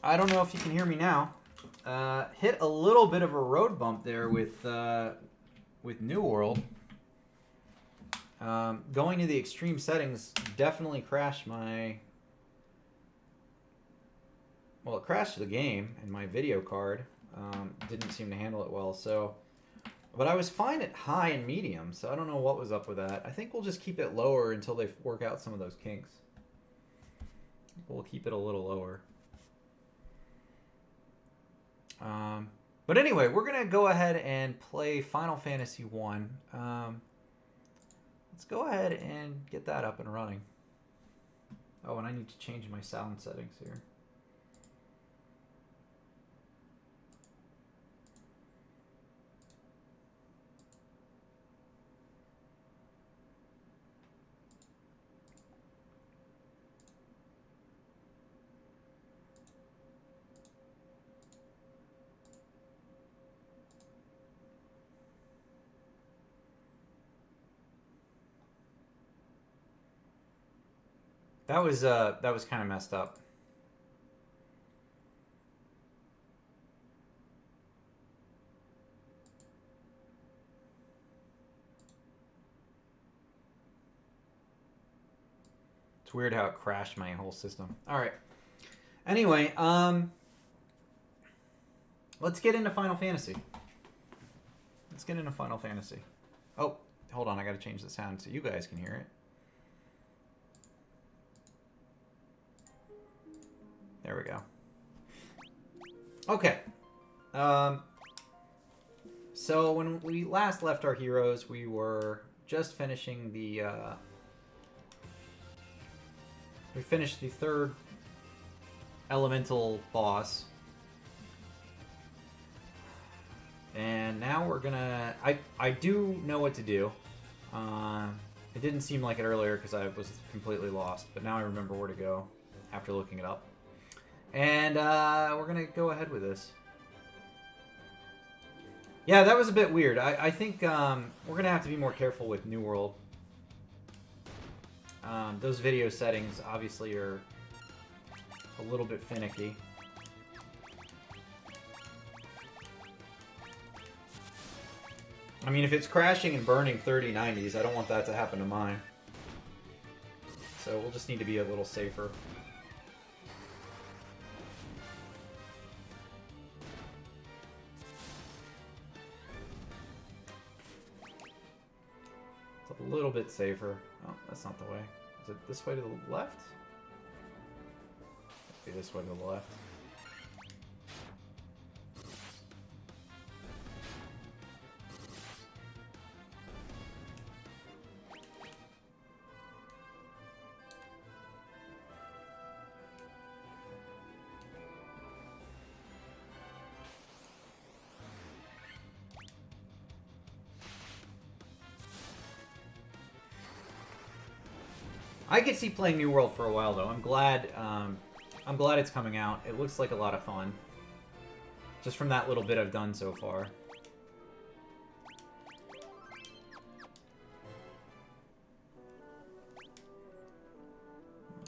I don't know if you can hear me now. Hit a little bit of a road bump there with New World. Going to the extreme settings definitely crashed my... Well, it crashed the game, and my video card didn't seem to handle it well, so... But I was fine at high and medium, so I don't know what was up with that. I think we'll just keep it lower until they work out some of those kinks. We'll keep it a little lower. But anyway, we're going to go ahead and play Final Fantasy 1. Let's go ahead and get that up and running. Oh, and I need to change my sound settings here. That was kind of messed up. It's weird how it crashed my whole system. All right. Anyway, let's get into Final Fantasy. Let's get into Final Fantasy. Oh, hold on, I got to change the sound so you guys can hear it. There we go. Okay. So when we last left our heroes, we were just finishing the... we finished the third elemental boss. And now we're gonna... I do know what to do. It didn't seem like it earlier because I was completely lost, but now I remember where to go after looking it up. And we're going to go ahead with this. Yeah, that was a bit weird. I think we're going to have to be more careful with New World. Those video settings obviously are a little bit finicky. I mean, if it's crashing and burning 3090s, I don't want that to happen to mine. So we'll just need to be a little safer. A little bit safer. Oh, that's not the way. Is it this way to the left? Maybe this way to the left. I could see playing New World for a while, though. I'm glad it's coming out. It looks like a lot of fun. Just from that little bit I've done so far.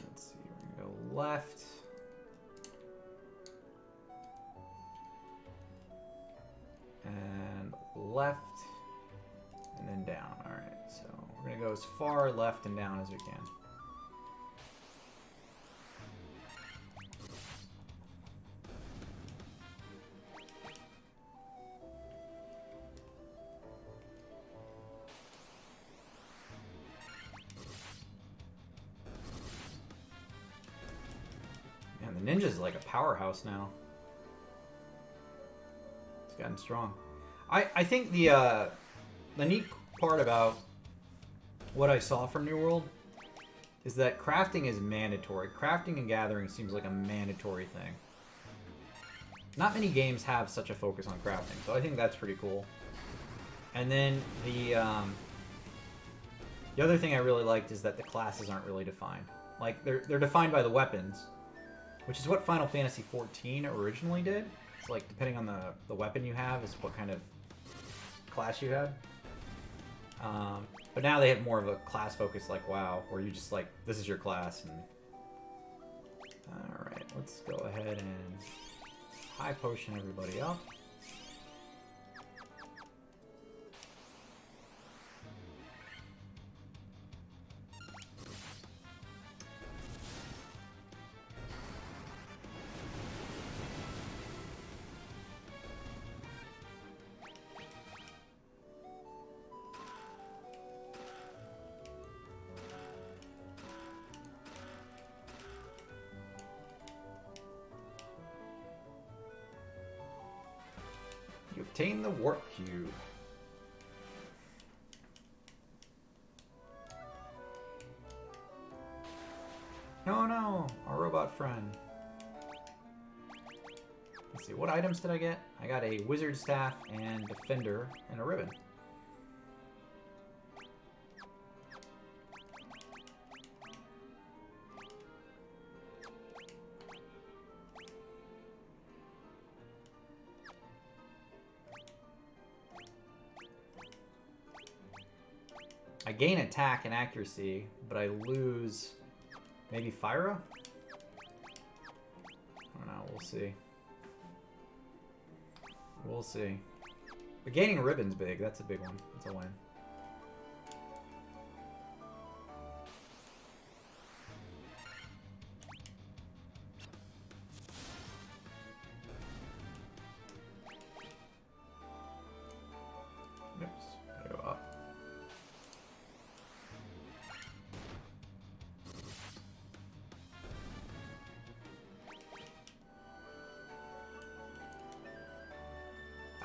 Let's see, we're gonna go left. And left. And then down. Alright, so we're gonna go as far left and down as we can. Man, the ninja's like a powerhouse now. It's gotten strong. I think the neat part about what I saw from New World is that crafting is mandatory. Crafting and gathering seems like a mandatory thing. Not many games have such a focus on crafting, so I think that's pretty cool. And then the other thing I really liked is that the classes aren't really defined. Like, they're defined by the weapons, which is what Final Fantasy XIV originally did. It's like, depending on the weapon you have is what kind of class you had. But now they have more of a class focus like WoW, where you just like, this is your class, and Alright, let's go ahead and high potion everybody up. You obtain the warp cube. No, no, our robot friend. Let's see, what items did I get? I got a wizard staff and defender and a ribbon. I gain attack and accuracy, but I lose maybe Fyra? I don't know, we'll see. We'll see. But gaining a ribbon's big, that's a big one. That's a win. Oops, gotta go up.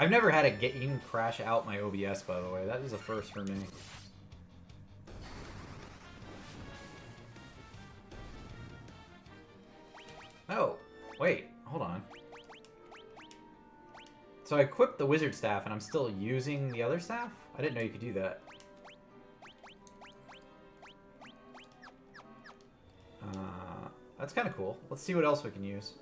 I've never had a game crash out my OBS, by the way. That is a first for me. Oh, wait, hold on. So I equipped the wizard staff and I'm still using the other staff? I didn't know you could do that. That's kind of cool. Let's see what else we can use.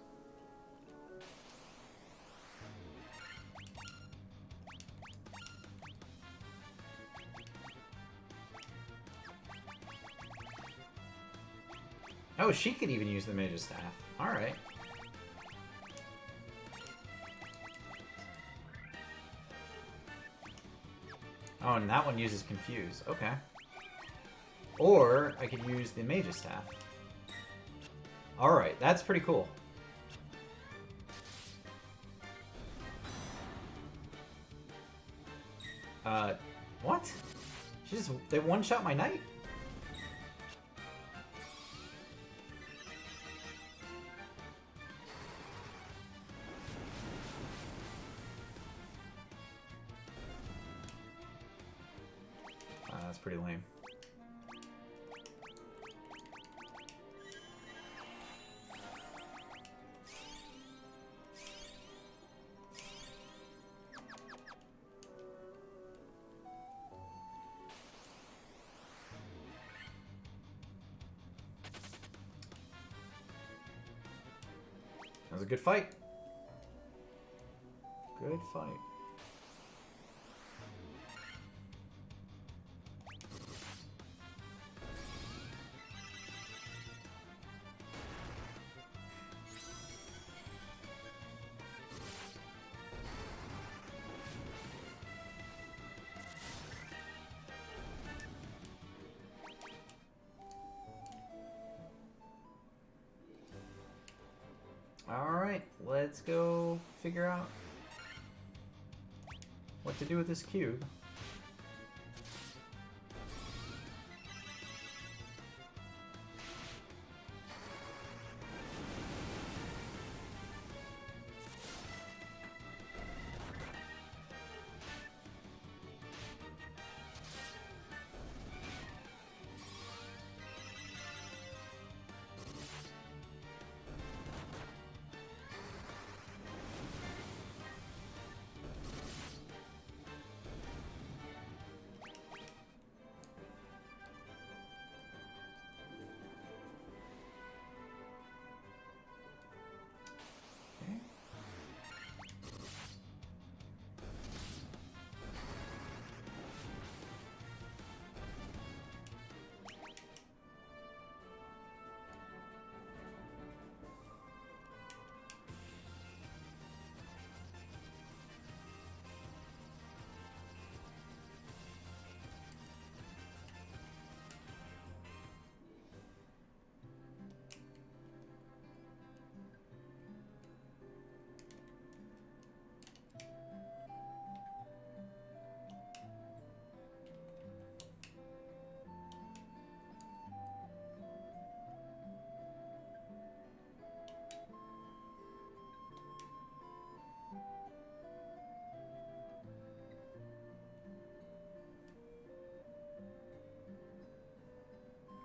Oh, she could even use the mage's staff. Alright. Oh, and that one uses Confuse. Okay. Or I could use the mage's staff. Alright, that's pretty cool. What? They one-shot my knight? That's pretty lame. That was a good fight. Good fight. Alright, let's go figure out what to do with this cube.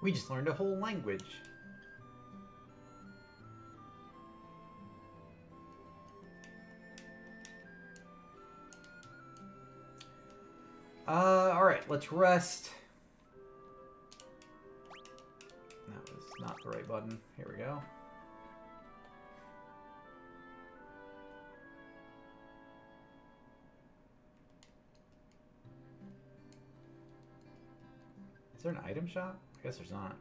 We just learned a whole language. Alright, let's rest. That was not the right button. Here we go. Is there an item shop? I guess there's not.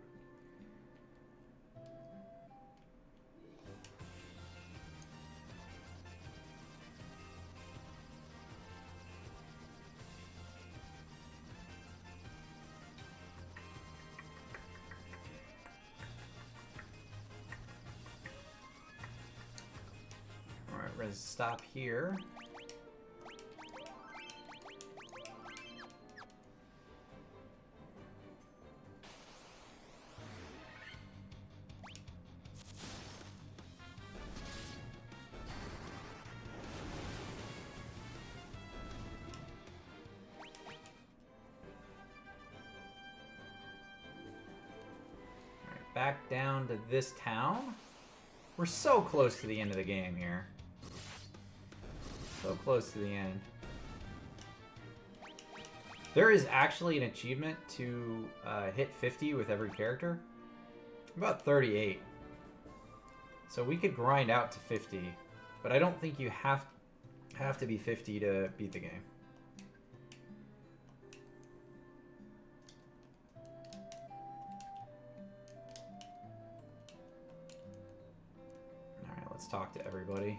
Alright, we're gonna stop here. Back down to this town. We're so close to the end of the game here. So close to the end. There is actually an achievement to hit 50 with every character. About 38. So we could grind out to 50, but I don't think you have to be 50 to beat the game. Let's talk to everybody.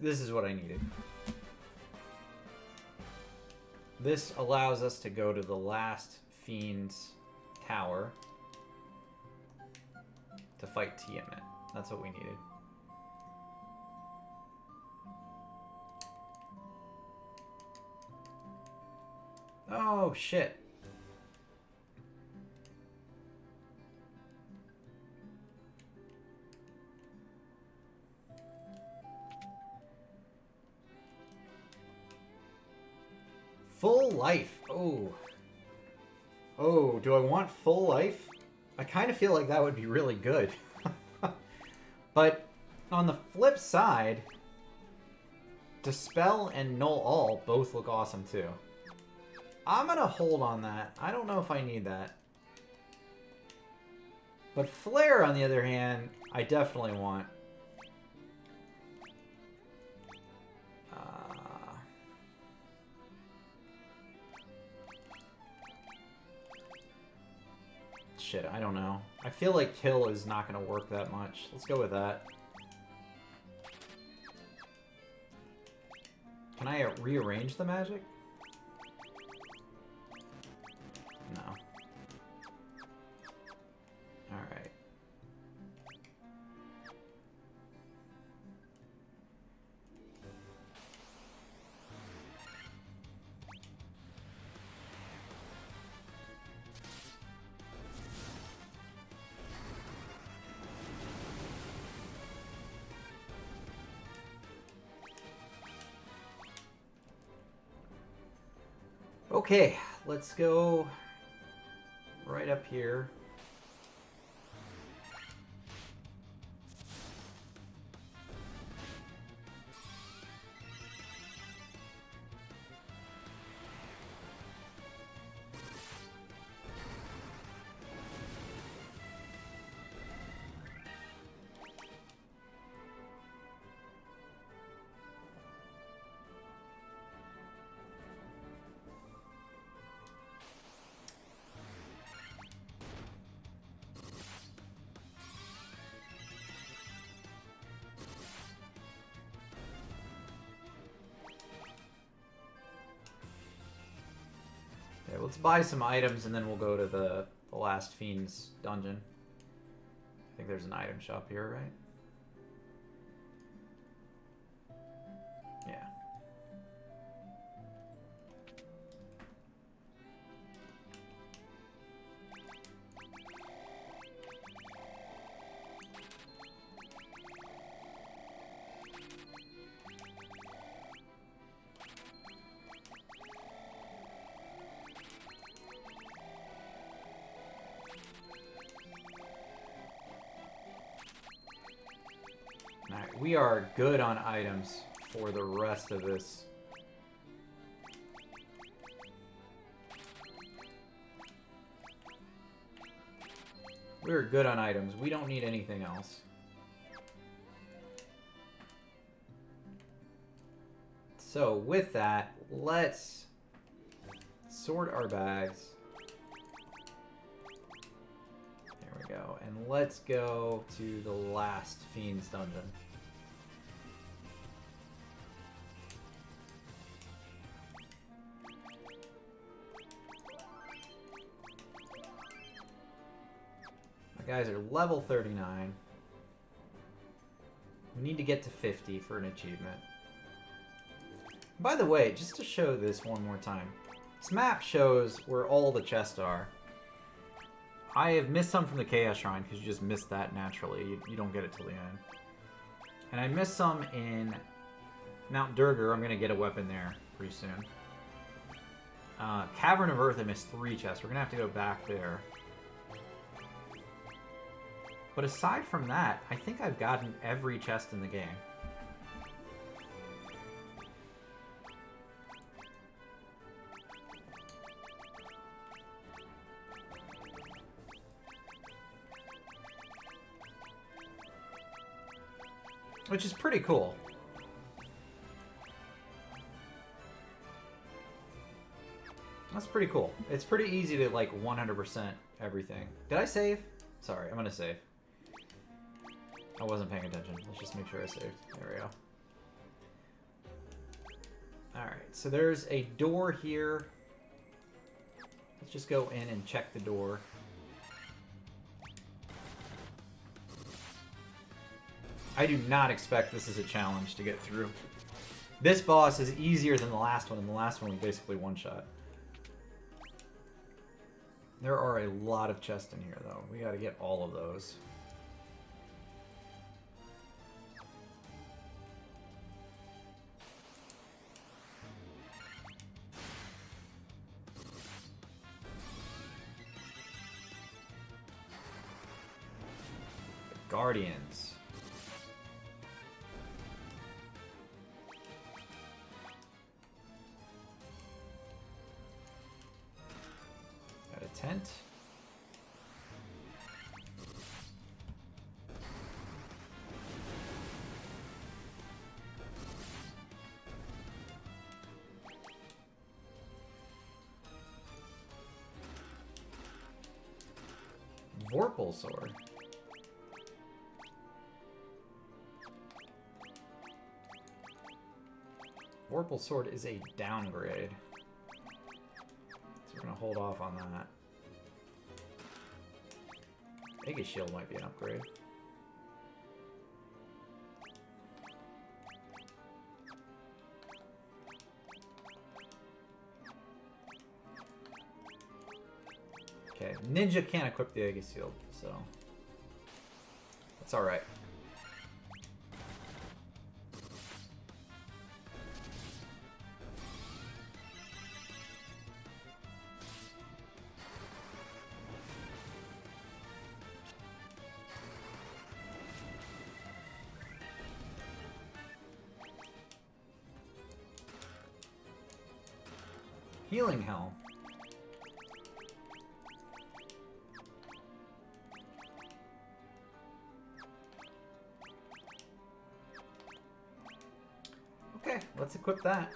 This is what I needed. This allows us to go to the last Fiend's tower to fight Tiamat. That's what we needed. Oh, shit. Full life. Oh. Oh, do I want full life? I kind of feel like that would be really good. But on the flip side, Dispel and Null All both look awesome too. I'm gonna hold on that. I don't know if I need that. But Flare, on the other hand, I definitely want. Shit, I don't know. I feel like Kill is not going to work that much. Let's go with that. Can I rearrange the magic? No. Alright. Okay, let's go right up here. Let's buy some items and then we'll go to the last Fiend's dungeon. I think there's an item shop here, right? Yeah. Alright, we are good on items for the rest of this. We're good on items. We don't need anything else. So with that, let's sort our bags. There we go. And let's go to the last Fiend's dungeon. My guys are level 39. We need to get to 50 for an achievement. By the way, just to show this one more time, this map shows where all the chests are. I have missed some from the Chaos Shrine, because you just missed that naturally. You don't get it till the end. And I missed some in Mount Durgar. I'm going to get a weapon there pretty soon. Cavern of Earth, I missed 3 chests. We're going to have to go back there. But aside from that, I think I've gotten every chest in the game. Which is pretty cool. That's pretty cool. It's pretty easy to, like, 100% everything. Did I save? Sorry, I'm gonna save. I wasn't paying attention. Let's just make sure I saved. There we go. Alright, so there's a door here. Let's just go in and check the door. I do not expect this is a challenge to get through. This boss is easier than the last one, and the last one was basically one-shot. There are a lot of chests in here, though. We gotta get all of those. The Guardians. Tent. Vorpal sword. Vorpal sword is a downgrade. So we're gonna hold off on that. Mega Shield might be an upgrade. Okay, Ninja can't equip the Mega Shield, so that's alright. Healing Helm. Okay, let's equip that.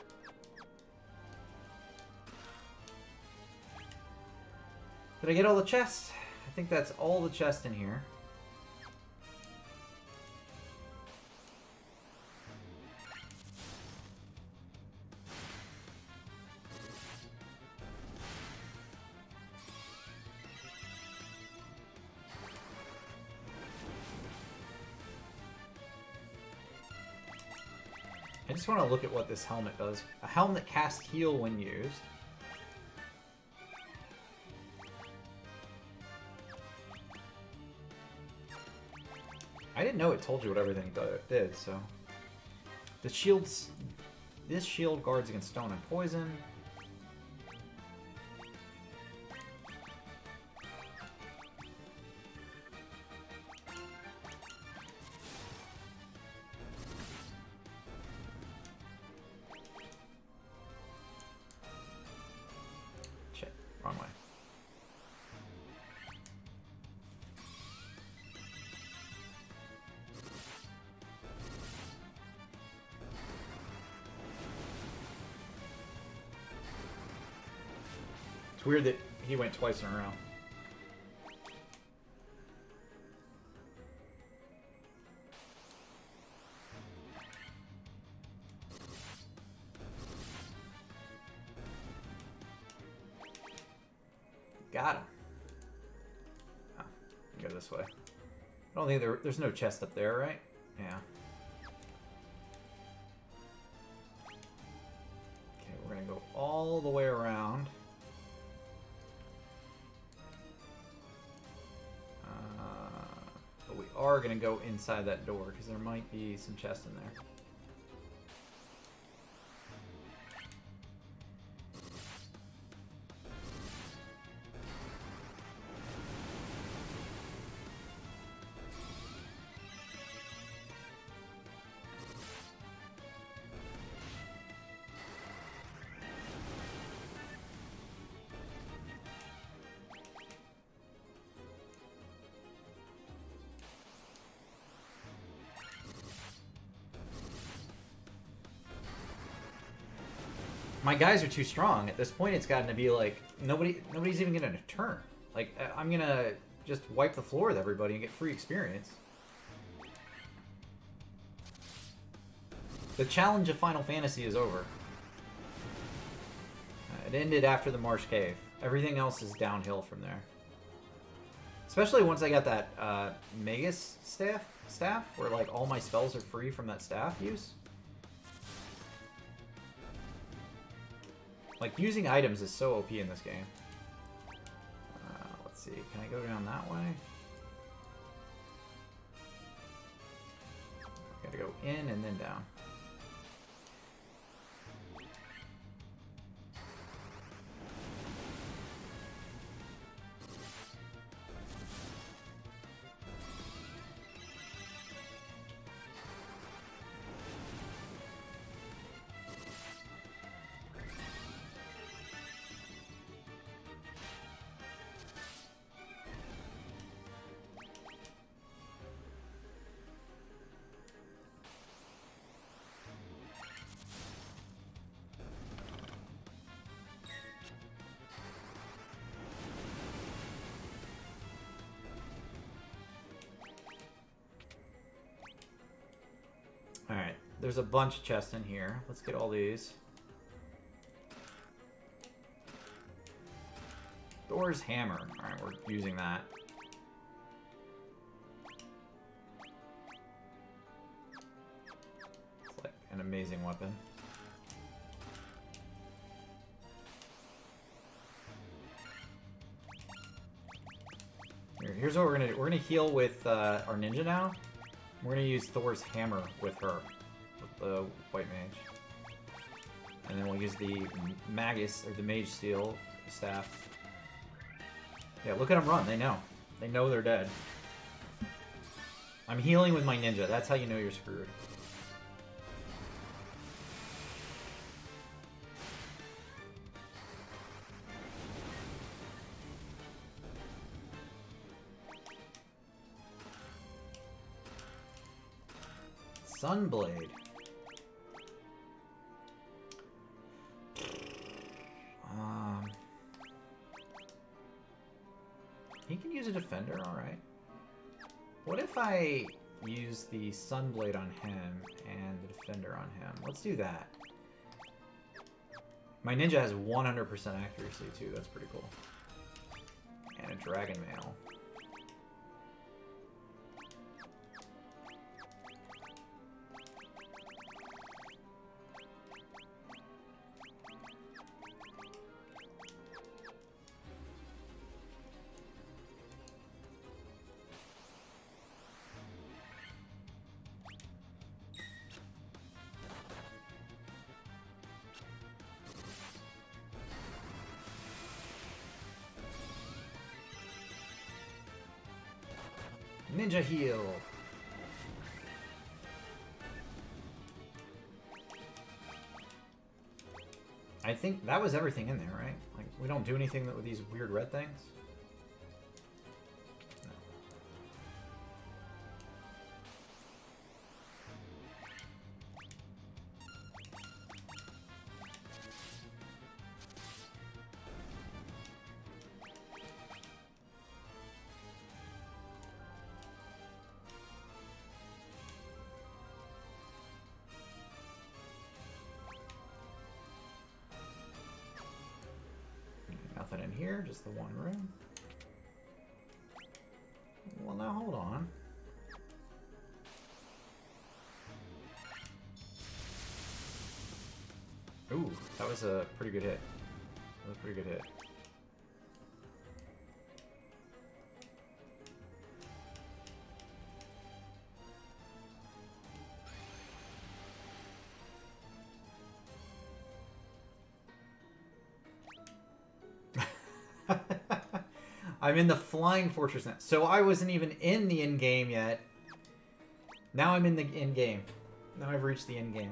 Did I get all the chests? I think that's all the chests in here. just want to look at what this helmet does. A helmet casts heal when used. I didn't know it told you what everything did, so... The shields... This shield guards against stone and poison. Shit, wrong way. It's weird that he went twice in a row. Got him. Oh, go this way. I don't think there's no chest up there, right? Yeah. Okay, we're gonna go all the way around. But we are gonna go inside that door because there might be some chests in there. My guys are too strong. At this point, it's gotten to be like nobody's even gonna turn. Like I'm gonna just wipe the floor with everybody and get free experience. The challenge of Final Fantasy is over. It ended after the Marsh Cave. Everything else is downhill from there. Especially once I got that Magus staff, where like all my spells are free from that staff use. Like, using items is so OP in this game. Let's see. Can I go down that way? Gotta go in and then down. Alright, there's a bunch of chests in here. Let's get all these. Thor's hammer. Alright, we're using that. It's like an amazing weapon. Here's what we're gonna do. We're gonna heal with our ninja now. We're gonna use Thor's hammer with her, with the white mage, and then we'll use the magus or the mage steel staff. Yeah, look at them run. They know. They know they're dead. I'm healing with my ninja. That's how you know you're screwed. Sunblade. He can use a defender, alright. What if I use the Sunblade on him and the defender on him? Let's do that. My ninja has 100% accuracy too, that's pretty cool. And a dragon mail. Ninja heal. I think that was everything in there, right? Like, we don't do anything with these weird red things? No. Nothing in here, just the one room. Well, now hold on. Ooh, that was a pretty good hit. That was a pretty good hit. I'm in the Flying Fortress now. So I wasn't even in the in-game yet. Now I'm in the in-game. Now I've reached the in-game.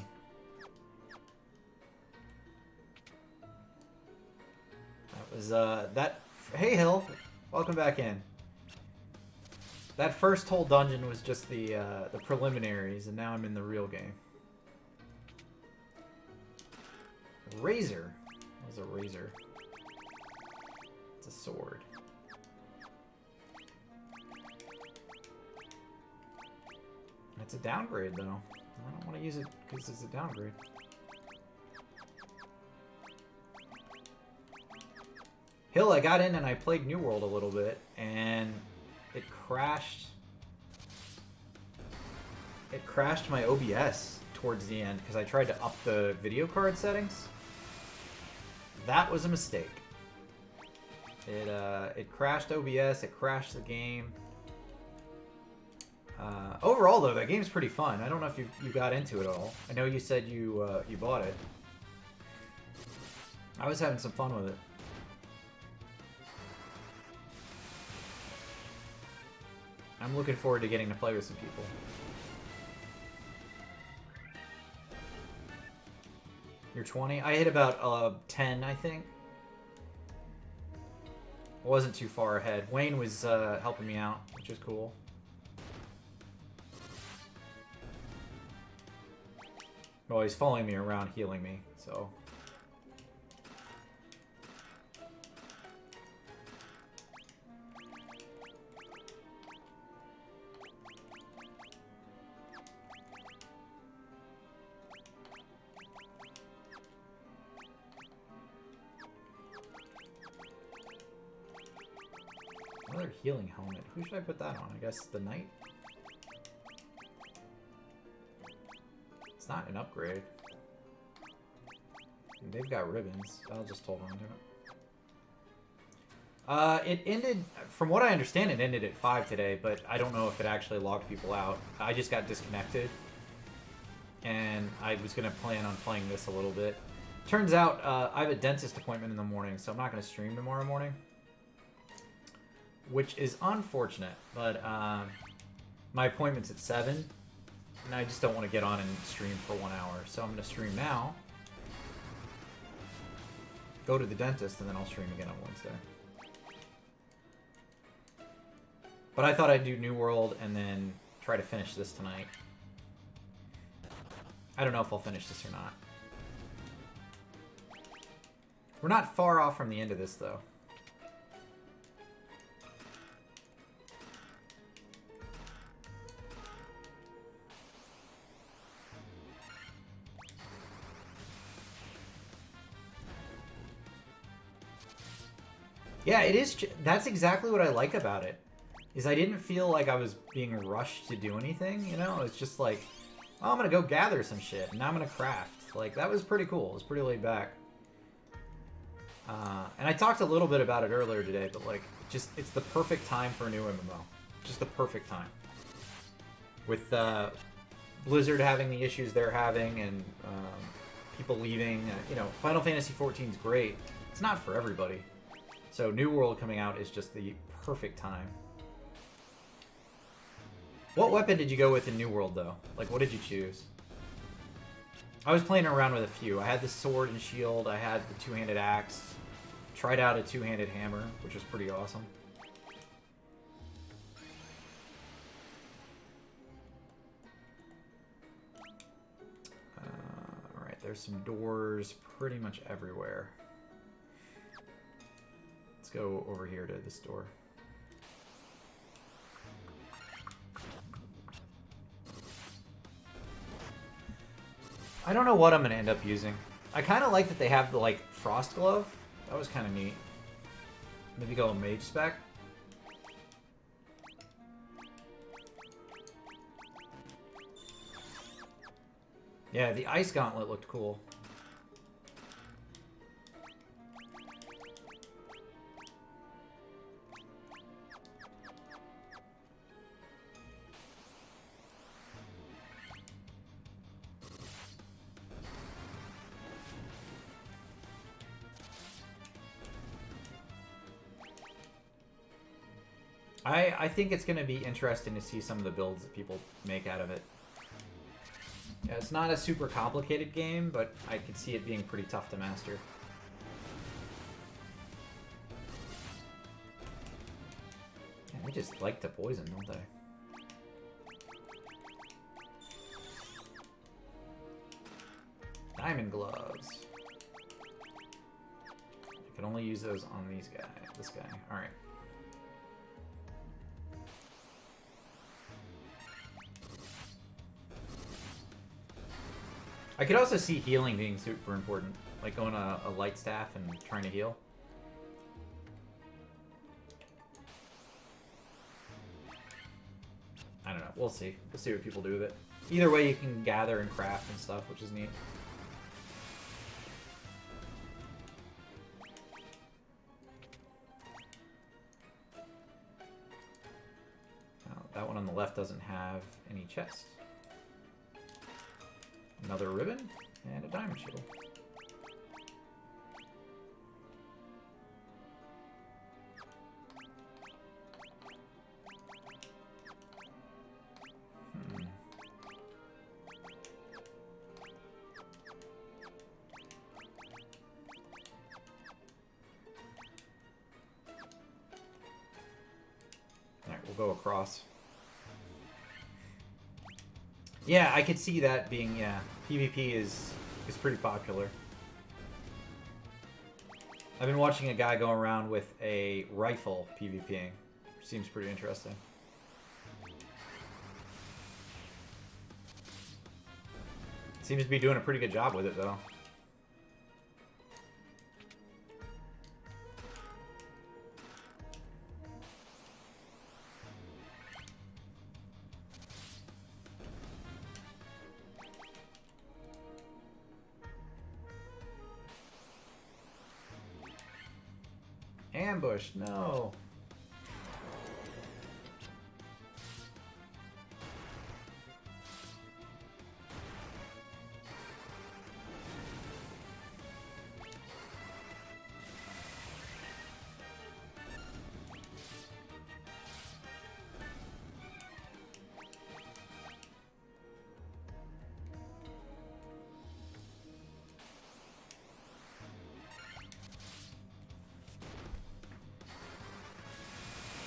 That was, that... Hey, Hill. Welcome back in. That first whole dungeon was just the preliminaries, and now I'm in the real game. Razor. What was a razor? It's a sword. It's a downgrade, though. I don't want to use it because it's a downgrade. Hill, I got in and I played New World a little bit, and it crashed. It crashed my OBS towards the end because I tried to up the video card settings. That was a mistake. It crashed OBS. It crashed the game. Overall, though, that game's pretty fun. I don't know if you got into it at all. I know you said you bought it. I was having some fun with it. I'm looking forward to getting to play with some people. You're 20? I hit about 10, I think. Wasn't too far ahead. Wayne was helping me out, which is cool. Well, he's following me around, healing me, so... Another healing helmet. Who should I put that on? I guess the knight? It's not an upgrade. They've got ribbons. I'll just hold on to it. It ended, from what I understand, it ended at 5 today, but I don't know if it actually logged people out. I just got disconnected, and I was going to plan on playing this a little bit. Turns out I have a dentist appointment in the morning, so I'm not going to stream tomorrow morning, which is unfortunate, but my appointment's at 7. And I just don't want to get on and stream for 1 hour. So I'm going to stream now. Go to the dentist, and then I'll stream again on Wednesday. But I thought I'd do New World and then try to finish this tonight. I don't know if I'll finish this or not. We're not far off from the end of this, though. Yeah, it is. That's exactly what I like about it. Is I didn't feel like I was being rushed to do anything, you know? It's just like, oh, I'm going to go gather some shit, and now I'm going to craft. Like, that was pretty cool. It was pretty laid back. And I talked a little bit about it earlier today, but, like, just, it's the perfect time for a new MMO. Just the perfect time. With Blizzard having the issues they're having, and people leaving, you know, Final Fantasy XIV is great. It's not for everybody. So New World coming out is just the perfect time. What weapon did you go with in New World, though? Like, what did you choose? I was playing around with a few. I had the sword and shield. I had the two-handed axe. Tried out a two-handed hammer, which was pretty awesome. Alright, there's some doors pretty much everywhere. Let's go over here to this door. I don't know what I'm going to end up using. I kind of like that they have the, like, frost glove. That was kind of neat. Maybe go a mage spec. Yeah, the ice gauntlet looked cool. I think it's going to be interesting to see some of the builds that people make out of it. Yeah, it's not a super complicated game, but I could see it being pretty tough to master. Yeah, they just like to poison, don't they? Diamond gloves. I can only use those on these guys. This guy. Alright. I could also see healing being super important, like going a light staff and trying to heal. I don't know. We'll see. We'll see what people do with it. Either way, you can gather and craft and stuff, which is neat. Now, that one on the left doesn't have any chests. Another ribbon, and a diamond shield. Alright, we'll go across. Yeah, I could see that being, yeah. PvP is pretty popular. I've been watching a guy go around with a rifle PvPing. Seems pretty interesting. Seems to be doing a pretty good job with it, though. Ambush, no.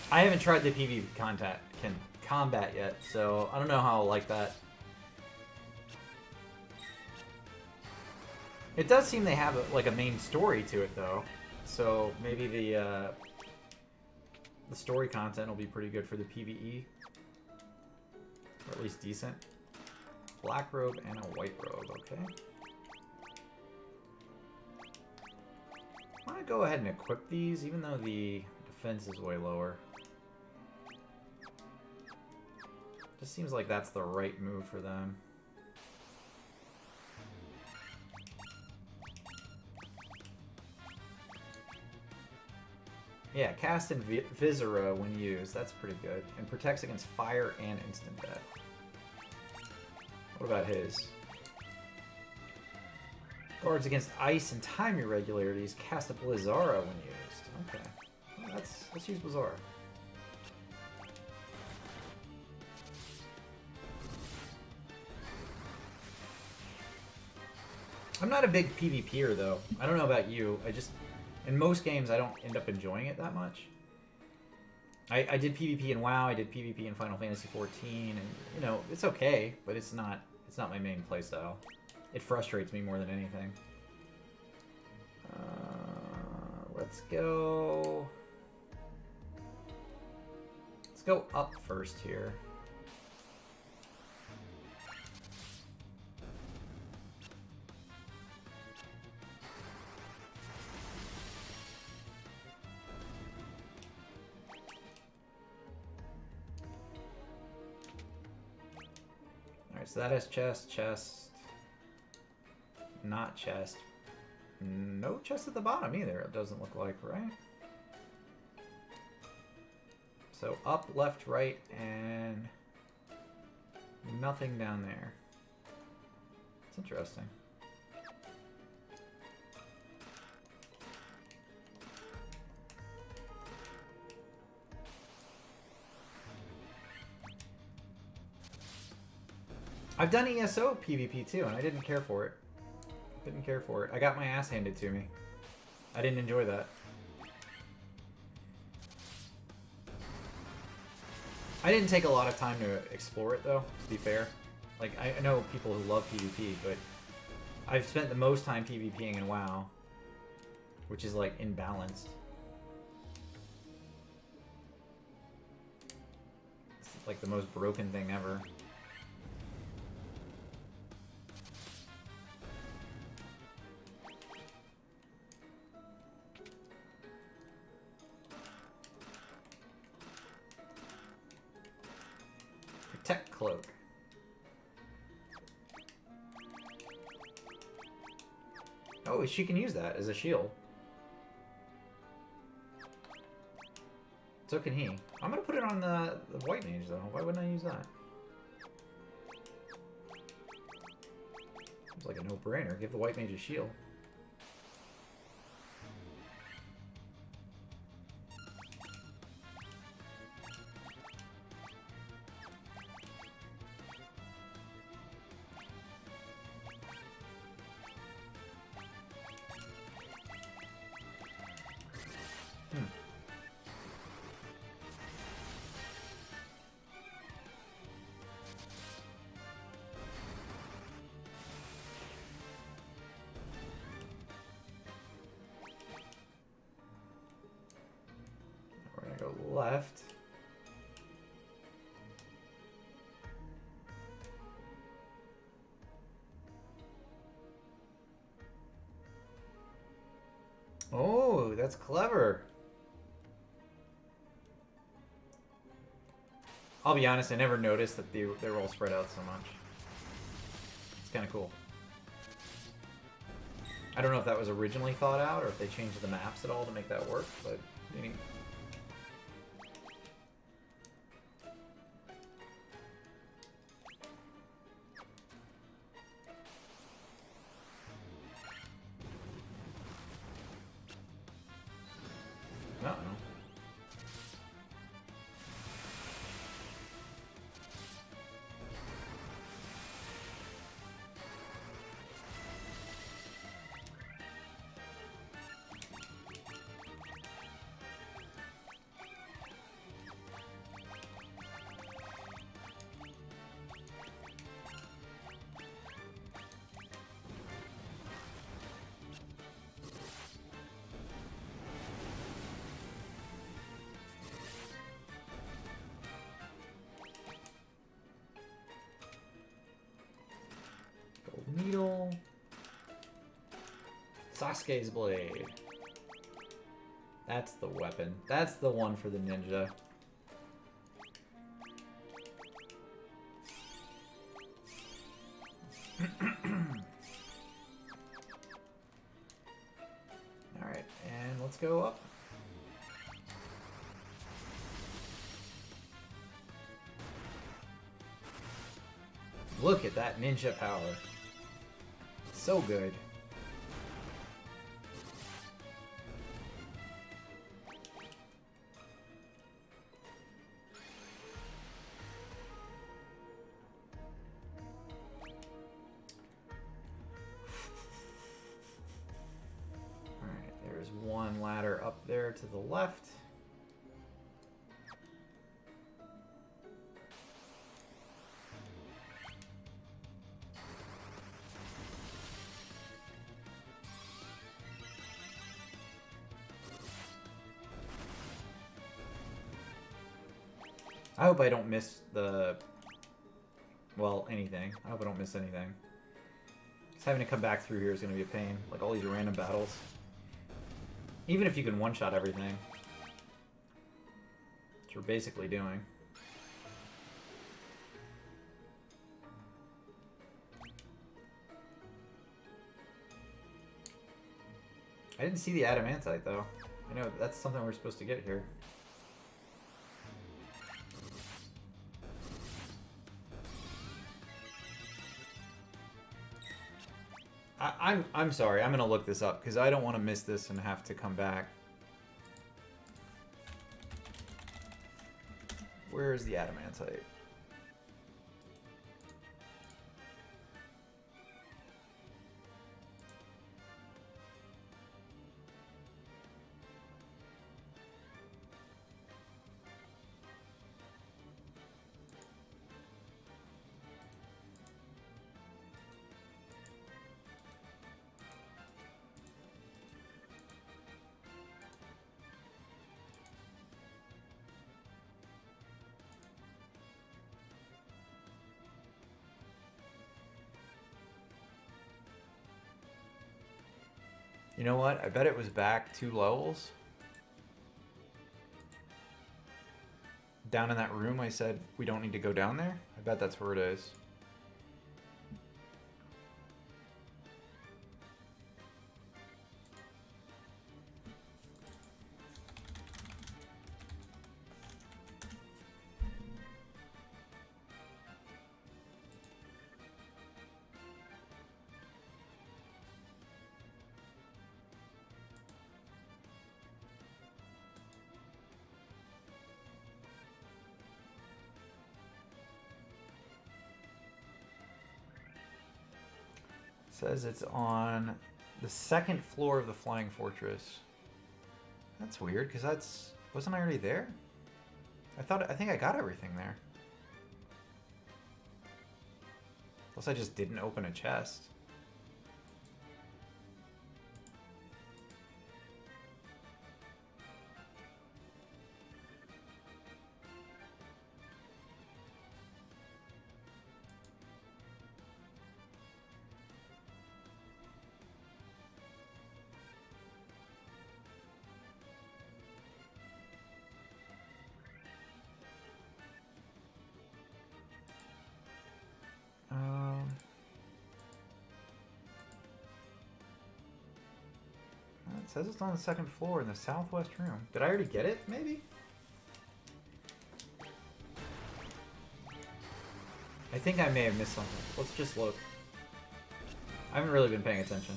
I haven't tried the PvP combat yet, so I don't know how I'll like that. It does seem they have like a main story to it, though, so maybe the story content will be pretty good for the PvE, or at least decent. Black robe and a white robe, okay. I want to go ahead and equip these, even though the defense is way lower. Just seems like that's the right move for them. Yeah, cast Invisora when used. That's pretty good. And protects against fire and instant death. What about his? Guards against ice and time irregularities. Cast a Blizzara when used. Okay. Well, let's use Blizzara. I'm not a big PvPer though. I don't know about you. In most games, I don't end up enjoying it that much. I did PvP in WoW. I did PvP in Final Fantasy 14, and you know it's okay, but it's not my main playstyle. It frustrates me more than anything. Let's go. Let's go up first here. Alright, so that has chest, not chest. No chest at the bottom either, it doesn't look like, right? So up, left, right, and nothing down there. It's interesting. I've done ESO PvP too, and I didn't care for it. Didn't care for it. I got my ass handed to me. I didn't enjoy that. I didn't take a lot of time to explore it though, to be fair. Like, I know people who love PvP, but I've spent the most time PvPing in WoW, which is like imbalanced. It's like the most broken thing ever. Protect cloak. Oh, she can use that as a shield. So can he. I'm gonna put it on the white mage though. Why wouldn't I use that? Seems like a no-brainer. Give the white mage a shield. Go left. Oh, that's clever. I'll be honest, I never noticed that they were all spread out so much. It's kind of cool. I don't know if that was originally thought out or if they changed the maps at all to make that work, but maybe. Needle. Sasuke's blade. That's the weapon. That's the one for the ninja. Alright, and let's go up. Look at that ninja power. So good. to the left. I hope I don't miss the... well, anything. I hope I don't miss anything. Because having to come back through here is going to be a pain. Like, all these random battles. Even if you can one-shot everything. Which you're basically doing. I didn't see the adamantite, though. I know, that's something we're supposed to get here. I'm sorry, I'm gonna look this up because I don't want to miss this and have to come back. Where is the adamantite? You know what? I bet it was back 2 levels. Down in that room I said we don't need to go down there. I bet that's where it is. Says it's on the 2nd floor of the Flying Fortress. That's weird, because wasn't I already there? I think I got everything there. Unless I just didn't open a chest. It says it's on the 2nd floor in the southwest room. Did I already get it, maybe? I think I may have missed something. Let's just look. I haven't really been paying attention.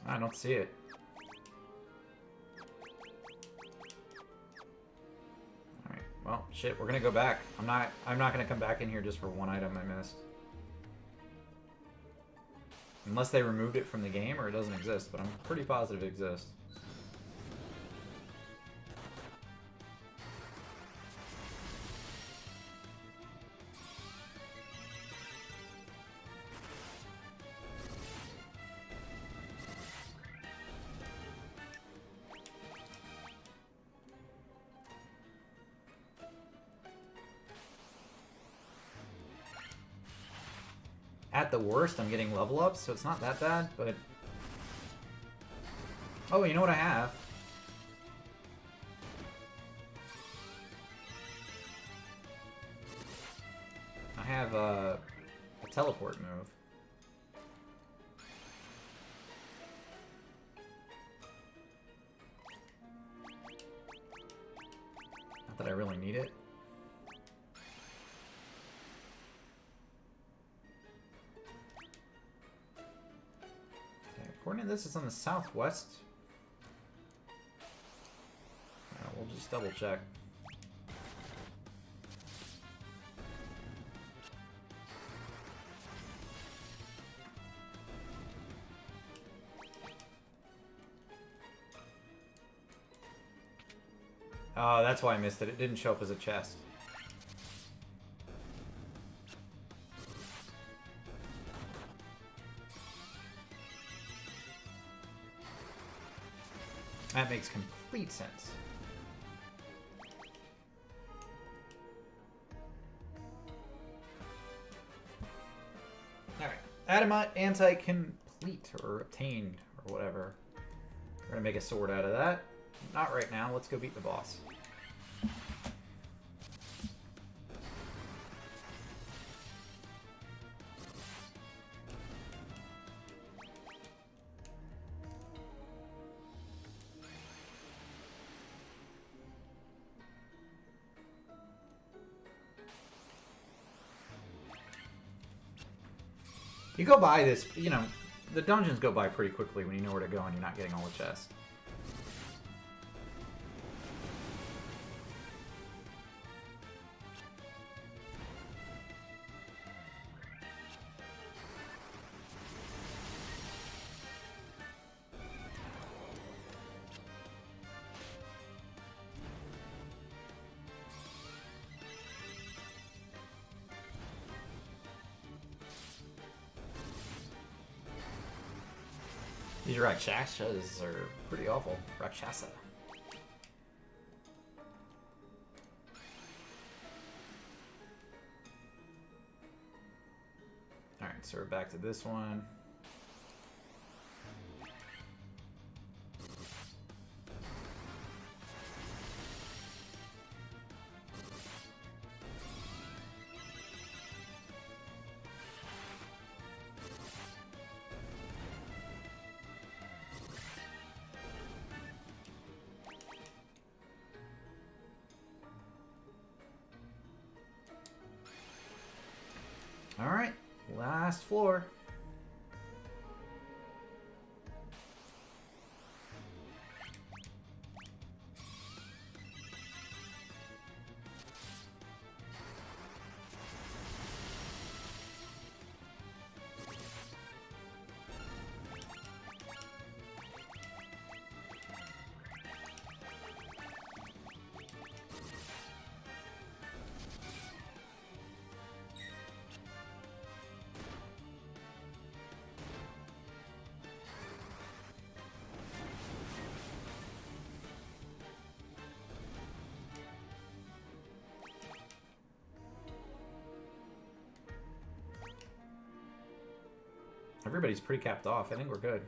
I don't see it. Alright, well, shit, we're gonna go back. I'm not gonna come back in here just for one item I missed. Unless they removed it from the game or it doesn't exist, but I'm pretty positive it exists. At the worst, I'm getting level ups, so it's not that bad, but... Oh, you know what I have? I have a teleport move. Not that I really need it. coordinate this is on the southwest. We'll just double check. Oh, that's why I missed it. It didn't show up as a chest. That makes complete sense. Alright. Adamite anti-complete, or obtained, or whatever. We're gonna make a sword out of that. Not right now. Let's go beat the boss. You go by this, you know, the dungeons go by pretty quickly when you know where to go and you're not getting all the chests. These Rakshasas are pretty awful. Rakshasa. Alright, so we're back to this one. Alright, last floor. Everybody's pretty capped off. I think we're good.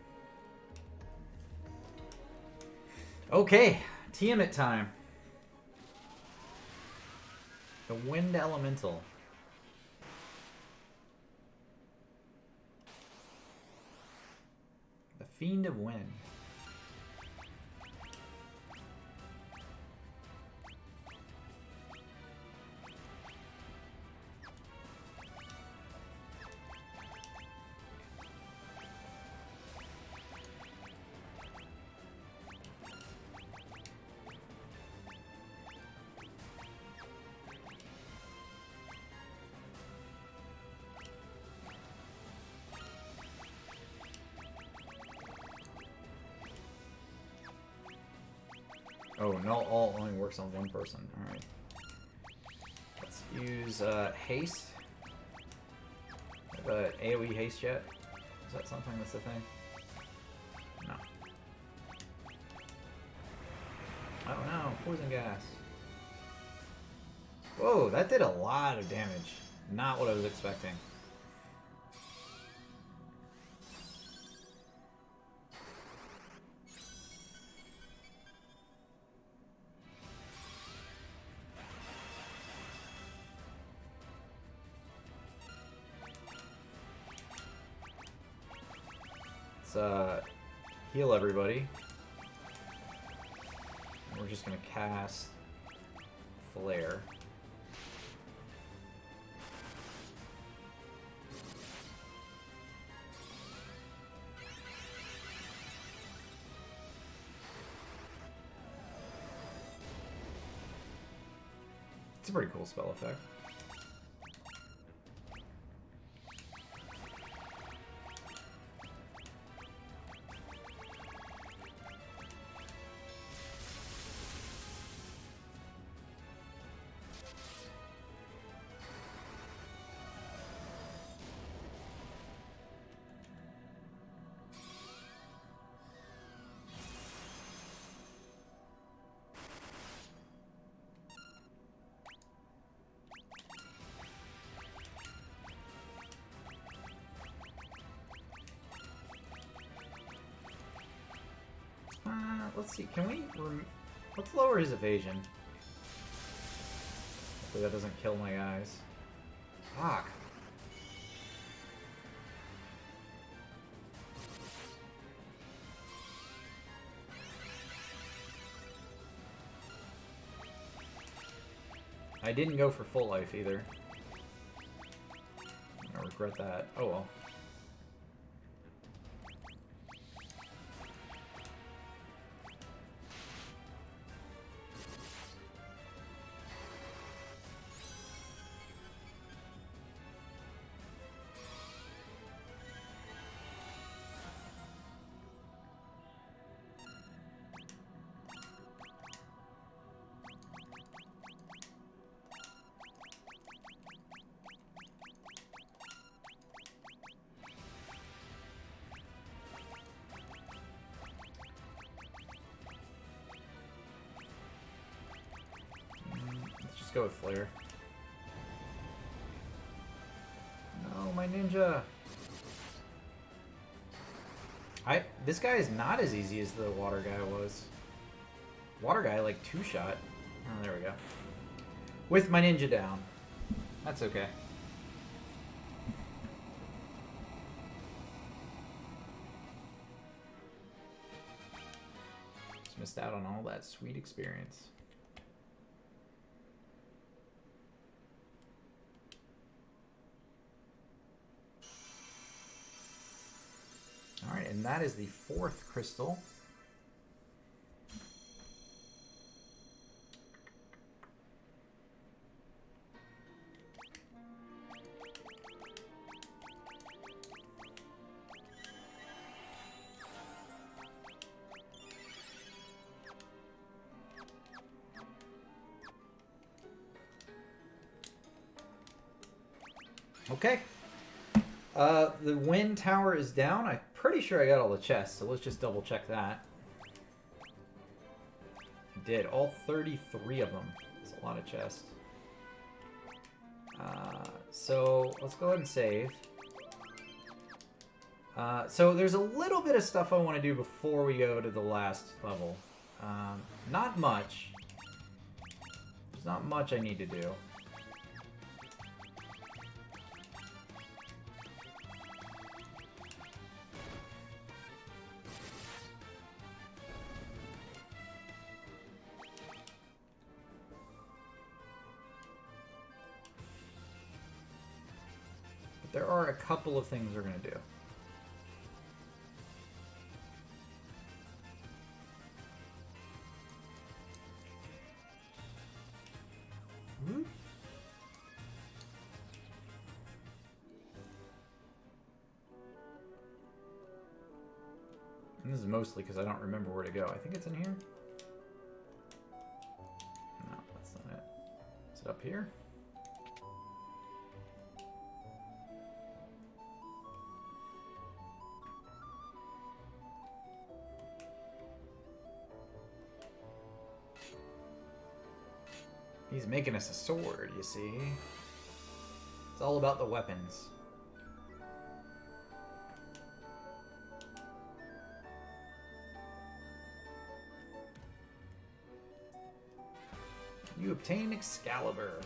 Okay, Tiamat time. The Wind Elemental. The Fiend of Wind. Oh, no, all only works on one person. Alright. Let's use haste. AoE haste yet? Is that something that's a thing? No. Oh no, poison gas. Whoa, that did a lot of damage. Not what I was expecting. Heal everybody. And we're just gonna cast Flare. It's a pretty cool spell effect. Let's see, can we... Let's lower his evasion. Hopefully that doesn't kill my guys. Fuck. I didn't go for full life either. I regret that. Oh well. Let's go with Flare. No, my ninja. This guy is not as easy as the water guy was. Water guy, like, two-shot. Oh, there we go. With my ninja down. That's okay. Just missed out on all that sweet experience. Alright, and that is the 4th crystal. Okay. The wind tower is down. I'm pretty sure I got all the chests, so let's just double check that. I did. All 33 of them. That's a lot of chests. So let's go ahead and save. So there's a little bit of stuff I want to do before we go to the last level. Not much. There's not much I need to do. There are a couple of things we're going to do. And this is mostly because I don't remember where to go. I think it's in here. No, that's not it. Is it up here? He's making us a sword, you see. It's all about the weapons. You obtain Excalibur.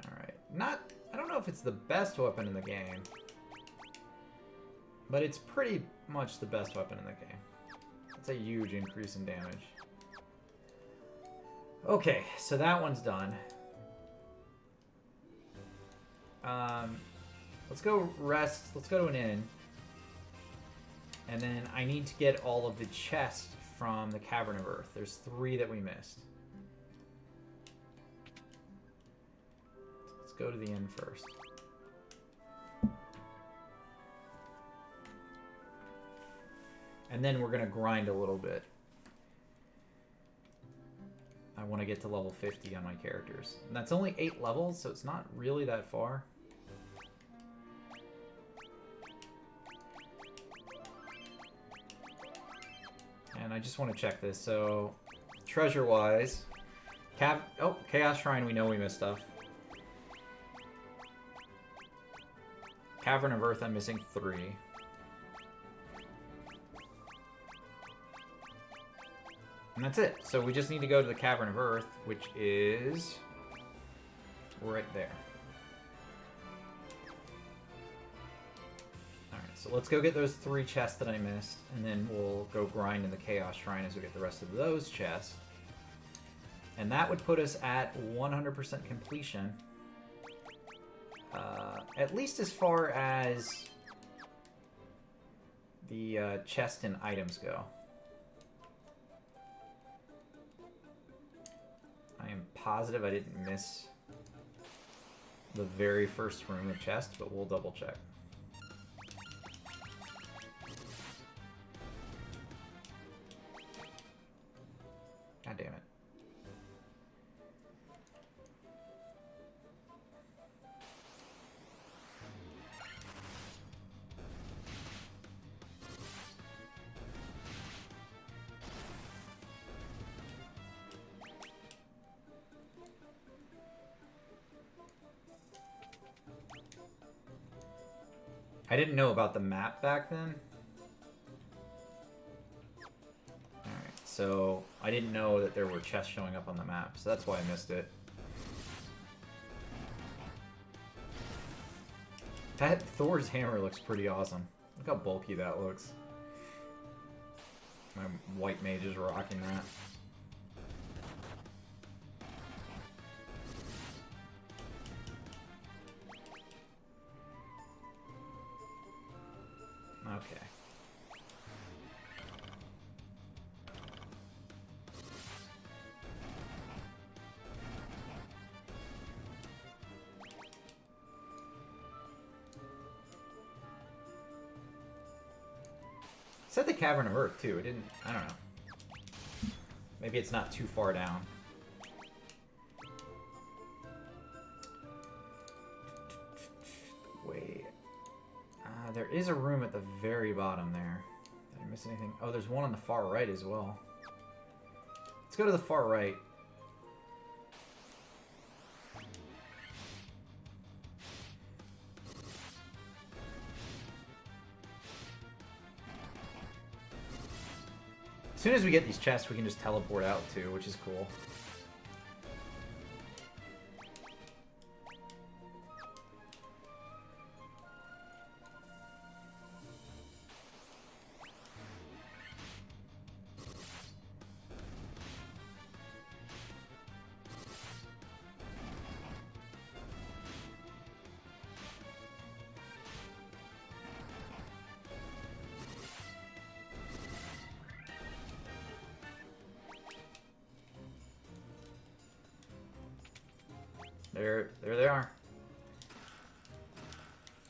Alright. I don't know if it's the best weapon in the game. But it's pretty much the best weapon in the game. It's a huge increase in damage. Okay, so that one's done. Let's go rest. Let's go to an inn. And then I need to get all of the chests from the Cavern of Earth. There's 3 that we missed. go to the inn first. And then we're going to grind a little bit. I want to get to level 50 on my characters. And that's only 8 levels, so it's not really that far. And I just want to check this. So, treasure-wise... Chaos Shrine, we know we missed stuff. Cavern of Earth, I'm missing 3. And that's it. So we just need to go to the Cavern of Earth, which is right there. Alright, so let's go get those 3 chests that I missed, and then we'll go grind in the Chaos Shrine as we get the rest of those chests. And that would put us at 100% completion. At least as far as the chest and items go. I am positive I didn't miss the very first room of chest, but we'll double check. God damn it. I didn't know about the map back then. Alright, so I didn't know that there were chests showing up on the map, so that's why I missed it. That Thor's hammer looks pretty awesome. Look how bulky that looks. My white mage is rocking that. Okay. It said the Cavern of Earth too. It didn't. I don't know. Maybe it's not too far down. Wait. There is a room at the very bottom there. Did I miss anything? Oh, there's one on the far right as well. Let's go to the far right. As soon as we get these chests, we can just teleport out too, which is cool. There they are.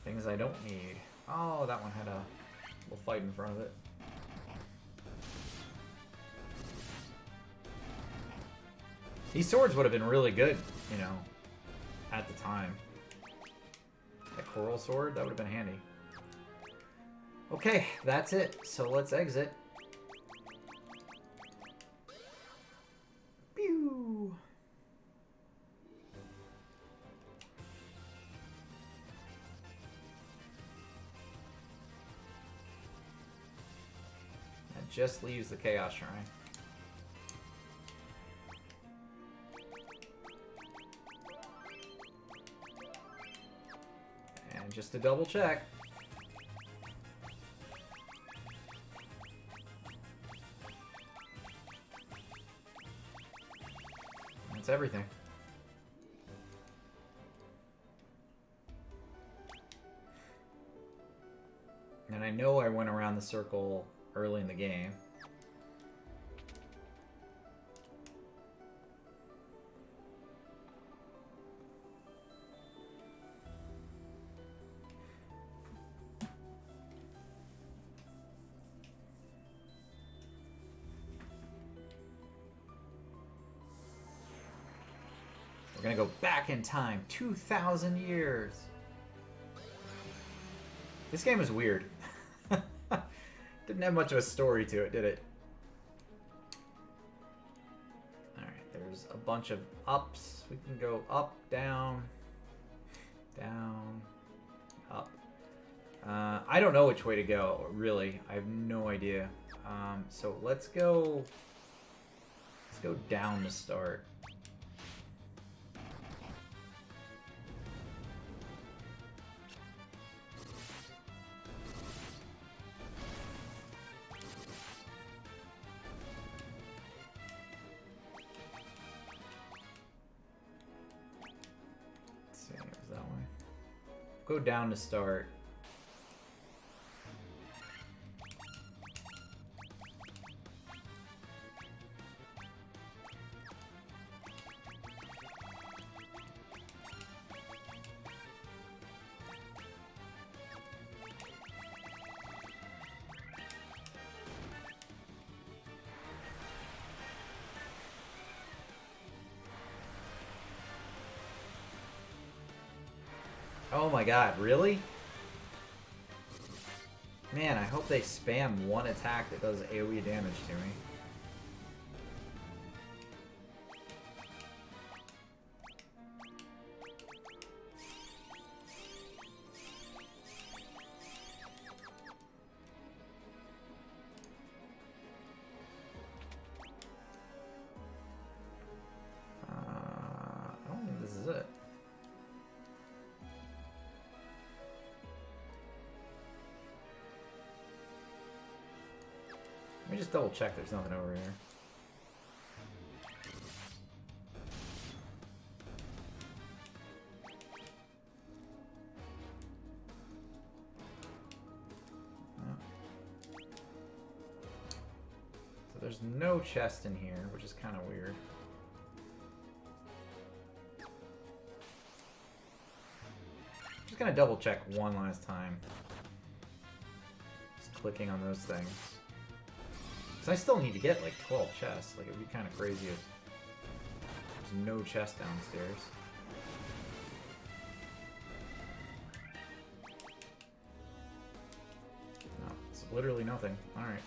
Things I don't need. Oh, that one had a little fight in front of it. These swords would have been really good, you know, at the time. That coral sword, that would have been handy. Okay, that's it. So let's exit. Pew! That just leaves the Chaos Shrine. And just to double check. That's everything. And I know I went around the circle early in the game. We're gonna go back in time 2,000 years. This game is weird. Didn't have much of a story to it, did it? Alright, there's a bunch of ups. We can go up, down, down, up. I don't know which way to go, really. I have no idea. So let's go down to start. Go down to start. Oh my god, really? Man, I hope they spam one attack that does AoE damage to me. I don't think this is it. Let me just double check there's nothing over here. No. So there's no chest in here, which is kind of weird. Just gonna double check one last time. Just clicking on those things. Because I still need to get like 12 chests. Like, it would be kind of crazy if there's no chest downstairs. No, it's literally nothing. Alright.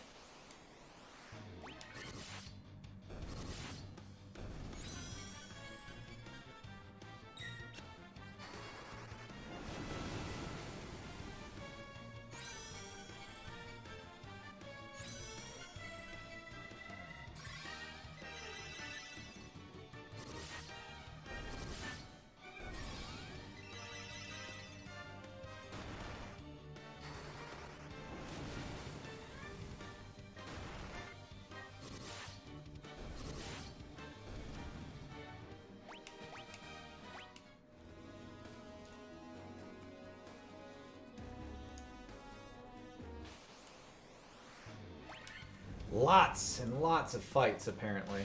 Lots and lots of fights, apparently.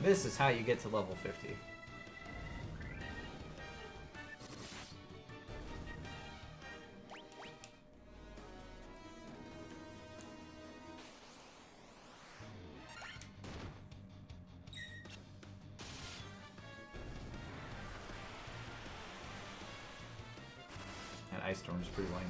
This is how you get to level 50. Ice Storm's pretty lame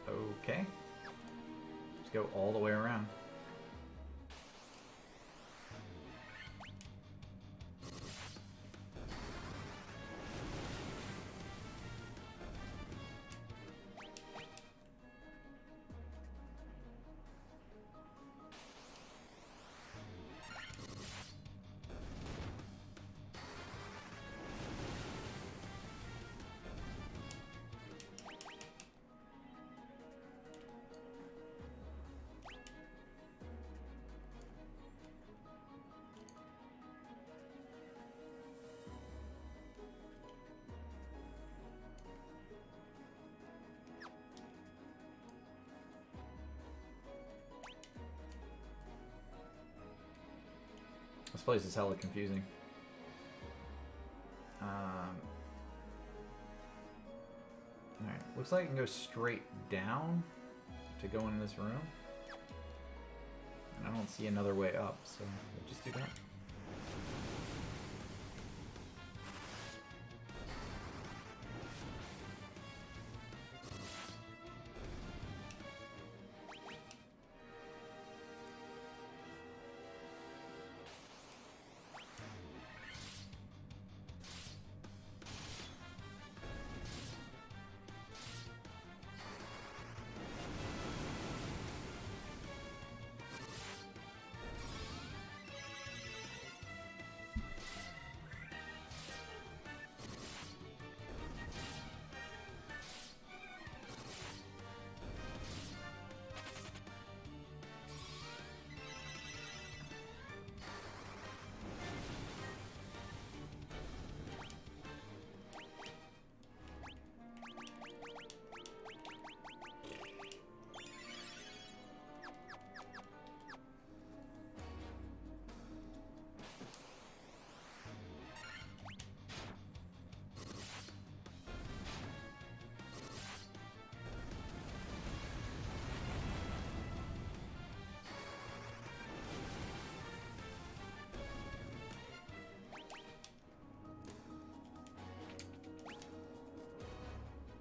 though. Okay. Let's go all the way around. This place is hella confusing. Alright, looks like I can go straight down to go in this room. And I don't see another way up, so we'll just do that.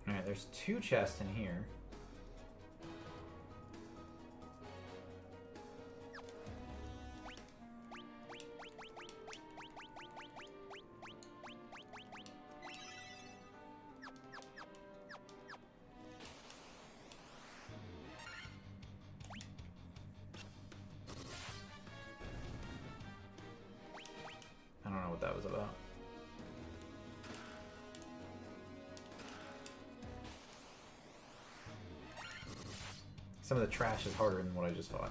Alright, there's 2 chests in here. I don't know what that was about. Some of the trash is harder than what I just fought.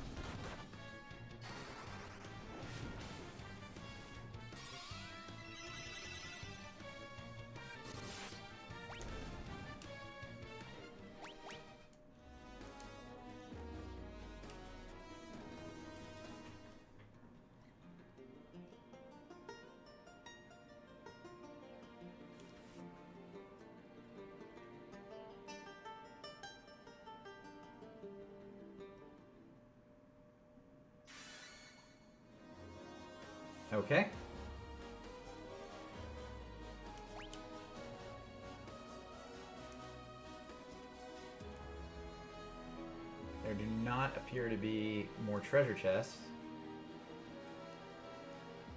Okay. There do not appear to be more treasure chests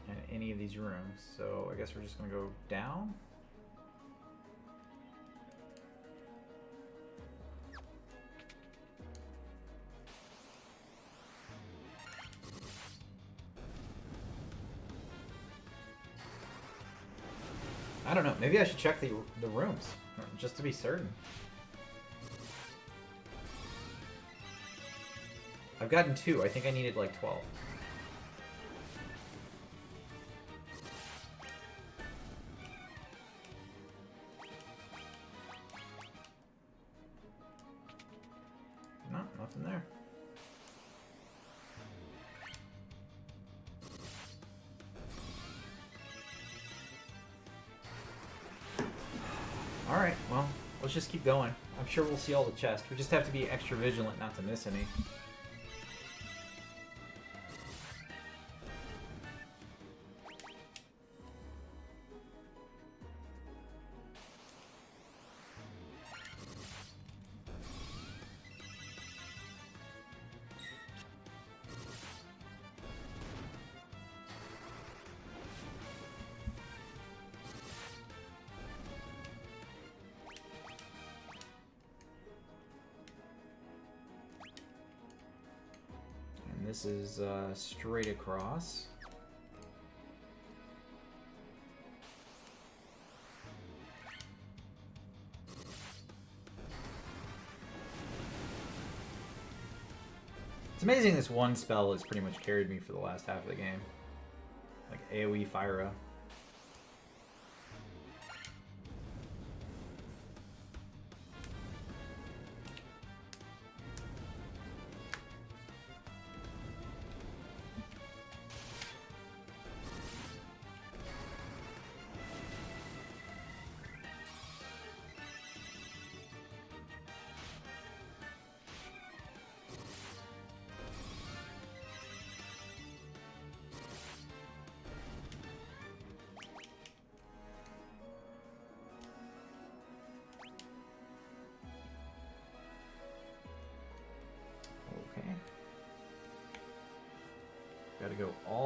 in any of these rooms, so I guess we're just gonna go down. I don't know. Maybe I should check the rooms just to be certain. I've gotten 2. I think I needed like 12. No, nothing there. Alright, well, let's just keep going. I'm sure we'll see all the chests. We just have to be extra vigilant not to miss any. This is straight across. It's amazing this one spell has pretty much carried me for the last half of the game. Like AoE Fire.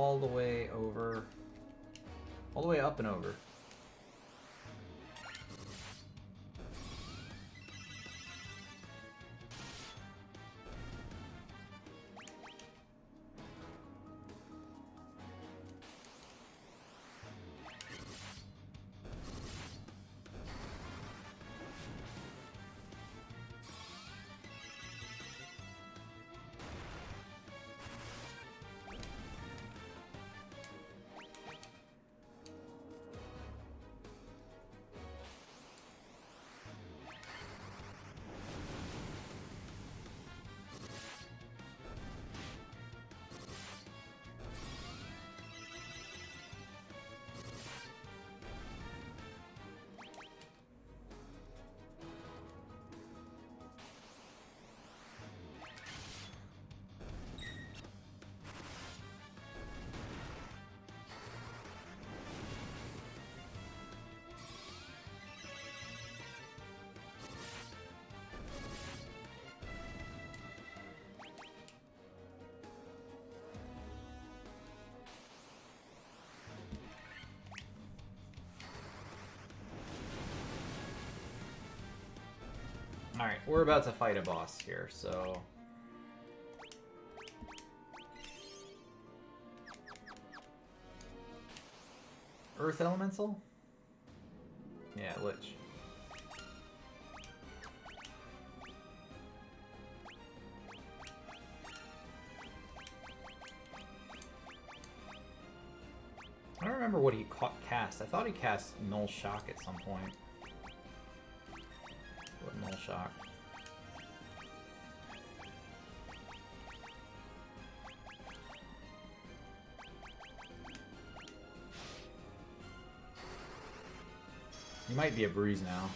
all the way over. All the way up and over. Alright, we're about to fight a boss here, so... Earth Elemental? Yeah, Lich. I don't remember what he cast. I thought he cast Null Shock at some point. What Null Shock? He might be a breeze now.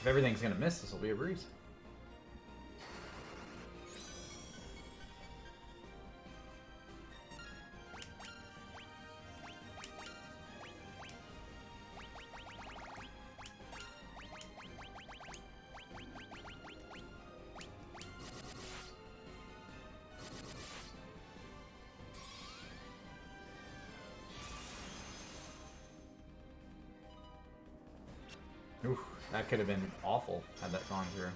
If everything's gonna miss, this will be a breeze. Oof, that could have been awful had that gone through.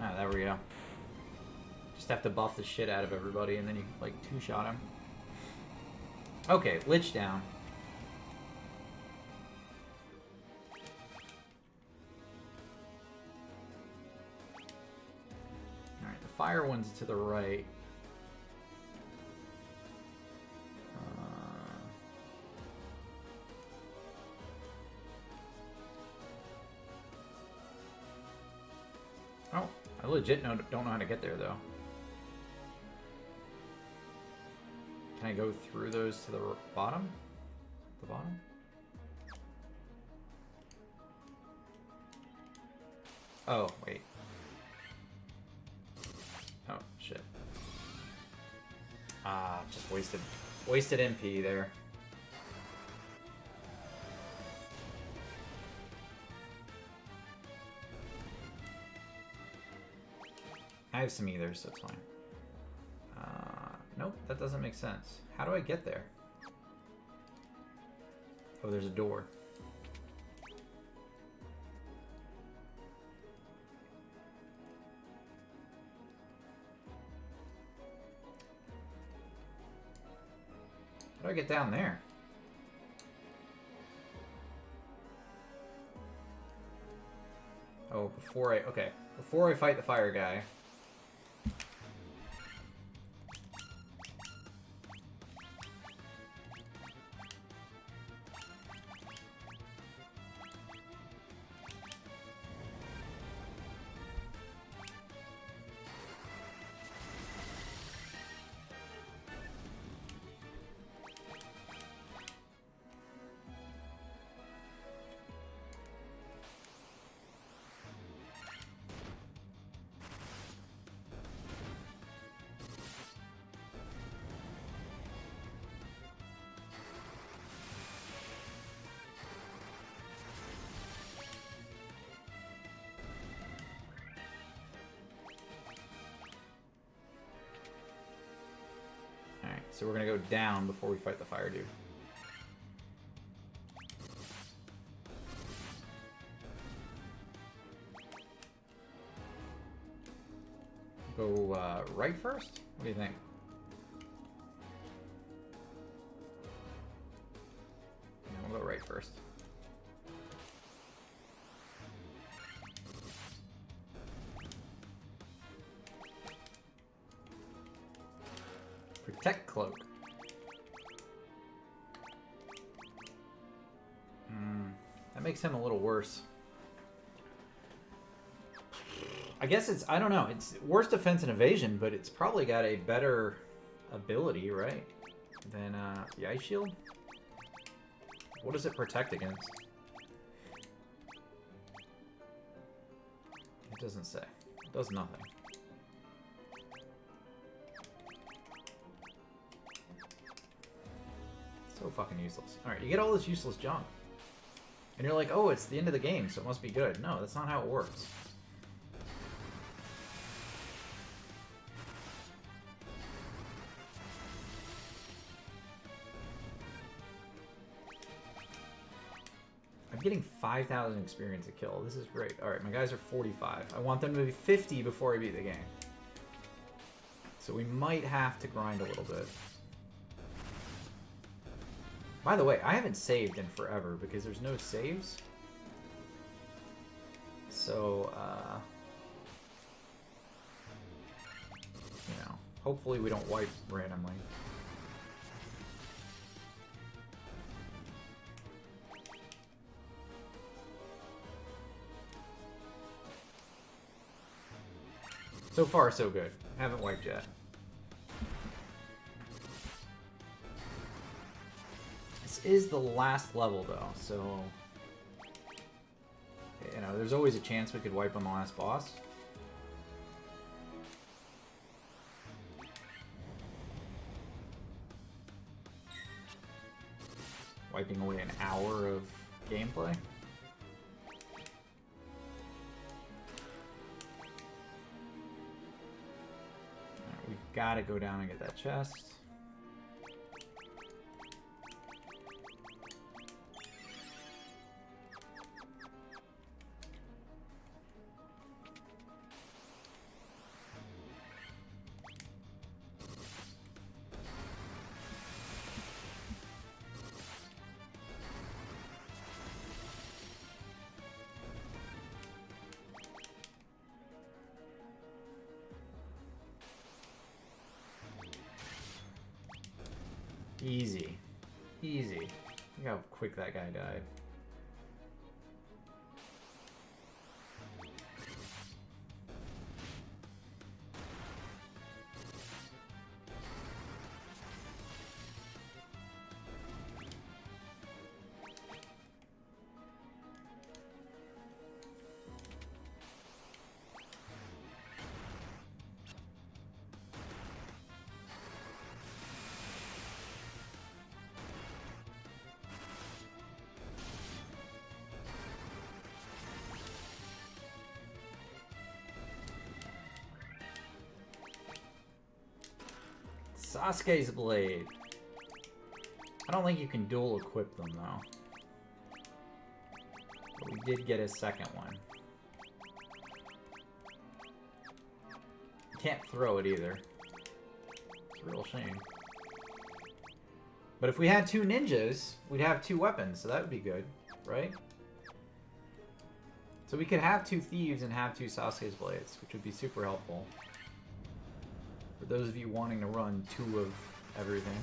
Ah, there we go. Just have to buff the shit out of everybody and then you, like, two-shot him. Okay, Lich down. Fire one's to the right. Oh, I legit don't know how to get there though. Can I go through those to the bottom? The bottom? Oh, wait. Oh, shit. Ah, just wasted MP there. I have some ethers, so it's fine. Nope, that doesn't make sense. How do I get there? Oh, there's a door. How do I get down there? Oh, before I fight the fire guy. Alright, so we're gonna go down before we fight the fire dude. Go right first? What do you think? Yeah, we'll go right first. Protect cloak. That makes him a little worse. I guess it's, I don't know, it's worse defense and evasion, but it's probably got a better ability, right? Than the ice shield? What does it protect against? It doesn't say. It does nothing. So fucking useless. Alright, you get all this useless junk. And you're like, oh, it's the end of the game, so it must be good. No, that's not how it works. I'm getting 5,000 experience a kill. This is great. Alright, my guys are 45. I want them to be 50 before I beat the game. So we might have to grind a little bit. By the way, I haven't saved in forever because there's no saves. So, you know, hopefully we don't wipe randomly. So far, so good. Haven't wiped yet. This is the last level, though, so... You know, there's always a chance we could wipe on the last boss. Wiping away an hour of gameplay. We've got to go down and get that chest. Easy. Easy. Look how quick that guy died. Sasuke's blade. I don't think you can dual equip them though. But we did get a second one. Can't throw it either. It's a real shame. But if we had two ninjas, we'd have two weapons, so that would be good, right? So we could have two thieves and have two Sasuke's blades, which would be super helpful. For those of you wanting to run two of everything.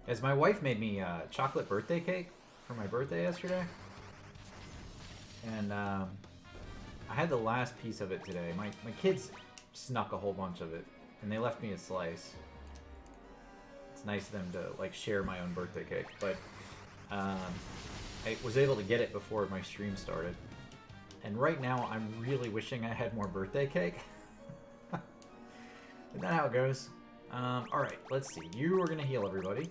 As my wife made me chocolate birthday cake for my birthday yesterday. And I had the last piece of it today. My kids snuck a whole bunch of it, and they left me a slice. It's nice of them to like share my own birthday cake, but I was able to get it before my stream started. And right now, I'm really wishing I had more birthday cake. Isn't that how it goes? Alright, let's see. You are going to heal everybody.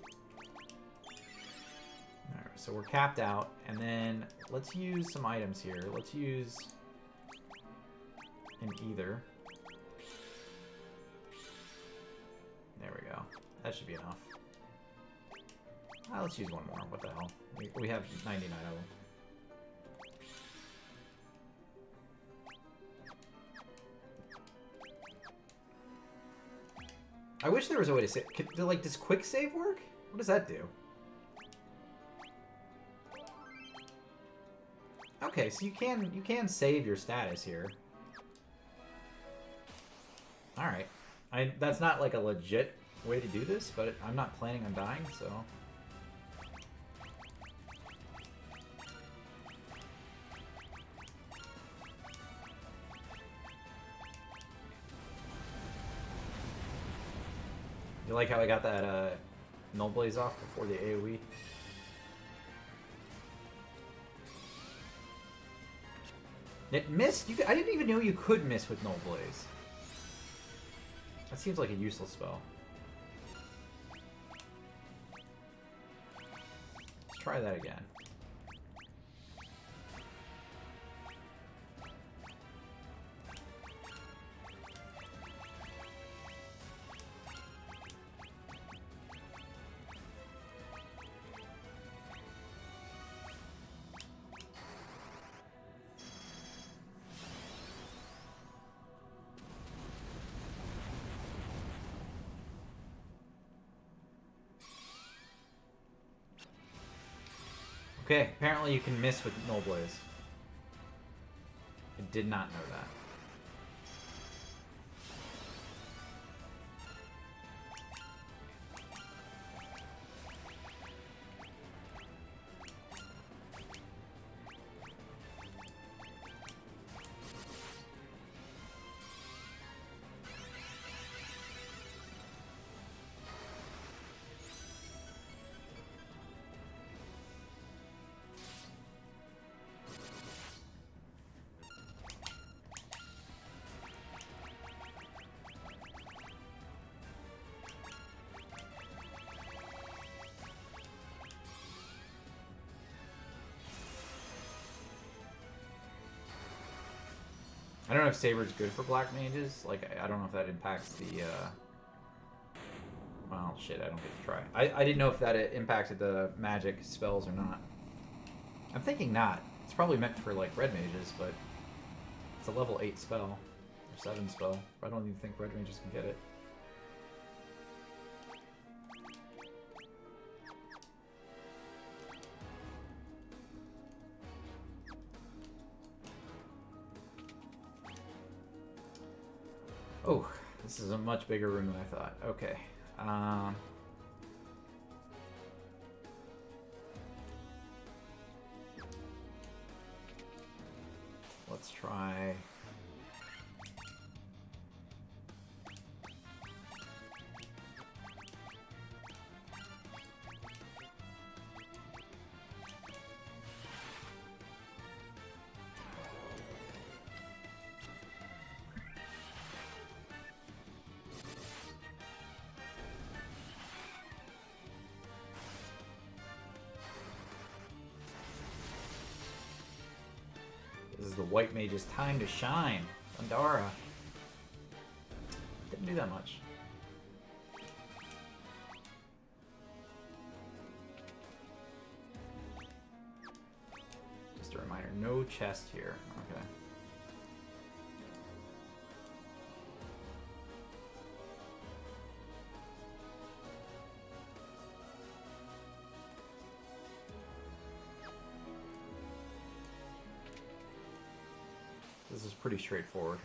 Alright, so we're capped out. And then let's use some items here. Let's use an either. There we go. That should be enough. Let's use one more. What the hell? We have 99 of them. I wish there was a way to save. Like, does quick save work? What does that do? Okay, so you can save your status here. All right. That's not like a legit way to do this, but I'm not planning on dying, so. You like how I got that Null Blaze off before the AoE? It missed? I didn't even know you could miss with Null Blaze. That seems like a useless spell. Let's try that again. Okay, apparently you can miss with Null Blaze. I did not know that. I don't know if Saber's good for black mages. Like, I don't know if that impacts the, well, shit, I don't get to try. I didn't know if that impacted the magic spells or not. I'm thinking not. It's probably meant for, like, red mages, but it's a level 8 spell. Or 7 spell. I don't even think red mages can get it. Oh, this is a much bigger room than I thought. Okay. Let's try... This is the white mage's time to shine. Andara. Didn't do that much. Just a reminder, no chest here. Okay. This is pretty straightforward.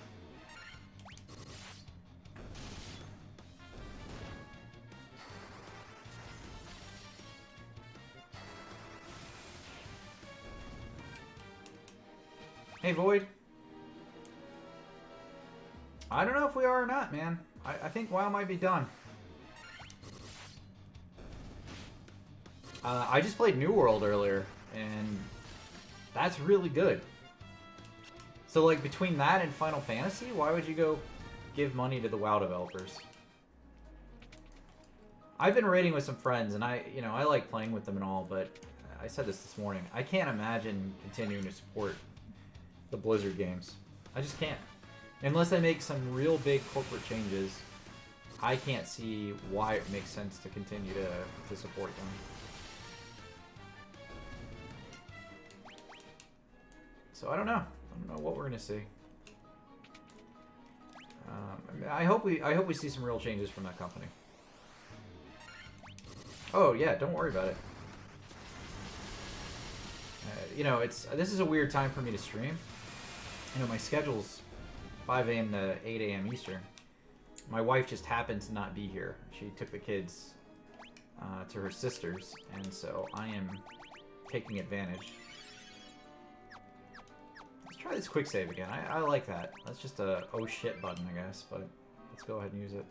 Hey, Void. I don't know if we are or not, man. I think WoW might be done. I just played New World earlier, and that's really good. So, like, between that and Final Fantasy, why would you go give money to the WoW developers? I've been raiding with some friends, and I like playing with them and all, but I said this morning. I can't imagine continuing to support the Blizzard games. I just can't. Unless they make some real big corporate changes, I can't see why it makes sense to continue to support them. So I don't know. I don't know what we're gonna see. I hope we see some real changes from that company. Oh yeah, don't worry about it. This is a weird time for me to stream. My schedule's 5 a.m. to 8 a.m. Eastern. My wife just happened to not be here. She took the kids to her sister's, and so I am taking advantage. Let's try this quick save again. I like that. That's just a oh shit button, I guess, but let's go ahead and use it.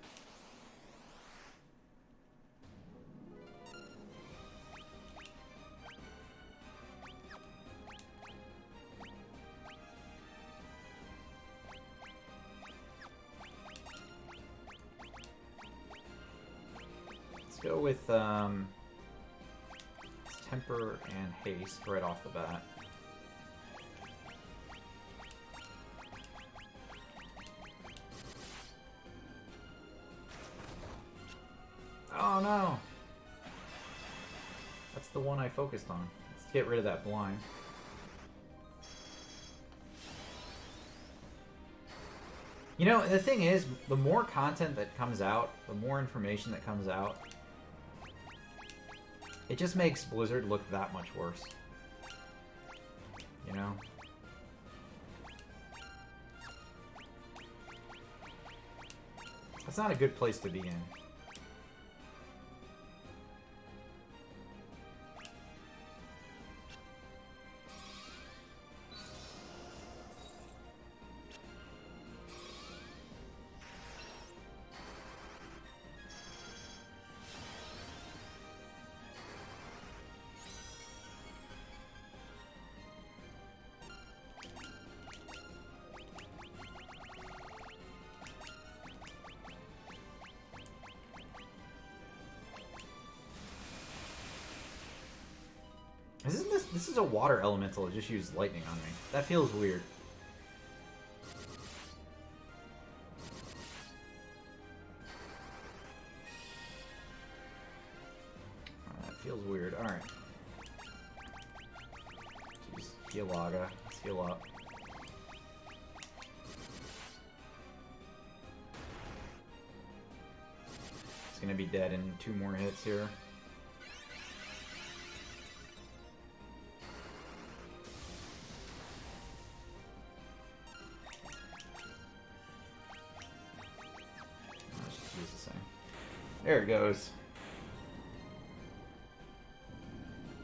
Go with temper and haste right off the bat. Oh no! That's the one I focused on. Let's get rid of that blind. The thing is, the more content that comes out, the more information that comes out, it just makes Blizzard look that much worse. That's not a good place to be in. This is a water elemental that just used lightning on me. That feels weird. That feels weird. Alright. Jeez. Healaga. Let's heal up. It's gonna be dead in 2 more hits here. There it goes.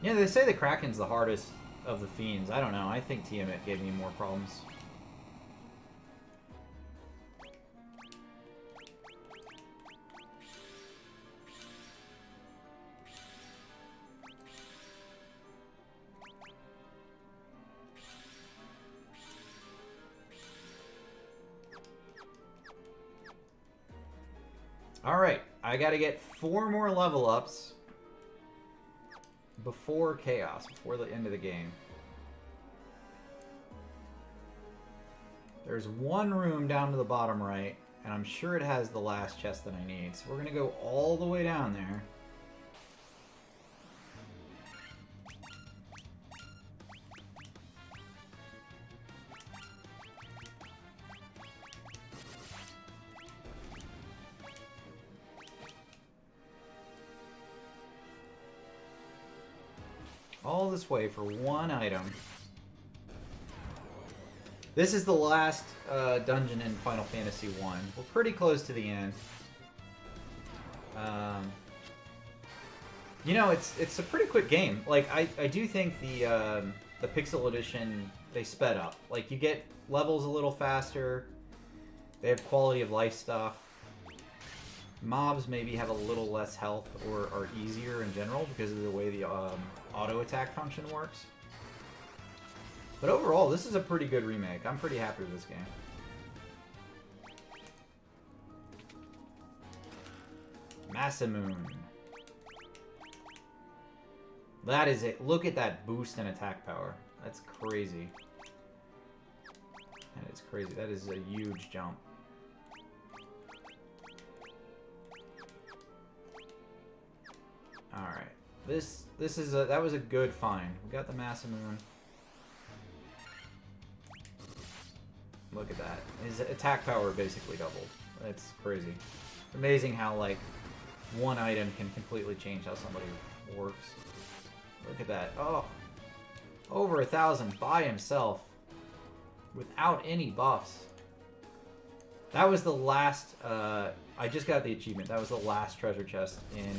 Yeah, they say the Kraken's the hardest of the fiends. I don't know. I think Tiamat gave me more problems. Alright, I gotta get 4 more level ups before Chaos, before the end of the game. There's 1 room down to the bottom right, and I'm sure it has the last chest that I need. So we're gonna go all the way down there. All this way for 1 item. This is the last dungeon in Final Fantasy 1. We're pretty close to the end. It's a pretty quick game. Like, I do think the Pixel Edition, they sped up. Like, you get levels a little faster. They have quality of life stuff. Mobs maybe have a little less health or are easier in general because of the way the auto attack function works. But overall, this is a pretty good remake. I'm pretty happy with this game. Masamune. That is it. Look at that boost in attack power. That's crazy. That is crazy. That is a huge jump. Alright. This is a that was a good find. We got the Masamune. Look at that. His attack power basically doubled. That's crazy. Amazing how like one item can completely change how somebody works. Look at that. Oh. Over 1,000 by himself. Without any buffs. That was the last I just got the achievement. That was the last treasure chest in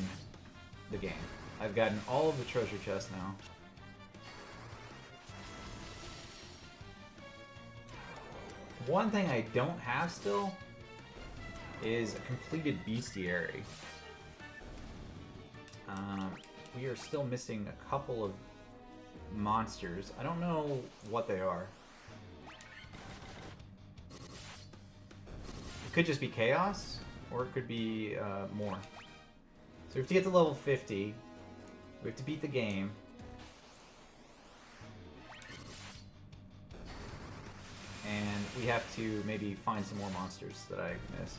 the game. I've gotten all of the treasure chests now. One thing I don't have still is a completed bestiary. We are still missing a couple of monsters. I don't know what they are. It could just be chaos, or it could be more. So we have to get to level 50. We have to beat the game. And we have to maybe find some more monsters that I missed.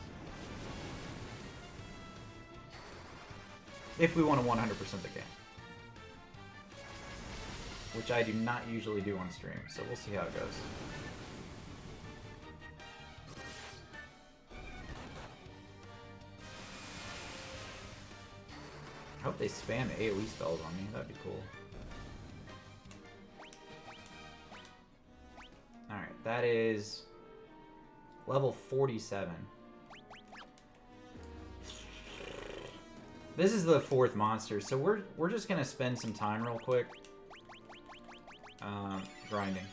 If we want to 100% the game. Which I do not usually do on stream, so we'll see how it goes. I hope they spam AoE spells on me. That'd be cool. Alright, that is level 47. This is the 4th monster, so we're just gonna spend some time real quick grinding.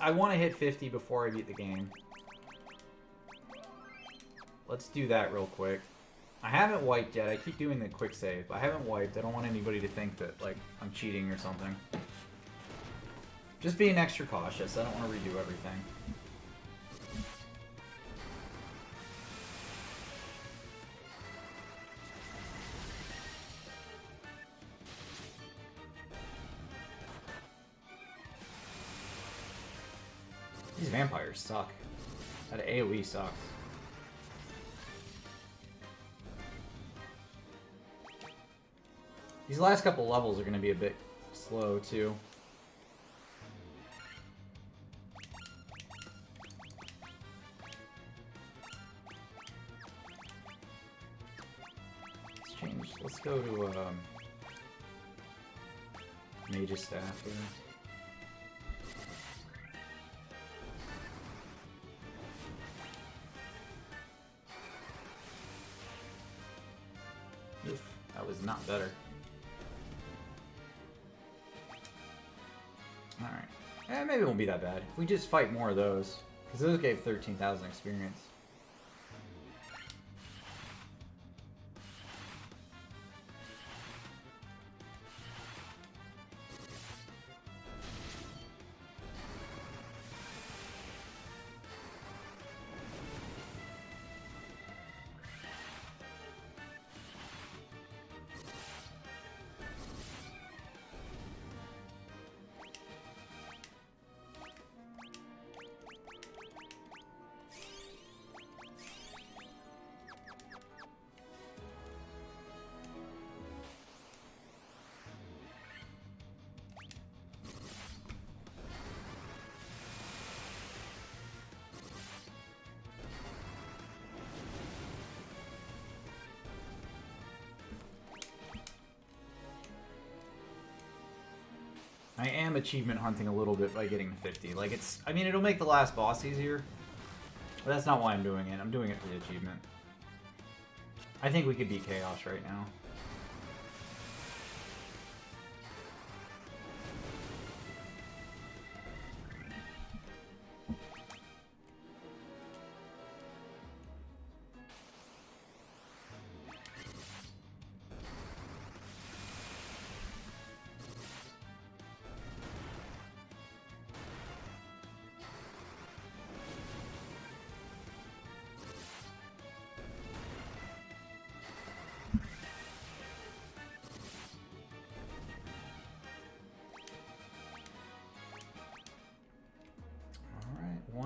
I want to hit 50 before I beat the game. Let's do that real quick. I haven't wiped yet. I keep doing the quick save. I haven't wiped. I don't want anybody to think that like I'm cheating or something. Just being extra cautious. I don't want to redo everything. These vampires suck. That AoE sucks. These last couple levels are going to be a bit slow, too. Let's change. Let's go to Mage's Staff here. Oof, that was not better. Alright. Maybe it won't be that bad. If we just fight more of those. Because those gave 13,000 experience. I am achievement hunting a little bit by getting to 50. Like, I mean, it'll make the last boss easier. But that's not why I'm doing it. I'm doing it for the achievement. I think we could beat Chaos right now.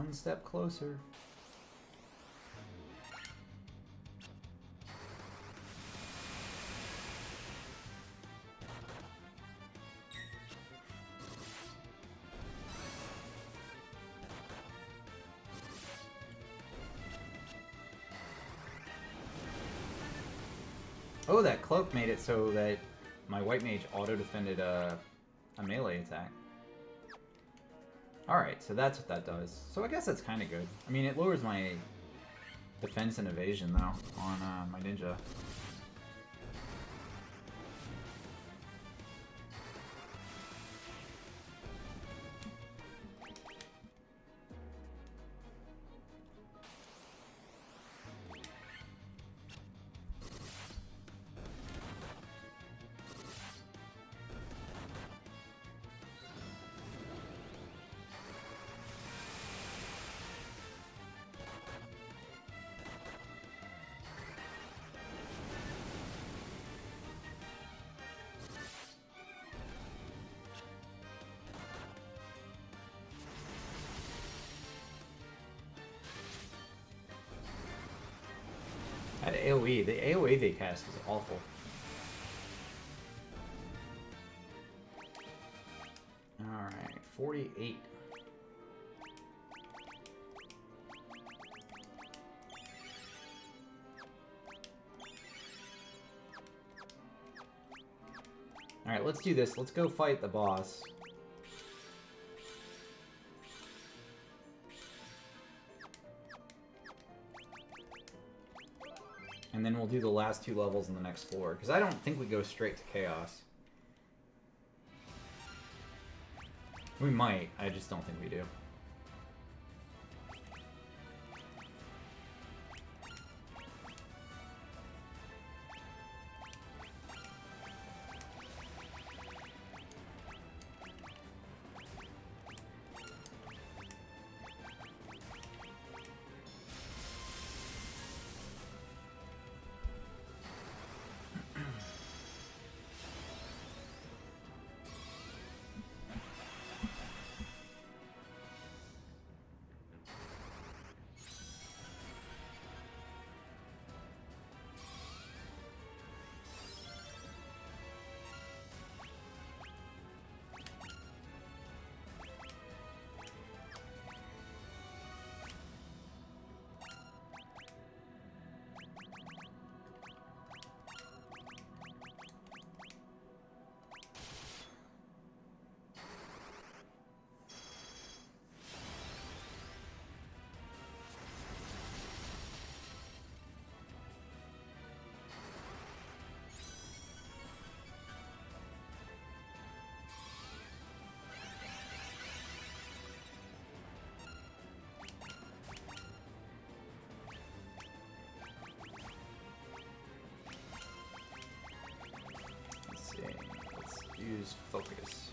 one step closer. Oh, that cloak made it so that my white mage auto-defended a melee attack. Alright, so that's what that does. So I guess that's kind of good. I mean, it lowers my defense and evasion, though, on my ninja. That AoE, the AoE they cast is awful. Alright, 48. Alright, let's do this. Let's go fight the boss. And then we'll do the last two levels in the next floor. Because I don't think we go straight to Chaos. We might. I just don't think we do. Use focus.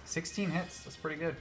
$16 hits, that's pretty good.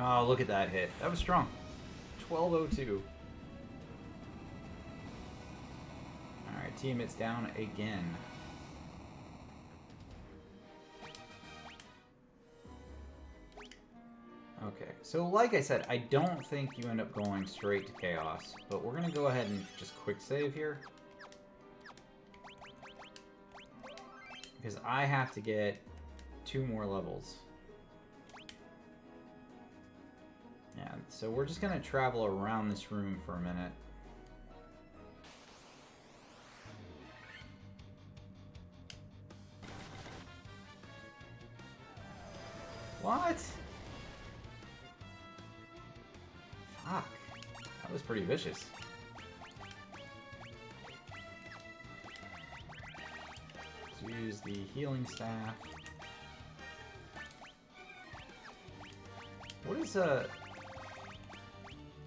Oh, look at that hit. That was strong. 1202. Alright, team, it's down again. Okay, so like I said, I don't think you end up going straight to Chaos, but we're gonna go ahead and just quick save here. Because I have to get 2 more levels. Yeah, So we're just gonna travel around this room for a minute. What? Fuck. That was pretty vicious. Let's use the healing staff. What does a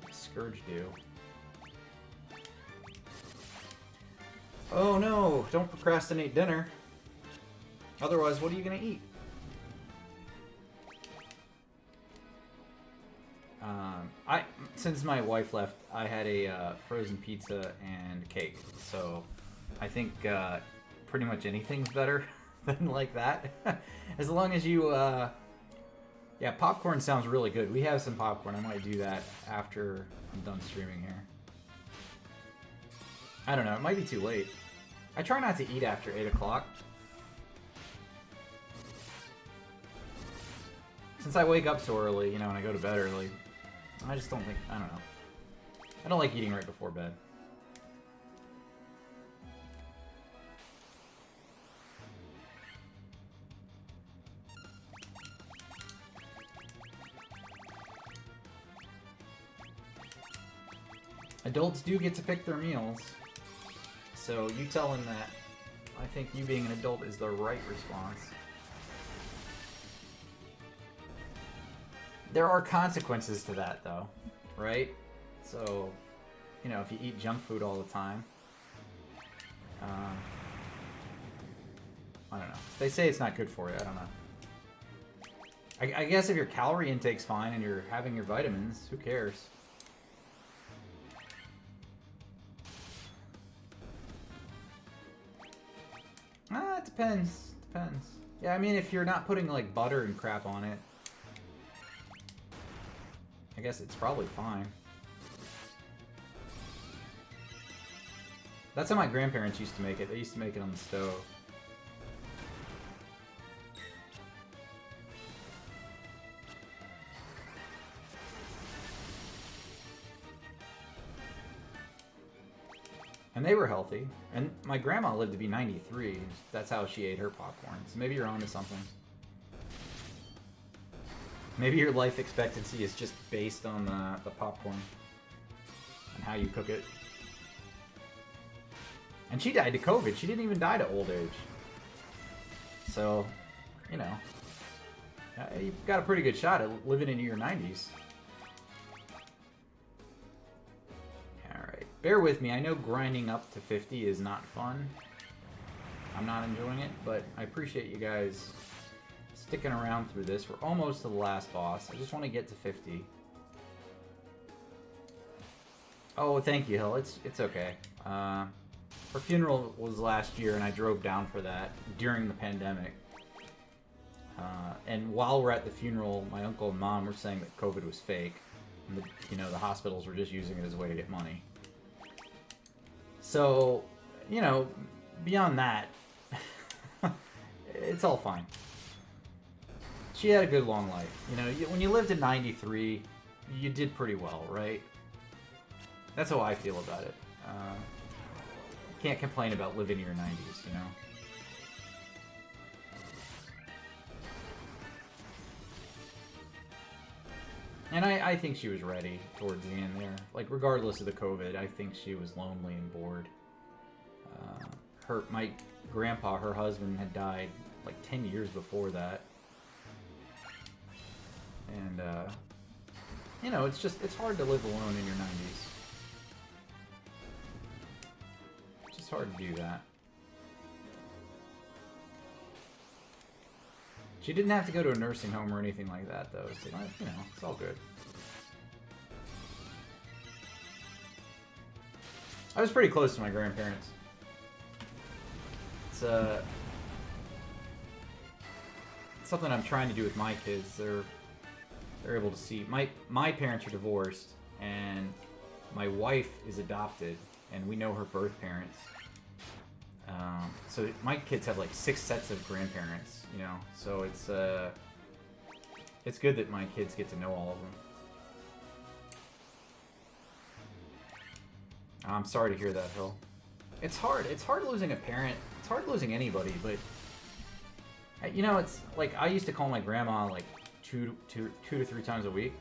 Scourge do? Oh no! Don't procrastinate dinner. Otherwise, what are you gonna eat? Since my wife left, I had a frozen pizza and cake. So I think pretty much anything's better than like that. As long as you, yeah, popcorn sounds really good. We have some popcorn. I might do that after I'm done streaming here. I don't know. It might be too late. I try not to eat after 8 o'clock. Since I wake up so early, you know, and I go to bed early, I just don't think, I don't know. I don't like eating right before bed. Adults do get to pick their meals, so you tell them that. I think you being an adult is the right response. There are consequences to that, though, right? So, you know, if you eat junk food all the time, I don't know. They say it's not good for you. I don't know. I guess if your calorie intake's fine and you're having your vitamins, who cares? It depends. Depends. Yeah, I mean, if you're not putting, like, butter and crap on it, I guess it's probably fine. That's how my grandparents used to make it. They used to make it on the stove. And they were healthy. And my grandma lived to be 93. That's how she ate her popcorn. So maybe you're onto something. Maybe your life expectancy is just based on the popcorn and how you cook it. And she died to COVID. She didn't even die to old age. So, you know, you've got a pretty good shot at living into your 90s. Alright, bear with me. I know grinding up to 50 is not fun. I'm not enjoying it, but I appreciate you guys sticking around through this. We're almost to the last boss. I just want to get to 50. Oh, thank you, Hill. It's okay. Her funeral was last year, and I drove down for that during the pandemic. And while we're at the funeral, my uncle and mom were saying that COVID was fake. And you know, the hospitals were just using it as a way to get money. So, you know, beyond that, it's all fine. She had a good long life. You know, when you lived to 93, you did pretty well, right? That's how I feel about it. Can't complain about living in your 90s, you know? And I think she was ready towards the end there. Like, regardless of the COVID, I think she was lonely and bored. My grandpa, her husband, had died like 10 years before that. And, you know, it's hard to live alone in your 90s. It's just hard to do that. She didn't have to go to a nursing home or anything like that, though, so, you know, it's all good. I was pretty close to my grandparents. It's something I'm trying to do with my kids. They're able to see. My parents are divorced, and my wife is adopted, and we know her birth parents. So my kids have like 6 sets of grandparents, you know. So it's good that my kids get to know all of them. I'm sorry to hear that, Hill. It's hard. It's hard losing a parent. It's hard losing anybody, but you know, it's like I used to call my grandma like two to three times a week.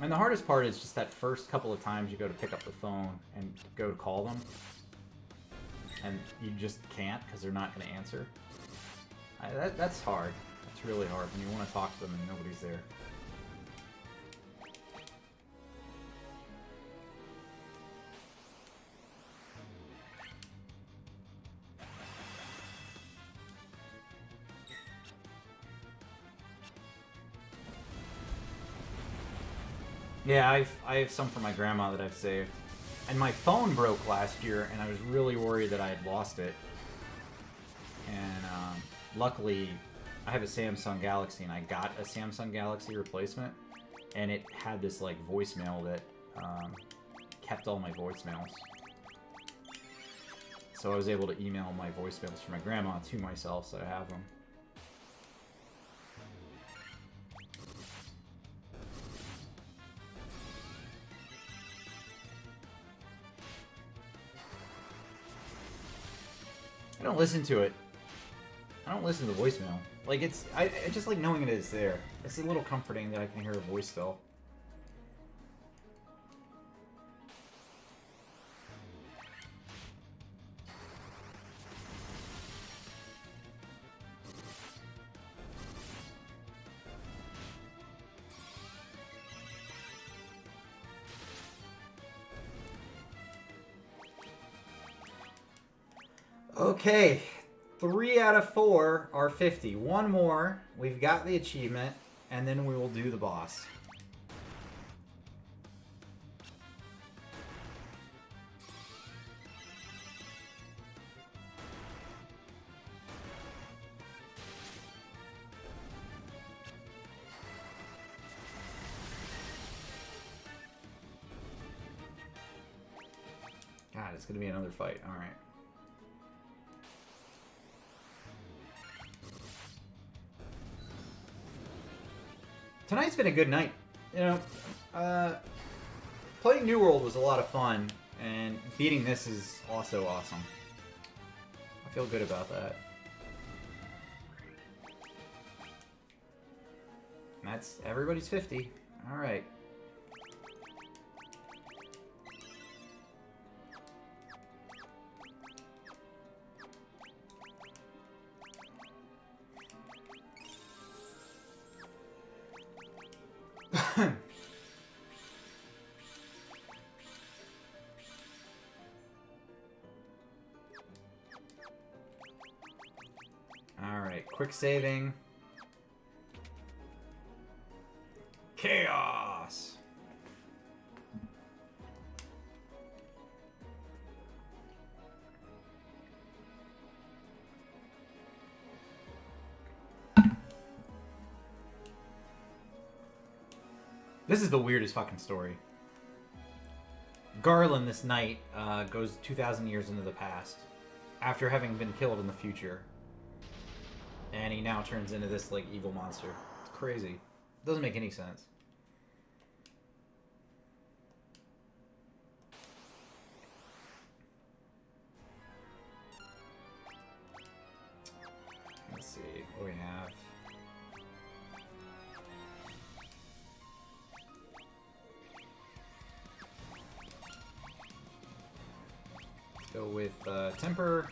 And the hardest part is just that first couple of times you go to pick up the phone and go to call them. And you just can't because they're not going to answer. That's hard. It's really hard when you want to talk to them and nobody's there. Yeah, I have some for my grandma that I've saved. And my phone broke last year, and I was really worried that I had lost it. And luckily, I have a Samsung Galaxy, and I got a Samsung Galaxy replacement. And it had this like voicemail that kept all my voicemails. So I was able to email my voicemails from my grandma to myself, so I have them. I don't listen to it. I don't listen to the voicemail. Like, I just like knowing it is there. It's a little comforting that I can hear a voice still. Okay, 3 out of 4 are 50. One more, we've got the achievement, and then we will do the boss. God, it's gonna be another fight. All right. Tonight's been a good night. You know, playing New World was a lot of fun, and beating this is also awesome. I feel good about that. And that's everybody's 50. All right. Alright, quick saving. Chaos! This is the weirdest fucking story. Garland this night goes 2,000 years into the past after having been killed in the future. And he now turns into this, like, evil monster. It's crazy. Doesn't make any sense. Let's see what we have. Let's go with Temper.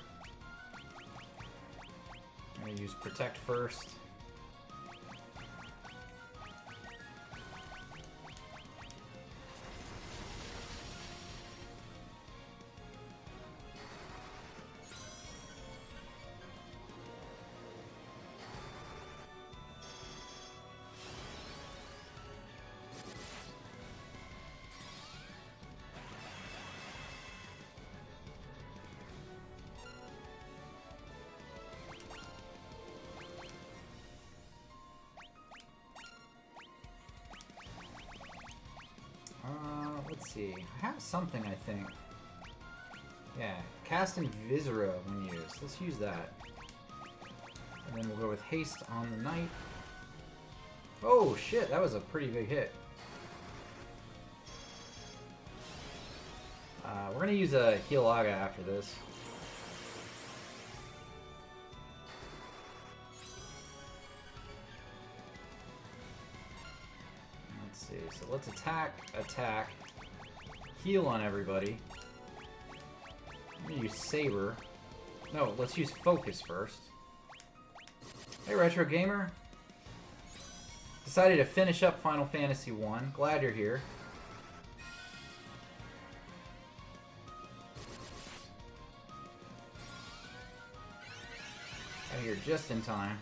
I'm gonna use Protect first. Let's see. I have something, I think. Yeah, cast Invisora when used. Let's use that. And then we'll go with haste on the knight. Oh shit, that was a pretty big hit. We're gonna use a Healaga after this. Let's see. So let's attack, heal on everybody. I'm gonna use Saber. No, let's use Focus first. Hey, Retro Gamer. Decided to finish up Final Fantasy 1. Glad you're here. Got here just in time.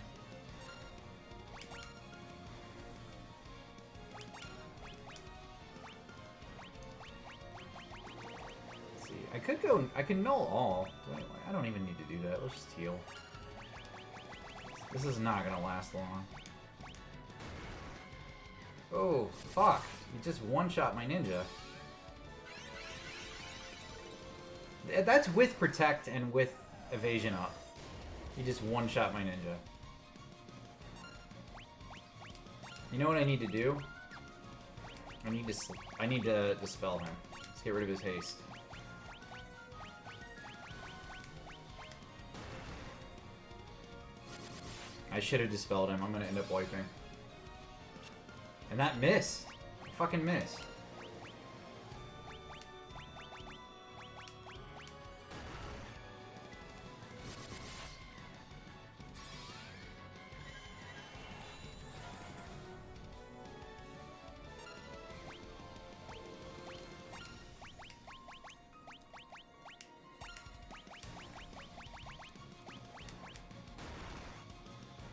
Let's see. I can null all. I don't even need to do that. Let's just heal. This is not gonna last long. Oh, fuck. You just one-shot my ninja. That's with Protect and with Evasion up. You just one-shot my ninja. You know what I need to do? I need to dispel him. Let's get rid of his haste. I should have dispelled him. I'm gonna end up wiping. And that missed. Fucking missed.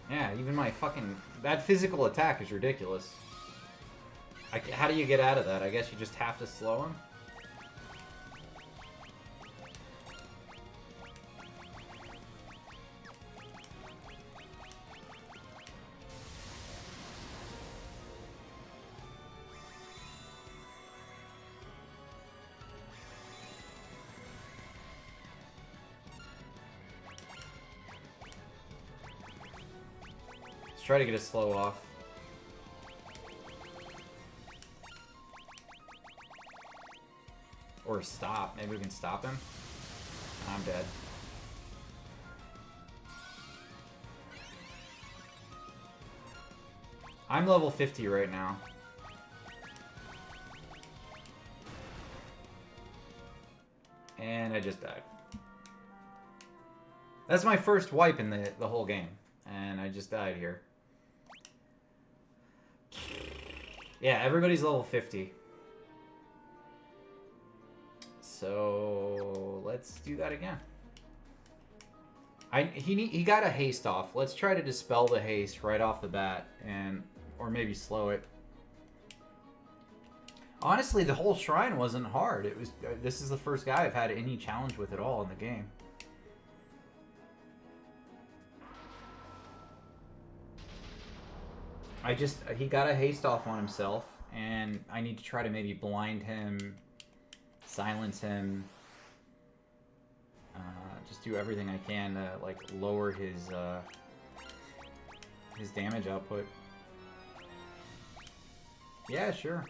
Yeah, even my fucking... That physical attack is ridiculous. How do you get out of that? I guess you just have to slow him? Let's try to get a slow off. Or stop. Maybe we can stop him. I'm dead. I'm level 50 right now. And I just died. That's my first wipe in the whole game. And I just died here. Yeah, everybody's level 50. So let's do that again. He got a haste off. Let's try to dispel the haste right off the bat, or maybe slow it. Honestly, the whole shrine wasn't hard. It was. This is the first guy I've had any challenge with at all in the game. He got a haste off on himself, and I need to try to maybe blind him. Silence him. Just do everything I can to like lower his damage output. Yeah, sure.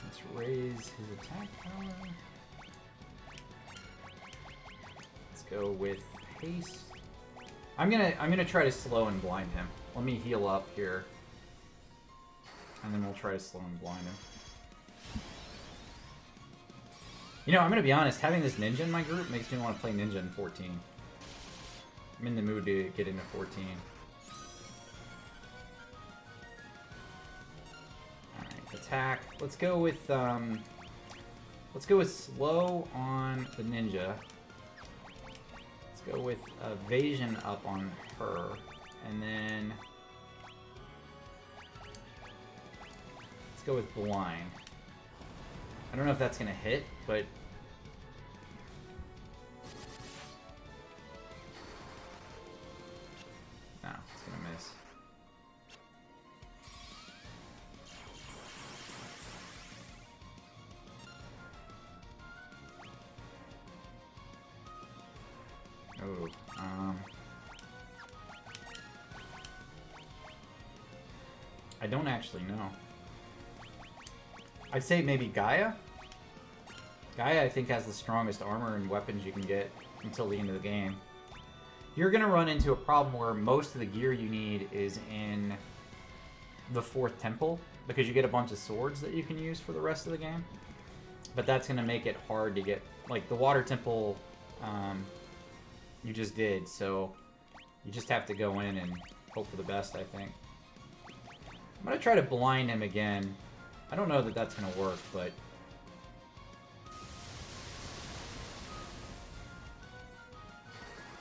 Let's raise his attack power. Let's go with haste. I'm gonna try to slow and blind him. Let me heal up here. And then we'll try to slow and blind him. You know, I'm gonna be honest, having this ninja in my group makes me want to play ninja in 14. I'm in the mood to get into 14. Attack. Let's go with slow on the ninja. Let's go with evasion up on her, and then let's go with blind. I don't know if that's gonna hit, but Oh, I don't actually know. I'd say maybe Gaia? Gaia, I think, has the strongest armor and weapons you can get until the end of the game. You're going to run into a problem where most of the gear you need is in the 4th temple, because you get a bunch of swords that you can use for the rest of the game. But that's going to make it hard to get... Like, the water temple you just did, so you just have to go in and hope for the best, I think. I'm going to try to blind him again. I don't know that that's going to work, but...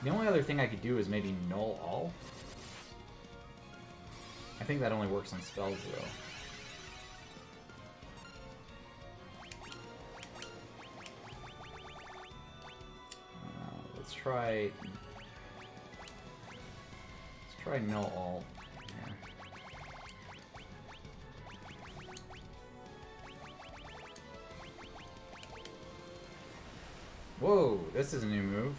The only other thing I could do is maybe null all. I think that only works on spells, though. Let's try null all here. Whoa, this is a new move.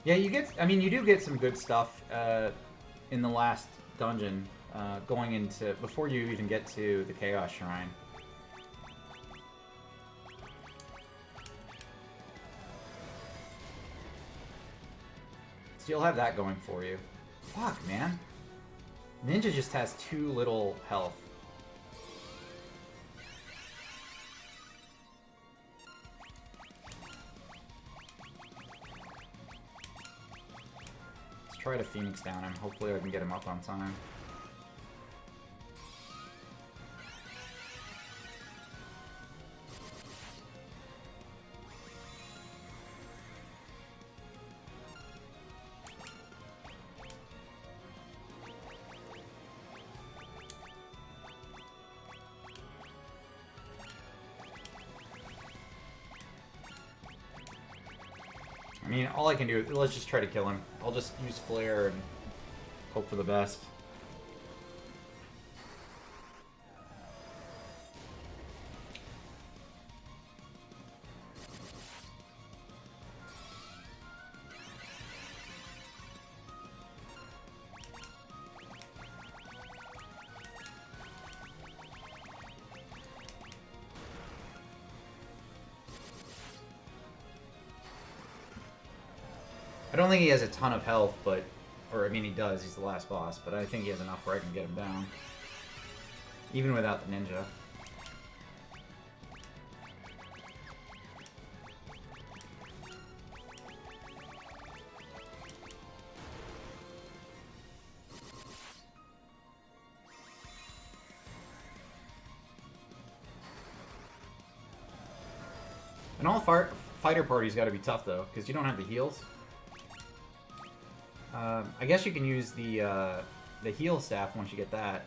Yeah, you get... I mean, you do get some good stuff in the last dungeon, going into... Before you even get to the Chaos Shrine. So you'll have that going for you. Fuck, man. Ninja just has too little health. Try to Phoenix down him. Hopefully I can get him up on time. I mean, all I can do is, let's just try to kill him. I'll just use Flare and hope for the best. I don't think he has a ton of health, but... Or, I mean, he does. He's the last boss. But I think he has enough where I can get him down. Even without the ninja. And all fighter parties got to be tough, though, because you don't have the heals. I guess you can use the heal staff once you get that.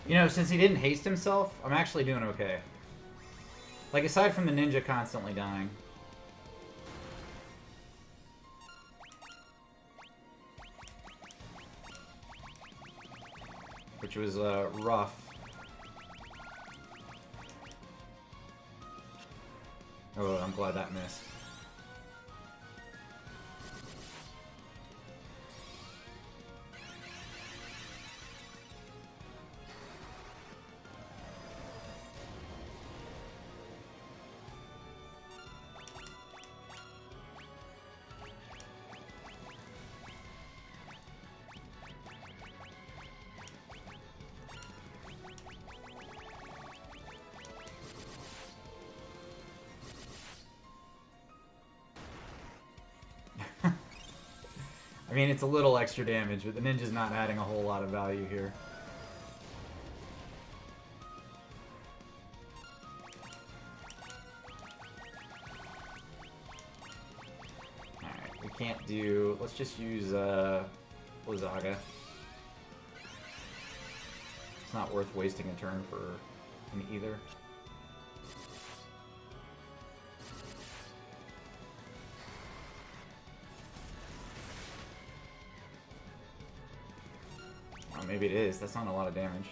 You know, since he didn't haste himself, I'm actually doing okay. Like, aside from the ninja constantly dying. Which was, rough. Oh, I'm glad that missed. I mean, it's a little extra damage, but the ninja's not adding a whole lot of value here. Alright, we can't do... Let's just use Blizzaga. It's not worth wasting a turn for an either. Oh, maybe it is. That's not a lot of damage.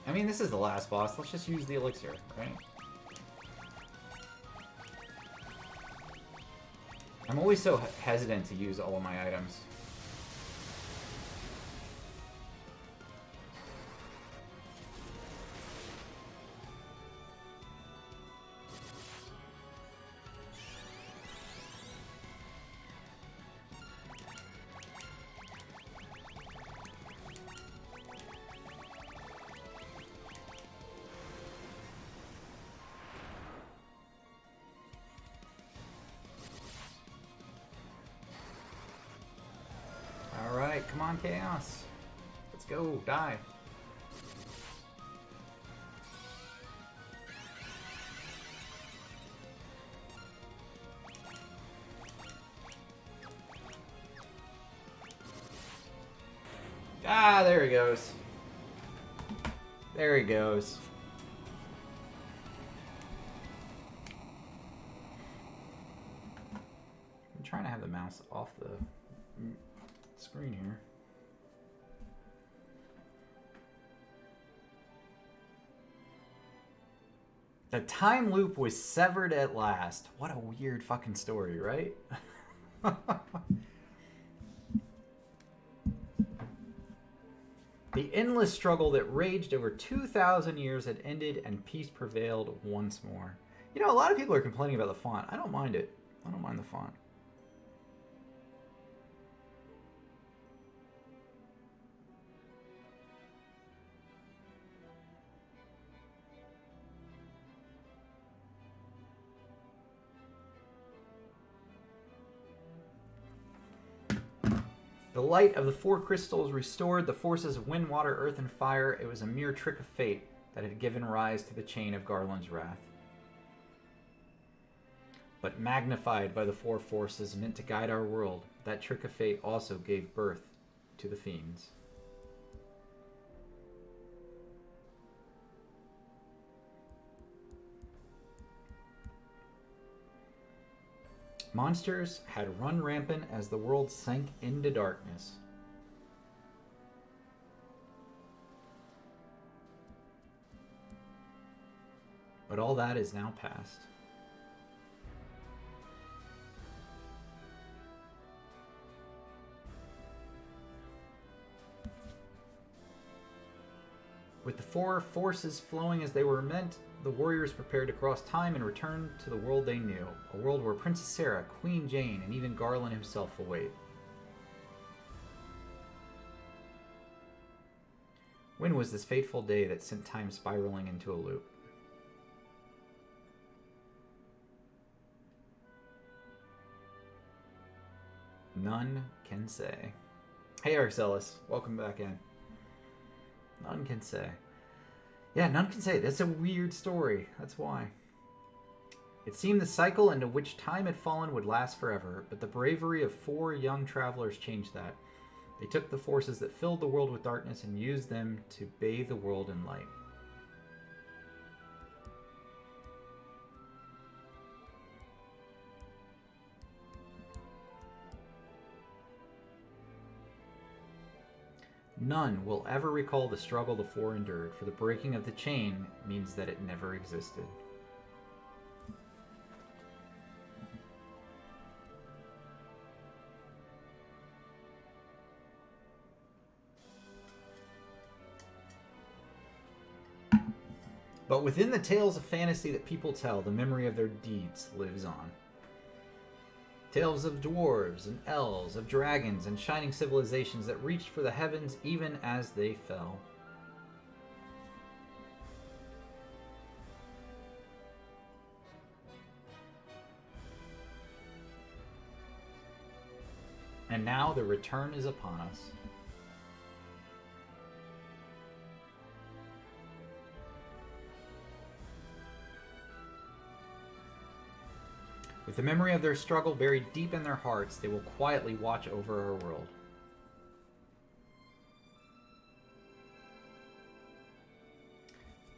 I mean, this is the last boss. Let's just use the elixir, right? I'm always so hesitant to use all of my items. Come on, Chaos. Let's go. Die. Ah, there he goes. There he goes. I'm trying to have the mouse off the screen here. The time loop was severed at last. What a weird fucking story, right? The endless struggle that raged over 2,000 years had ended and peace prevailed once more. You know, a lot of people are complaining about the font. I don't mind it. I don't mind the font. The light of the four crystals restored the forces of wind, water, earth, and fire. It was a mere trick of fate that had given rise to the chain of Garland's wrath. But magnified by the four forces meant to guide our world, that trick of fate also gave birth to the fiends. Monsters had run rampant as the world sank into darkness. But all that is now past. With the four forces flowing as they were meant, the warriors prepared to cross time and return to the world they knew, a world where Princess Sarah, Queen Jane, and even Garland himself await. When was this fateful day that sent time spiraling into a loop? None can say. Hey, Arcelis, welcome back in. None can say. Yeah, none can say. That's a weird story. That's why. It seemed the cycle into which time had fallen would last forever, but the bravery of four young travelers changed that. They took the forces that filled the world with darkness and used them to bathe the world in light. None will ever recall the struggle the four endured, for the breaking of the chain means that it never existed. But within the tales of fantasy that people tell, the memory of their deeds lives on. Tales of dwarves and elves, of dragons and shining civilizations that reached for the heavens even as they fell. And now the return is upon us. With the memory of their struggle buried deep in their hearts, they will quietly watch over our world.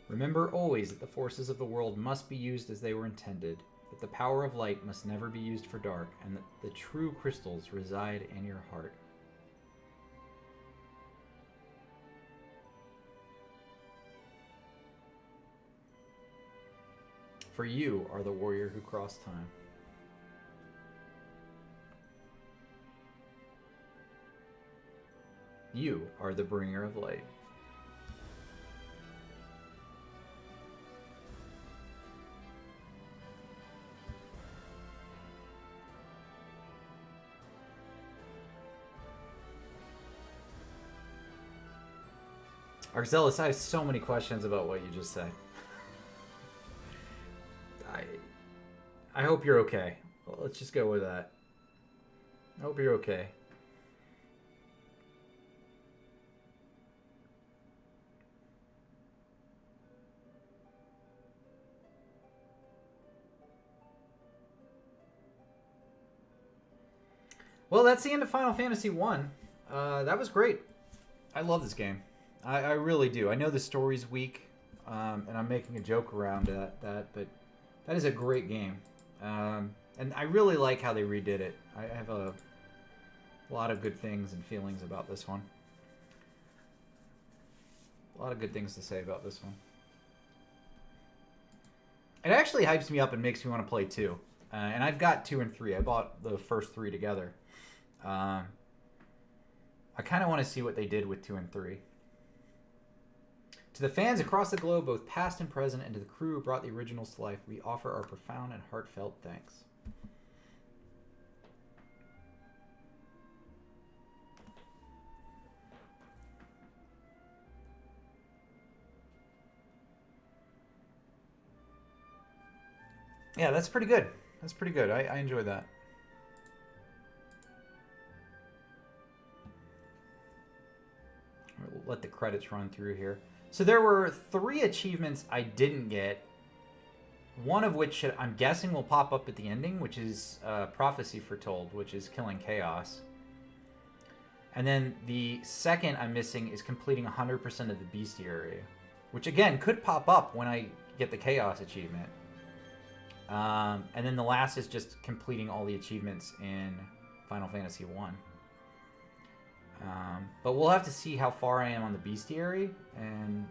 Remember always that the forces of the world must be used as they were intended, that the power of light must never be used for dark, and that the true crystals reside in your heart. For you are the warrior who crossed time. You are the bringer of light. Arxelis, I have so many questions about what you just said. I hope you're okay. Well, let's just go with that. I hope you're okay. Well, that's the end of Final Fantasy 1. That was great. I love this game. I really do. I know the story's weak, and I'm making a joke around that, but that is a great game. And I really like how they redid it. I have a lot of good things and feelings about this one. A lot of good things to say about this one. It actually hypes me up and makes me want to play 2. And I've got 2 and 3. I bought the first 3 together. I kind of want to see what they did with 2 and 3. To the fans across the globe, both past and present, and to the crew who brought the originals to life, we offer our profound and heartfelt thanks. Yeah, that's pretty good. That's pretty good. I enjoyed that. We'll let the credits run through here. So there were 3 achievements I didn't get. One of which I'm guessing will pop up at the ending, which is Prophecy Foretold, which is killing Chaos. And then the second I'm missing is completing 100% of the Bestiary, which again could pop up when I get the Chaos achievement. And then the last is just completing all the achievements in Final Fantasy 1. But we'll have to see how far I am on the Bestiary and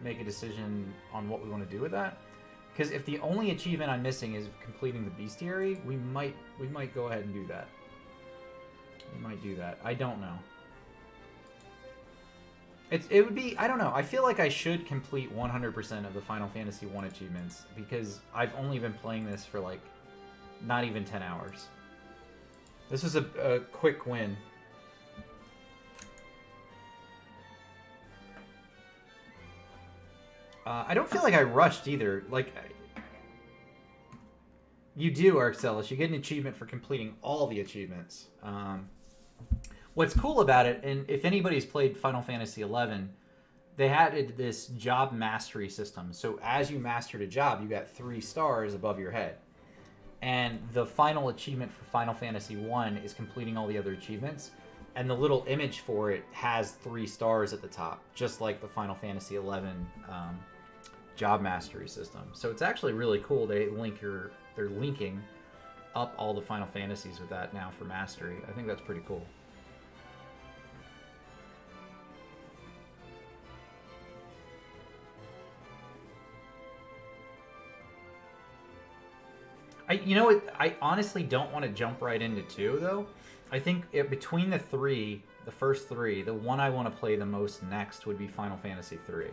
make a decision on what we want to do with that. Because if the only achievement I'm missing is completing the Bestiary, we might go ahead and do that. We might do that. I don't know. It would be, I don't know. I feel like I should complete 100% of the Final Fantasy 1 achievements because I've only been playing this for like not even 10 hours. This was a quick win. I don't feel like I rushed either. Like, you do, Arxelis. You get an achievement for completing all the achievements. What's cool about it, and if anybody's played Final Fantasy XI, they added this job mastery system. So as you mastered a job, you got 3 stars above your head. And the final achievement for Final Fantasy 1 is completing all the other achievements. And the little image for it has 3 stars at the top, just like the Final Fantasy XI job mastery system. So it's actually really cool. They're linking up all the Final Fantasies with that now for mastery. I think that's pretty cool. I honestly don't want to jump right into 2 though. I think between the first 3, the one I want to play the most next would be Final Fantasy 3.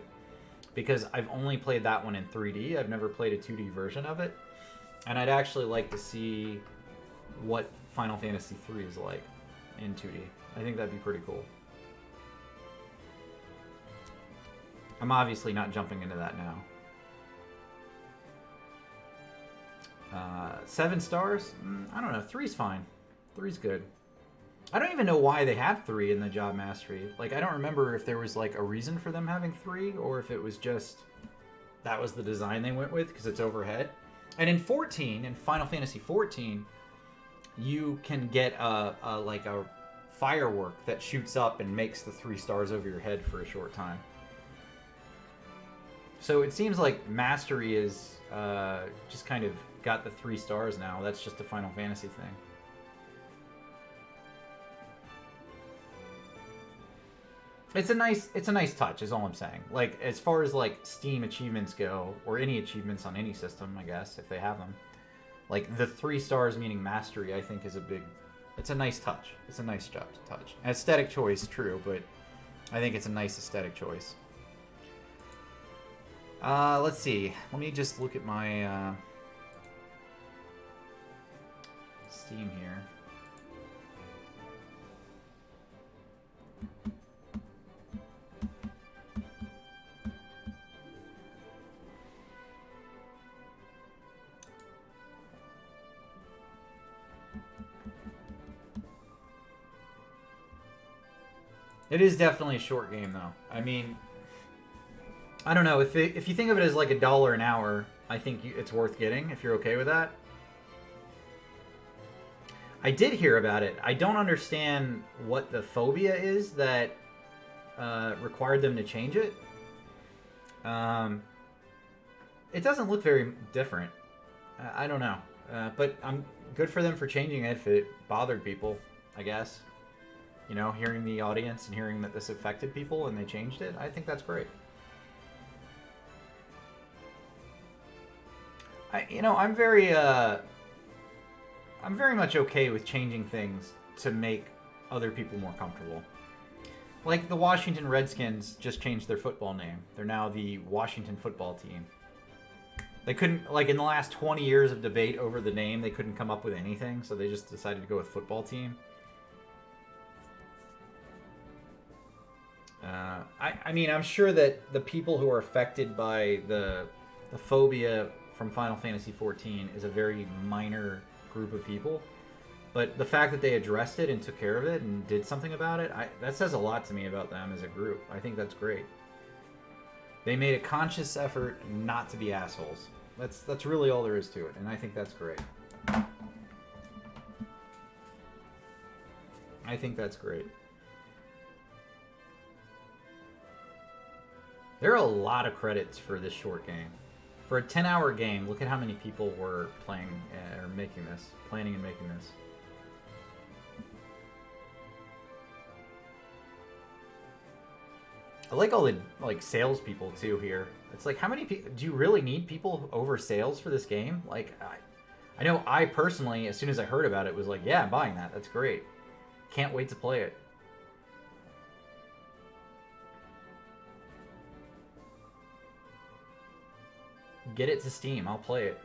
Because I've only played that one in 3D. I've never played a 2D version of it. And I'd actually like to see what Final Fantasy 3 is like in 2D. I think that'd be pretty cool. I'm obviously not jumping into that now. 7 stars? I don't know. 3's fine. 3's good. I don't even know why they had 3 in the job mastery. Like, I don't remember if there was, like, a reason for them having 3, or if it was just that was the design they went with, because it's overhead. And in 14, in Final Fantasy 14, you can get like a firework that shoots up and makes the 3 stars over your head for a short time. So it seems like Mastery is just kind of got the 3 stars now. That's just a Final Fantasy thing. It's a nice touch, is all I'm saying. Like, as far as like Steam achievements go, or any achievements on any system, I guess, if they have them, like the 3 stars meaning Mastery, I think is it's a nice touch. It's a nice touch. Aesthetic choice, true, but I think it's a nice aesthetic choice. Let's see. Let me just look at my Steam here. It is definitely a short game, though. I mean, I don't know. If you think of it as like $1 an hour, I think it's worth getting, if you're okay with that. I did hear about it. I don't understand what the phobia is that required them to change it. It doesn't look very different. I don't know. But I'm good for them for changing it if it bothered people, I guess. You know, hearing the audience and hearing that this affected people and they changed it, I think that's great. I'm very much okay with changing things to make other people more comfortable. Like the Washington Redskins just changed their football name. They're now the Washington Football Team. They couldn't, like in the last 20 years of debate over the name, they couldn't come up with anything, so they just decided to go with football team. I mean, I'm sure that the people who are affected by the phobia from Final Fantasy XIV is a very minor group of people. But the fact that they addressed it and took care of it and did something about it, that says a lot to me about them as a group. I think that's great. They made a conscious effort not to be assholes. That's really all there is to it, and I think that's great. I think that's great. There are a lot of credits for this short game. For a 10-hour game, look at how many people were playing or making this, planning and making this. I like all the salespeople too here. It's like, how many people do you really need people over sales for this game? Like, I know I personally, as soon as I heard about it, was like, yeah, I'm buying that. That's great. Can't wait to play it. Get it to Steam. I'll play it.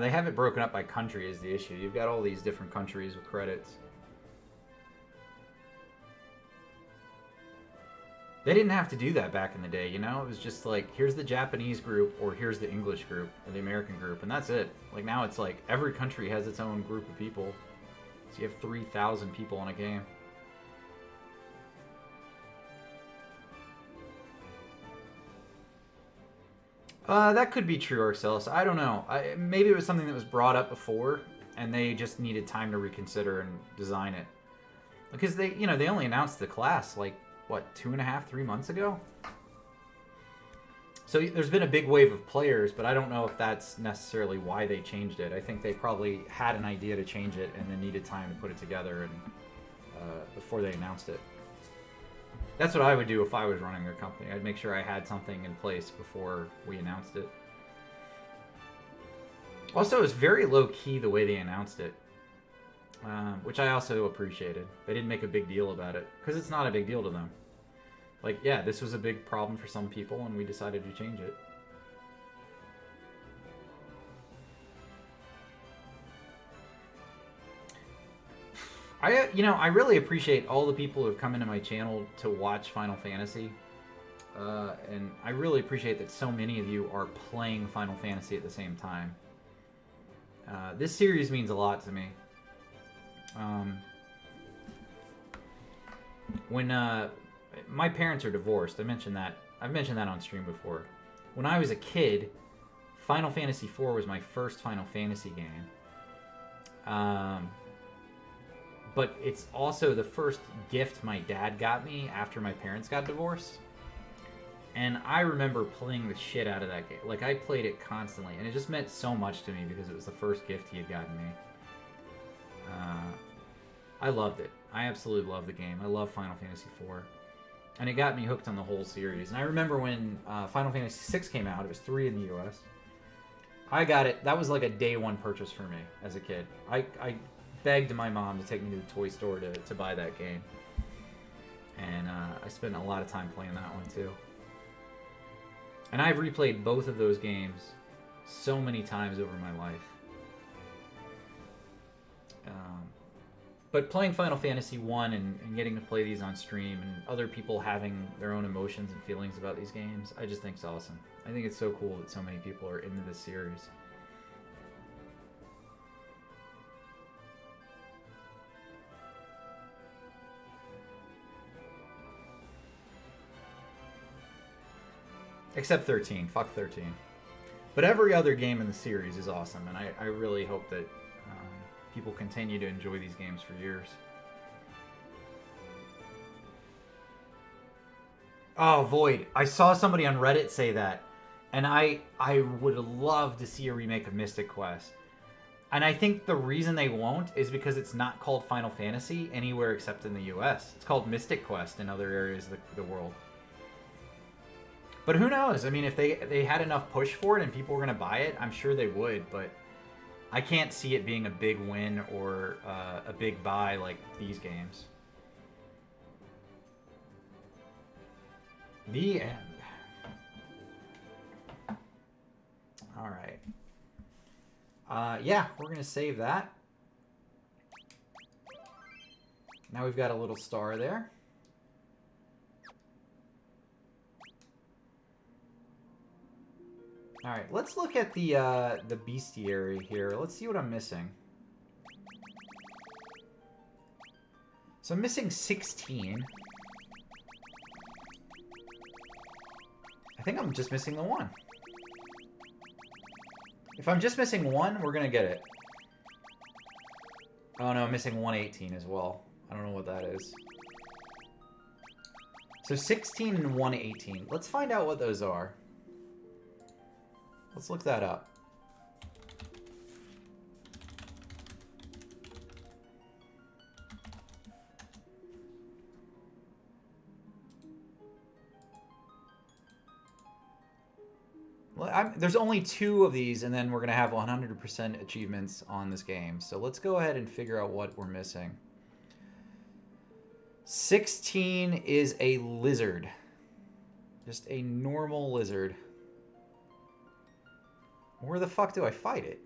They have it broken up by country is the issue. You've got all these different countries with credits. They didn't have to do that back in the day, you know? It was just like, here's the Japanese group, or here's the English group, or the American group, and that's it. Like, now it's like, every country has its own group of people. So you have 3,000 people in a game. That could be true, Arcelis. I don't know. Maybe it was something that was brought up before, and they just needed time to reconsider and design it. Because they only announced the class, like, what, 2.5, 3 months ago? So there's been a big wave of players, but I don't know if that's necessarily why they changed it. I think they probably had an idea to change it and then needed time to put it together and before they announced it. That's what I would do if I was running their company. I'd make sure I had something in place before we announced it. Also, it was very low-key the way they announced it, which I also appreciated. They didn't make a big deal about it, because it's not a big deal to them. Like, yeah, this was a big problem for some people, and we decided to change it. I really appreciate all the people who have come into my channel to watch Final Fantasy. And I really appreciate that so many of you are playing Final Fantasy at the same time. This series means a lot to me. When my parents are divorced, I've mentioned that on stream before. When I was a kid, Final Fantasy IV was my first Final Fantasy game. But it's also the first gift my dad got me after my parents got divorced. And I remember playing the shit out of that game. Like, I played it constantly, and it just meant so much to me because it was the first gift he had gotten me. I loved it. I absolutely loved the game. I love Final Fantasy IV. And it got me hooked on the whole series. And I remember when Final Fantasy VI came out, it was 3 in the US. I got it. That was like a day one purchase for me as a kid. I begged my mom to take me to the toy store to buy that game. And I spent a lot of time playing that one too. And I've replayed both of those games so many times over my life. But playing Final Fantasy 1 and getting to play these on stream and other people having their own emotions and feelings about these games, I just think it's awesome. I think it's so cool that so many people are into this series. Except 13. Fuck 13. But every other game in the series is awesome, and I really hope that people continue to enjoy these games for years. Oh, Void. I saw somebody on Reddit say that, and I would love to see a remake of Mystic Quest. And I think the reason they won't is because it's not called Final Fantasy anywhere except in the US. It's called Mystic Quest in other areas of the world. But who knows? I mean, if they had enough push for it and people were going to buy it, I'm sure they would. But I can't see it being a big win or a big buy like these games. The end. All right. Yeah, we're going to save that. Now we've got a little star there. All right, let's look at the bestiary here. Let's see what I'm missing. So I'm missing 16. I think I'm just missing the 1. If I'm just missing 1, we're gonna get it. Oh no, I'm missing 118 as well. I don't know what that is. So 16 and 118. Let's find out what those are. Let's look that up. Well, there's only 2 of these, and then we're going to have 100% achievements on this game. So let's go ahead and figure out what we're missing. 16 is a lizard. Just a normal lizard. Where the fuck do I fight it?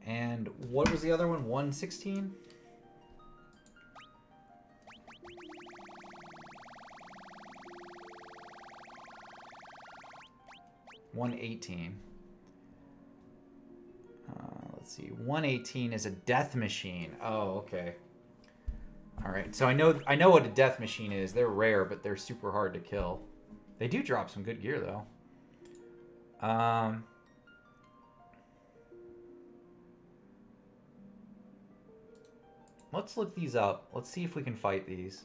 And what was the other one? 116? $118. Let's see. 118 is a death machine. Oh, okay. All right, so I know what a death machine is. They're rare, but they're super hard to kill. They do drop some good gear, though. Let's look these up. Let's see if we can fight these.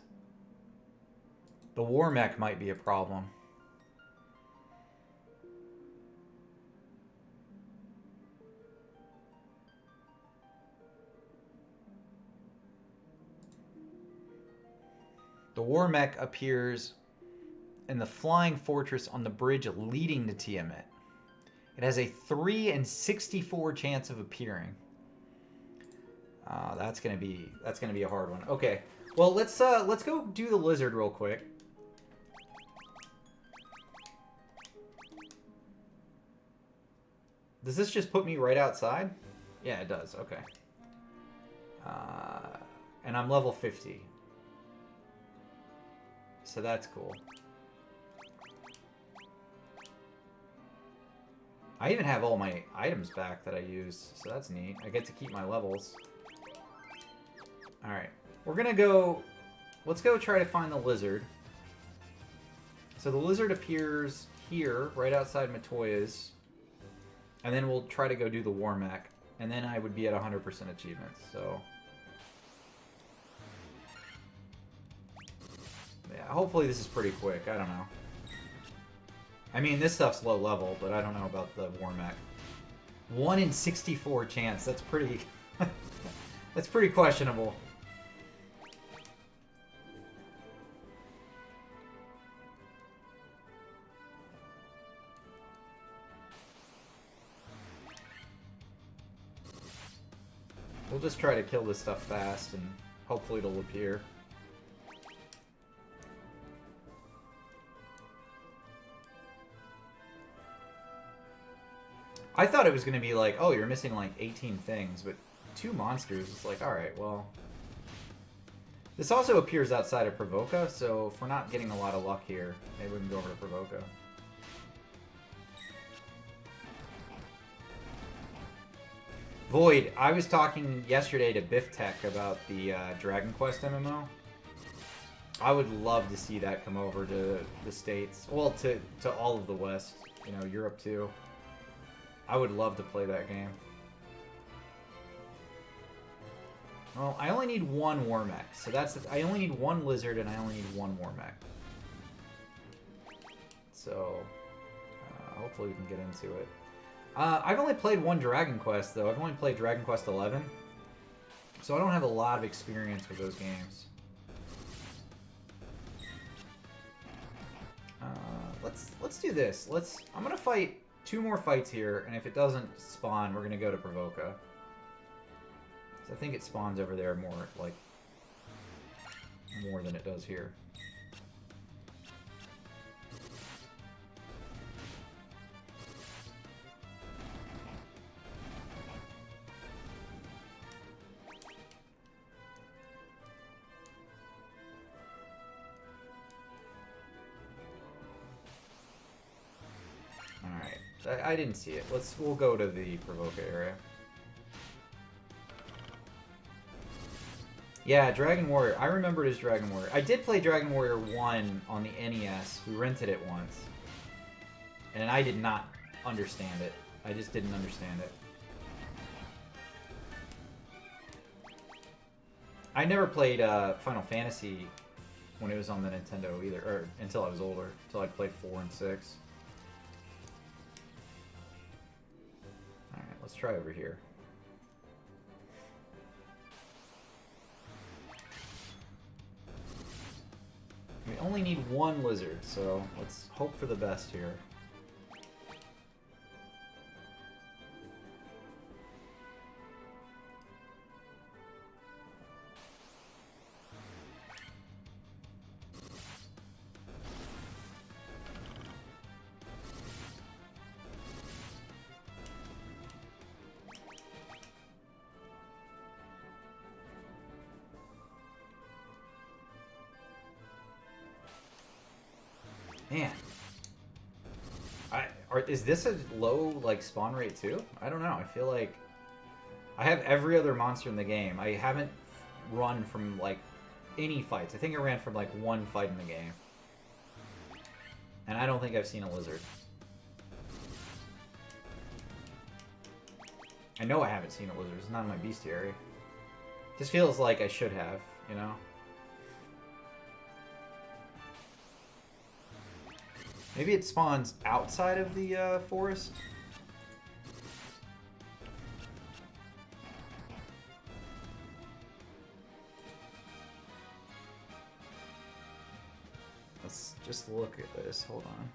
The war mech might be a problem. The war mech appears and the flying fortress on the bridge leading to Tiamat. It has a 3 in 64 chance of appearing. That's gonna be a hard one. Okay, well let's go do the lizard real quick. Does this just put me right outside? Yeah, it does. Okay. And I'm level 50. So that's cool. I even have all my items back that I used, so that's neat. I get to keep my levels. Alright. We're gonna go... Let's go try to find the lizard. So the lizard appears here, right outside Matoya's. And then we'll try to go do the war mech. And then I would be at 100% achievements, so... Yeah, hopefully this is pretty quick. I don't know. I mean, this stuff's low level, but I don't know about the war mech. 1 in 64 chance. That's pretty... that's pretty questionable. We'll just try to kill this stuff fast, and hopefully it'll appear. I thought it was going to be like, oh, you're missing like 18 things, but 2 monsters, it's like, alright, well... This also appears outside of Provoca, so if we're not getting a lot of luck here, maybe we can go over to Provoca. Void, I was talking yesterday to Biff Tech about the Dragon Quest MMO. I would love to see that come over to the States. Well, to all of the West. You know, Europe too. I would love to play that game. Well, I only need 1 war mech. So that's... I only need 1 lizard and I only need 1 war mech. So, hopefully we can get into it. I've only played 1 Dragon Quest, though. I've only played Dragon Quest 11. So I don't have a lot of experience with those games. Let's do this. I'm gonna fight 2 more fights here, and if it doesn't spawn, we're gonna go to Provoca. So I think it spawns over there more than it does here. I didn't see it. We'll go to the Provoca area. Yeah, Dragon Warrior. I remember it as Dragon Warrior. I did play Dragon Warrior 1 on the NES. We rented it once. And I did not understand it. I just didn't understand it. I never played Final Fantasy when it was on the Nintendo either, or until I was older. Until I played 4 and 6. Let's try over here. We only need 1 lizard, so let's hope for the best here. Man. Is this a low, spawn rate, too? I don't know. I feel like I have every other monster in the game. I haven't run from, any fights. I think I ran from, 1 fight in the game. And I don't think I've seen a lizard. I know I haven't seen a lizard. It's not in my bestiary. Just feels like I should have, you know? Maybe it spawns outside of the forest? just look at this. Hold on.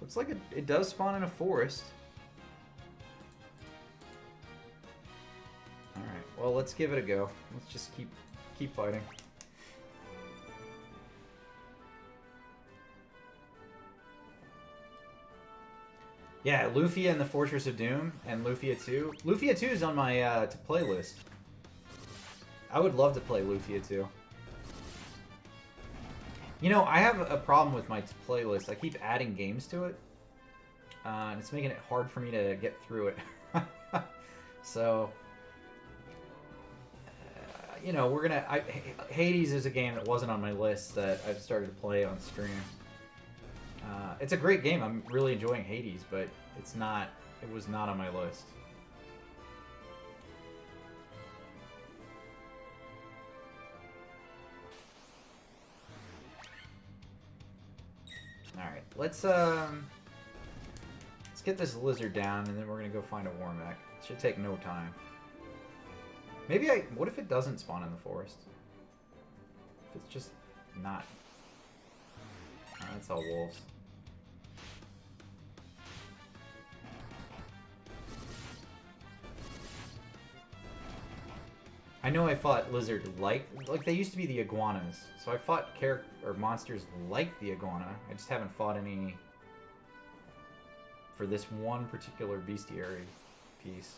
Looks like it does spawn in a forest. All right. Well, let's give it a go. Let's just keep fighting. Yeah, Lufia and the Fortress of Doom, and Lufia 2. Lufia 2 is on my to play list. I would love to play Lufia 2. You know, I have a problem with my to play list. I keep adding games to it, and it's making it hard for me to get through it. So, you know, we're gonna. Hades is a game that wasn't on my list that I've started to play on stream. It's a great game. I'm really enjoying Hades, but it's not. It was not on my list. All right, let's get this lizard down, and then we're gonna go find a Warmech. It should take no time. Maybe what if it doesn't spawn in the forest? If it's just not. Oh, that's all wolves. I know I fought lizard like they used to be the iguanas. So I fought monsters like the iguana. I just haven't fought any for this one particular bestiary piece.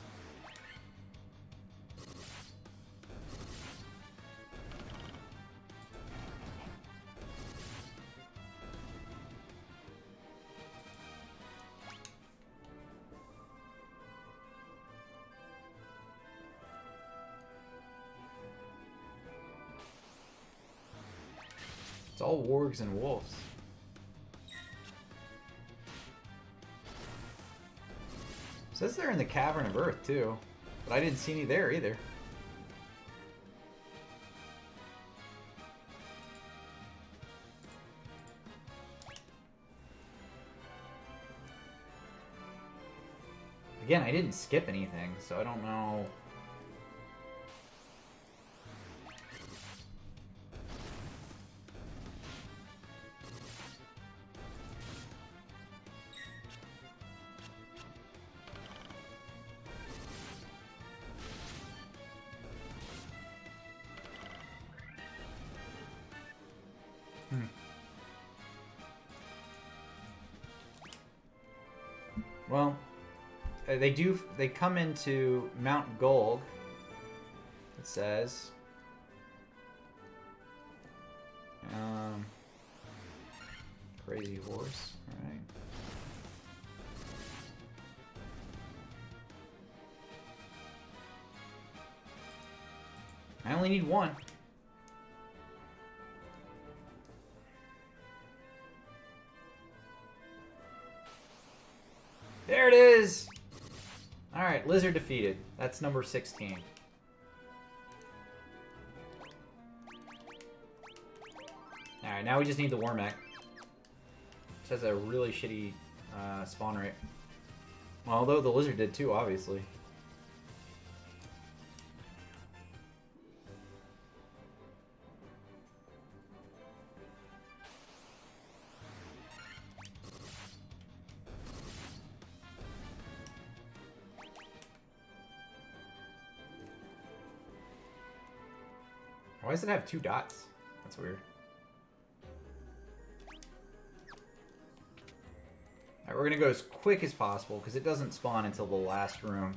It's all wargs and wolves. It says they're in the Cavern of Earth too, but I didn't see any there either. Again, I didn't skip anything, so I don't know. Well, they come into Mount Golg, it says. Crazy horse, alright. I only need one. There it is! Alright, lizard defeated. That's number 16. Alright, now we just need the Warmech. Which has a really shitty spawn rate. Well, although the lizard did too, obviously. Why does it have 2 dots? That's weird. Alright, we're gonna go as quick as possible because it doesn't spawn until the last room.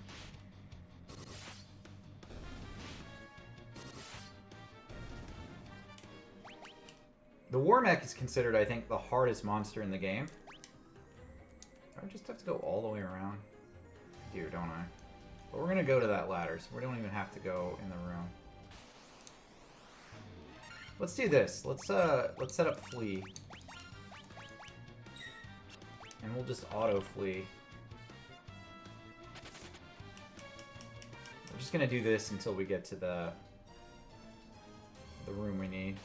The Warmech is considered, I think, the hardest monster in the game. I just have to go all the way around. I do, don't I? But we're gonna go to that ladder, so we don't even have to go in the room. Let's do this. Let's set up flee. And we'll just auto flee. We're just gonna do this until we get to the room we need.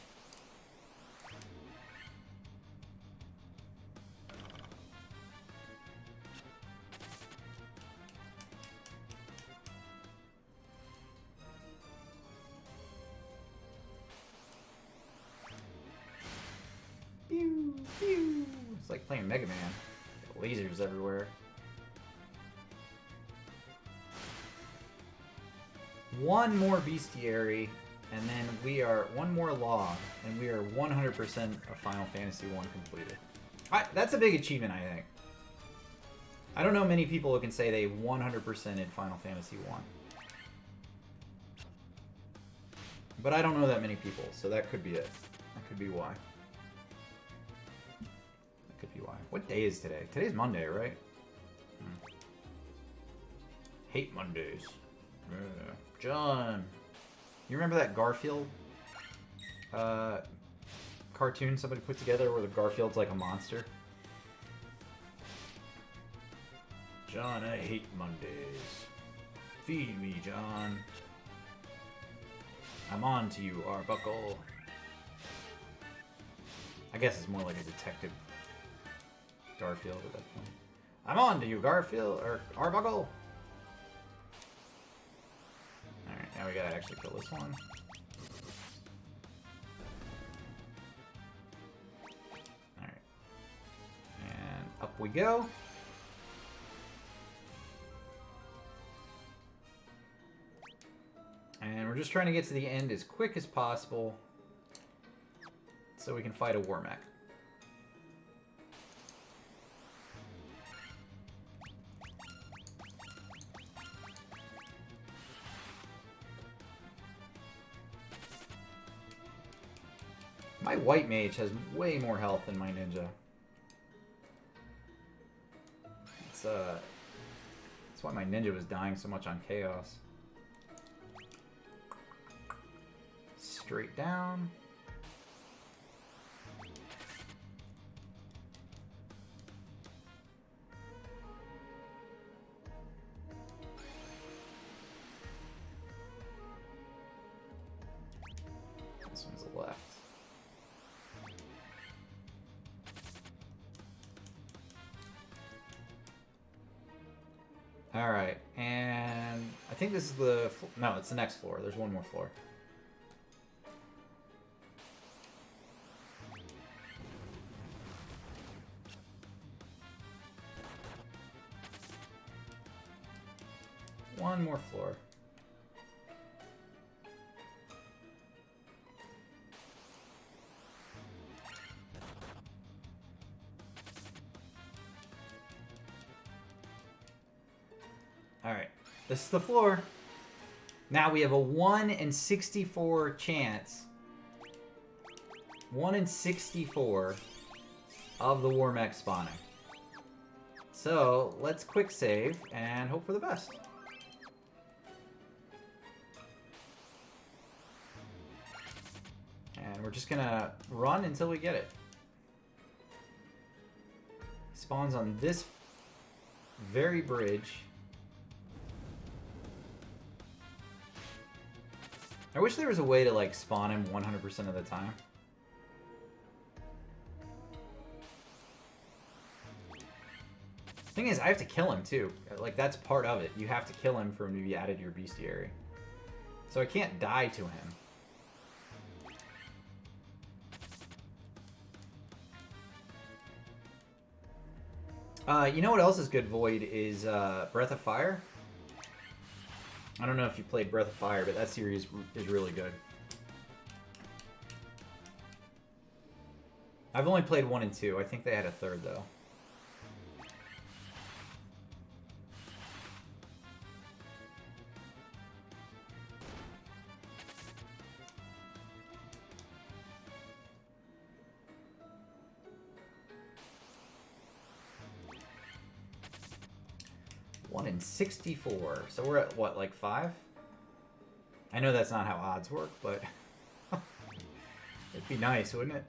Mega Man. Lasers everywhere. One more bestiary, and then we are one more log, and we are 100% of Final Fantasy 1 completed. That's a big achievement, I think. I don't know many people who can say they 100%ed Final Fantasy 1. But I don't know that many people, so that could be it. That could be why. That could be why. What day is today? Today's Monday, right? Hate Mondays. John. You remember that Garfield cartoon somebody put together where the Garfield's like a monster? John, I hate Mondays. Feed me, John. I'm on to you, Arbuckle. I guess it's more like a detective Garfield at that point. I'm on to you, Garfield, or Arbuckle. Alright, now we gotta actually kill this one. Alright. And up we go. And we're just trying to get to the end as quick as possible so we can fight a war mech. My white mage has way more health than my ninja. That's why my ninja was dying so much on chaos. Straight down. This one's left. All right, and I think this is the... No, it's the next floor. There's one more floor. One more floor. Alright, this is the floor. Now we have a 1 in 64 chance. 1 in 64 of the war mech spawning. So, let's quick save and hope for the best. And we're just gonna run until we get it. Spawns on this very bridge. I wish there was a way to like spawn him 100% of the time. Thing is, I have to kill him too. Like, that's part of it. You have to kill him for him to be added to your bestiary. So I can't die to him. You know what else is good, Void, is Breath of Fire. I don't know if you played Breath of Fire, but that series is really good. I've only played 1 and 2. I think they had a 3rd, though. In 64. So we're at what, like 5? I know that's not how odds work, but it'd be nice, wouldn't it?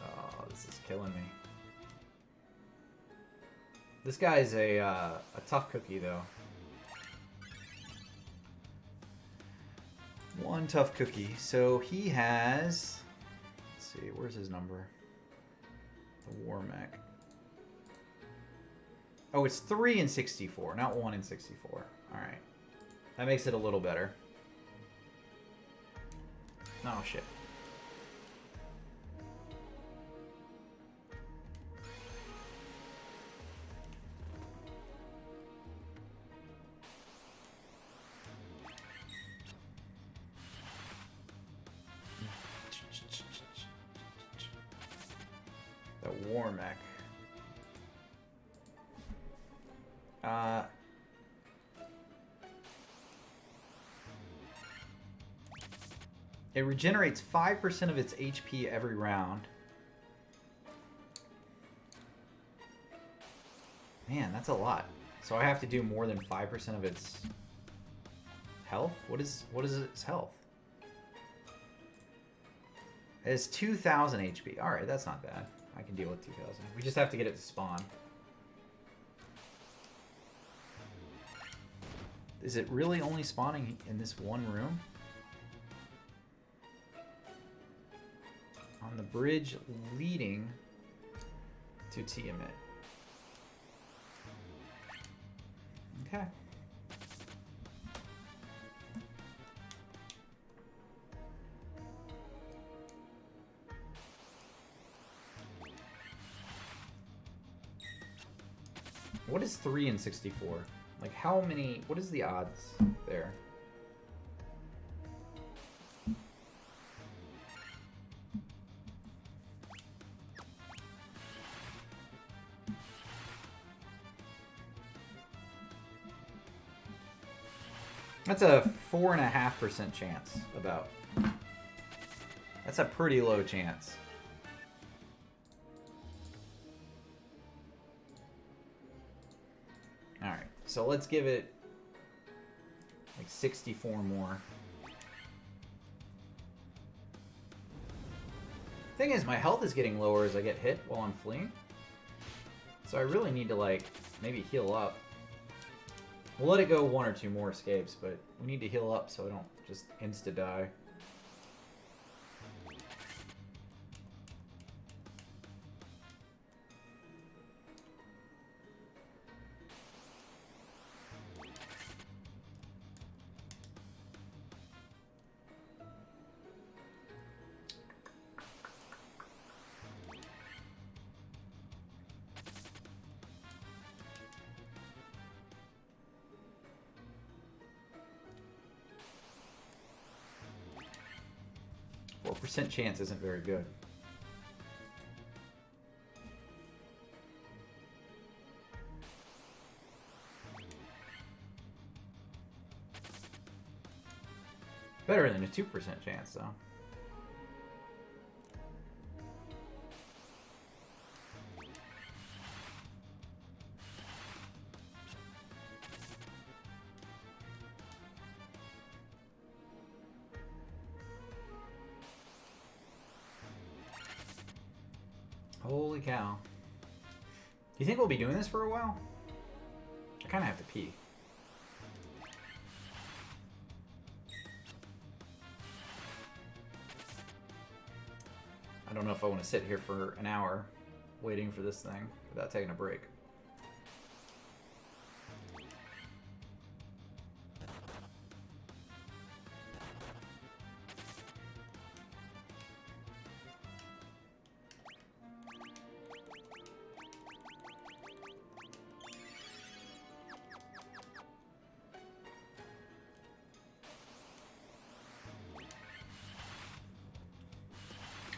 Oh, this is killing me. This guy's a tough cookie, though. One tough cookie. So he has... Let's see, where's his number? The war mech. Oh, it's 3 in 64, not 1 in 64. Alright. That makes it a little better. Oh, shit. The war mech. It regenerates 5% of its HP every round. Man, that's a lot. So I have to do more than 5% of its health? What is its health? It has 2,000 HP. Alright, that's not bad. I can deal with 2,000. We just have to get it to spawn. Is it really only spawning in this one room? On the bridge leading to Tiamat. Okay. What is 3 and 64? Like how many, what is the odds there? That's a 4.5% chance, about. That's a pretty low chance. Alright, so let's give it like 64 more. Thing is, my health is getting lower as I get hit while I'm fleeing. So I really need to like maybe heal up. We'll let it go 1 or 2 more escapes, but we need to heal up so I don't just insta-die. Percent chance isn't very good. Better than a 2% chance, though. Holy cow. You think we'll be doing this for a while? I kind of have to pee. I don't know if I want to sit here for an hour waiting for this thing without taking a break.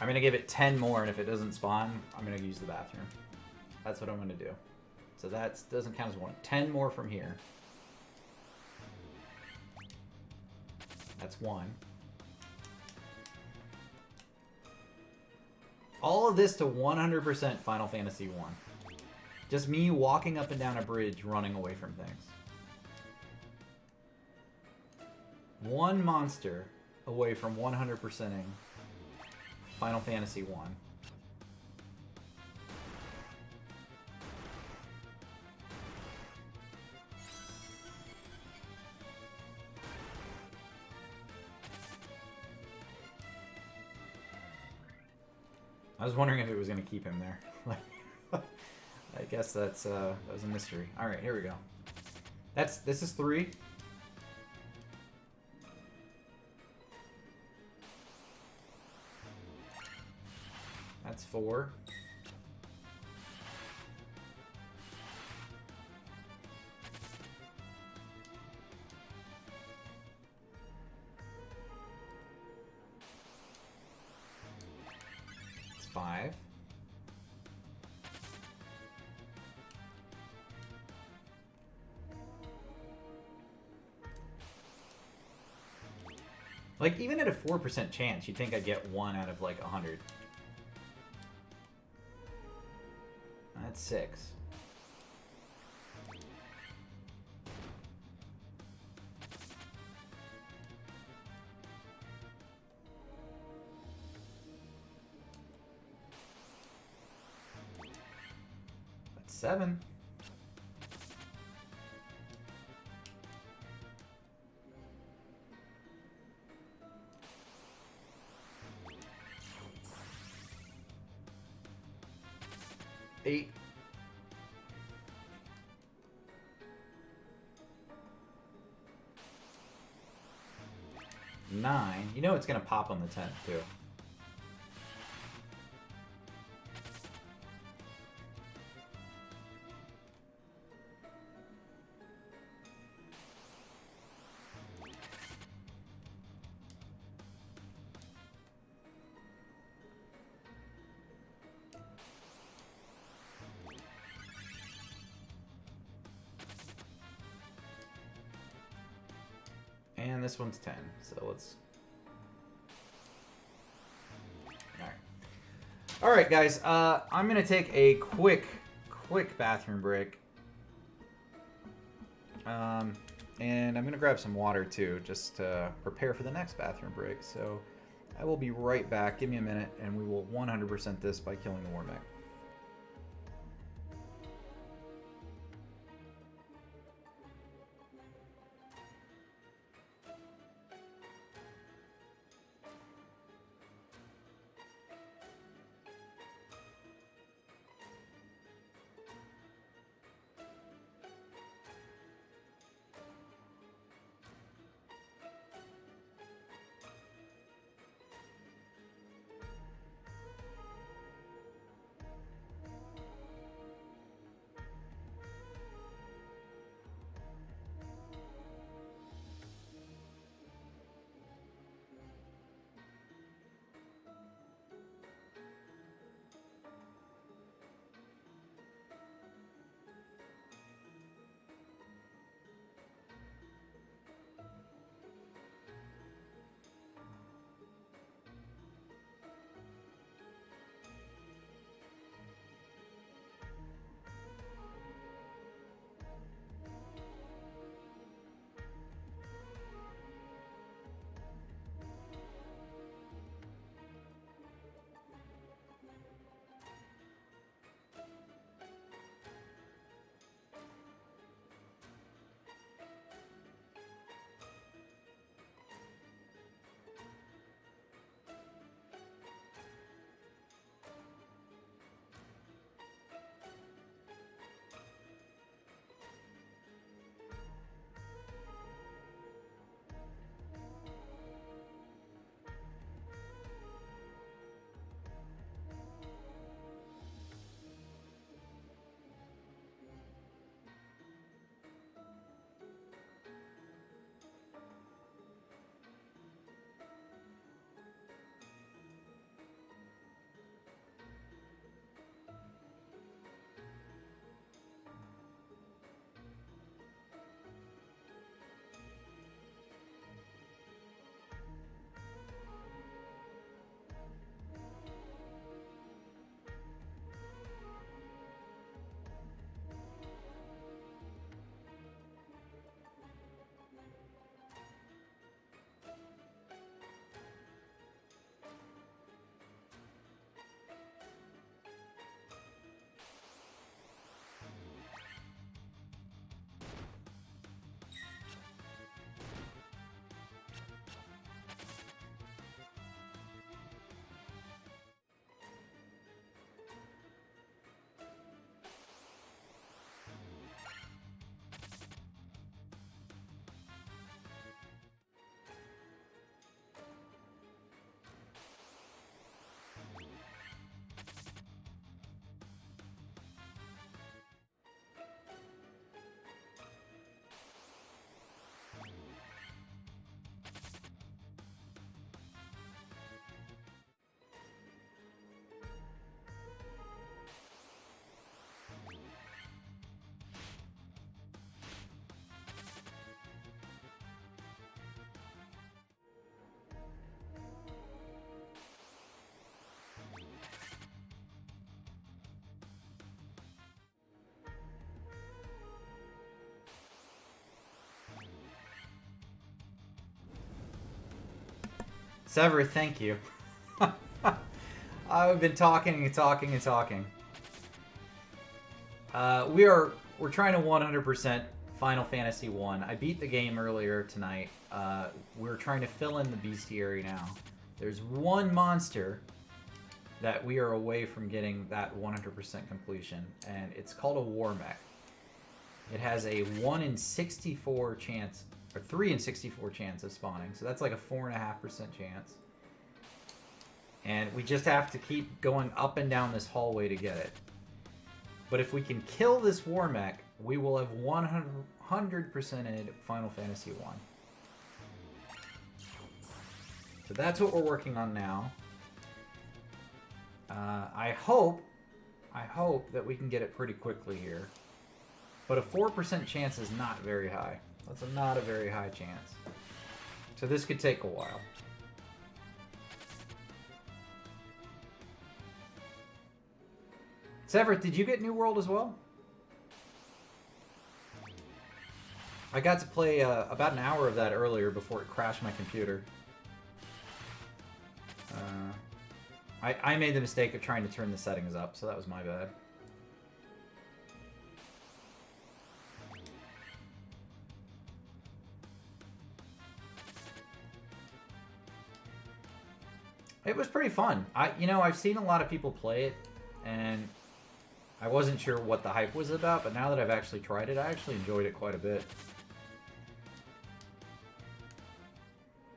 I'm going to give it 10 more, and if it doesn't spawn, I'm going to use the bathroom. That's what I'm going to do. So that doesn't count as 1. 10 more from here. That's 1. All of this to 100% Final Fantasy 1. Just me walking up and down a bridge, running away from things. 1 monster away from 100%ing Final Fantasy 1. I was wondering if it was going to keep him there. I guess that was a mystery. All right, here we go. This is 3. That's 4. It's 5. Like, even at a 4% chance, you'd think I'd get 1 out of, like, 100. That's 6. That's 7. Eight. 9. You know it's gonna pop on the 10th too. And this one's 10, so let's... Alright, guys, I'm going to take a quick bathroom break. And I'm going to grab some water, too, just to prepare for the next bathroom break. So I will be right back. Give me a minute, and we will 100% this by killing the Warmech. Sever, thank you. I've been talking and talking and talking. We're trying to 100% Final Fantasy 1. I beat the game earlier tonight. We're trying to fill in the bestiary now. There's one monster that we are away from getting that 100% completion, and it's called a war mech. It has a 1 in 64 chance, or 3 in 64 chance of spawning, so that's like a 4.5% chance. And we just have to keep going up and down this hallway to get it. But if we can kill this war mech, we will have 100%ed Final Fantasy 1. So that's what we're working on now. I hope that we can get it pretty quickly here. But a 4% chance is not very high. That's not a very high chance. So this could take a while. Severith, did you get New World as well? I got to play about an hour of that earlier before it crashed my computer. I made the mistake of trying to turn the settings up, so that was my bad. It was pretty fun. I've seen a lot of people play it, and I wasn't sure what the hype was about, but now that I've actually tried it, I actually enjoyed it quite a bit.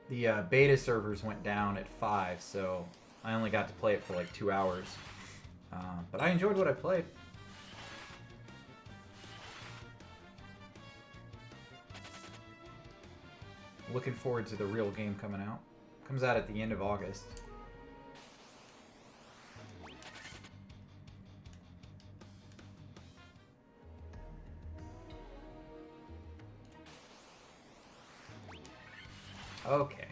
The beta servers went down at 5, so I only got to play it for like 2 hours. But I enjoyed what I played. Looking forward to the real game coming out. Comes out at the end of August. Okay.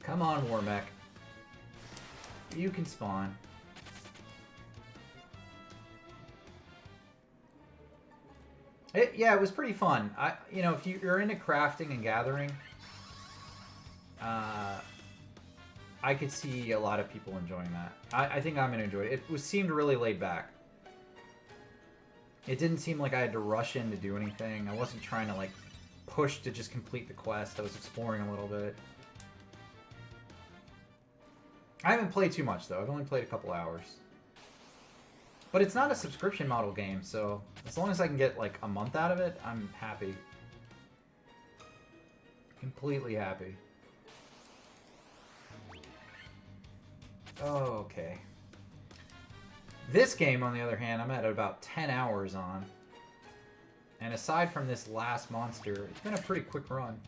Come on, Warmech. You can spawn. Yeah, it was pretty fun. If you're into crafting and gathering, I could see a lot of people enjoying that. I think I'm gonna enjoy it. It seemed really laid back. It didn't seem like I had to rush in to do anything. I wasn't trying to push to just complete the quest. I was exploring a little bit. I haven't played too much though. I've only played a couple hours. But it's not a subscription model game, so as long as I can get a month out of it, I'm happy. Completely happy. Okay. This game, on the other hand, I'm at about 10 hours on. And aside from this last monster, it's been a pretty quick run.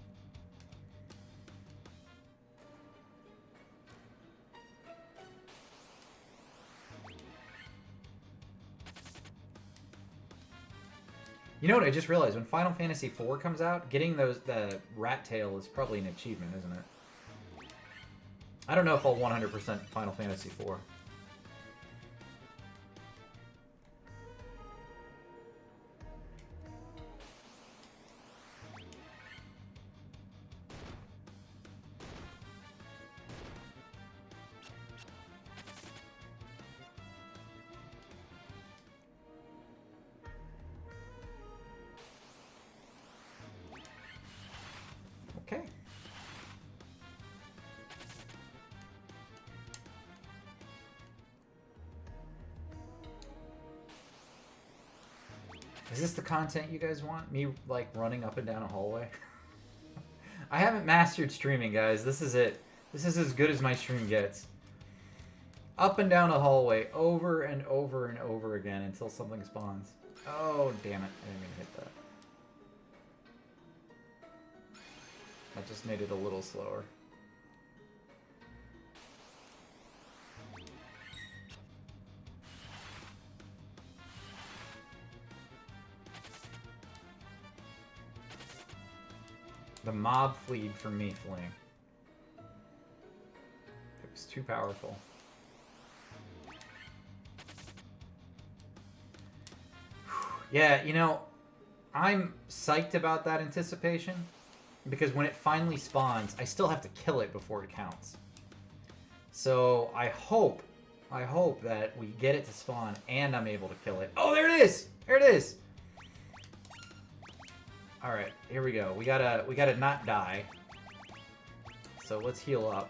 You know what I just realized? When Final Fantasy IV comes out, getting the rat tail is probably an achievement, isn't it? I don't know if I'll 100% Final Fantasy IV. Okay. Is this the content you guys want? Me, running up and down a hallway? I haven't mastered streaming, guys. This is it. This is as good as my stream gets. Up and down a hallway, over and over and over again until something spawns. Oh, damn it. I didn't mean to hit that. That just made it a little slower. The mob fleed from me fleeing. It was too powerful. Yeah, I'm psyched about that anticipation. because when it finally spawns, I still have to kill it before it counts. So I hope that we get it to spawn and I'm able to kill it. Oh, there it is! There it is! Alright, here we go. We gotta not die. So let's heal up.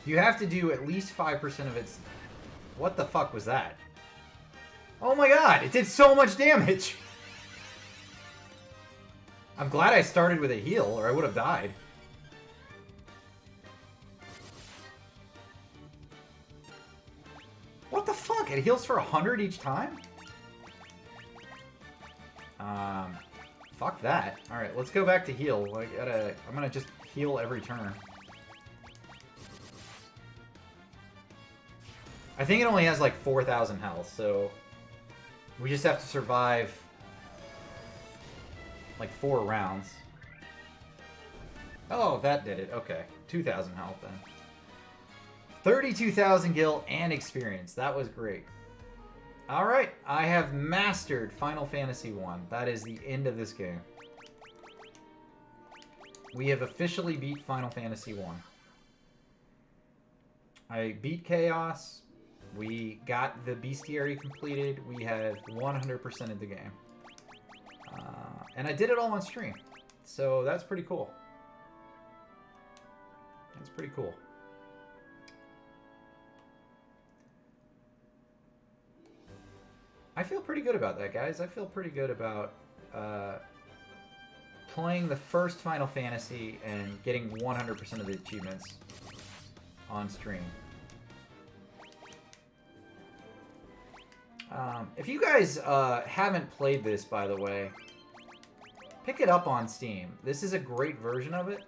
You have to do at least 5% of its... What the fuck was that? Oh my god, it did so much damage! I'm glad I started with a heal, or I would have died. What the fuck? It heals for 100 each time? Fuck that. Alright, let's go back to heal. I'm gonna just heal every turn. I think it only has like 4,000 health, so we just have to survive like 4 rounds. Oh, that did it. Okay. 2,000 health then. 32,000 gil and experience. That was great. Alright, I have mastered Final Fantasy 1. That is the end of this game. We have officially beat Final Fantasy 1. I beat Chaos. We got the bestiary completed. We have 100%ed the game. And I did it all on stream. So that's pretty cool. That's pretty cool. I feel pretty good about that, guys. I feel pretty good about playing the first Final Fantasy and getting 100% of the achievements on stream. If you guys haven't played this, by the way, pick it up on Steam. This is a great version of it.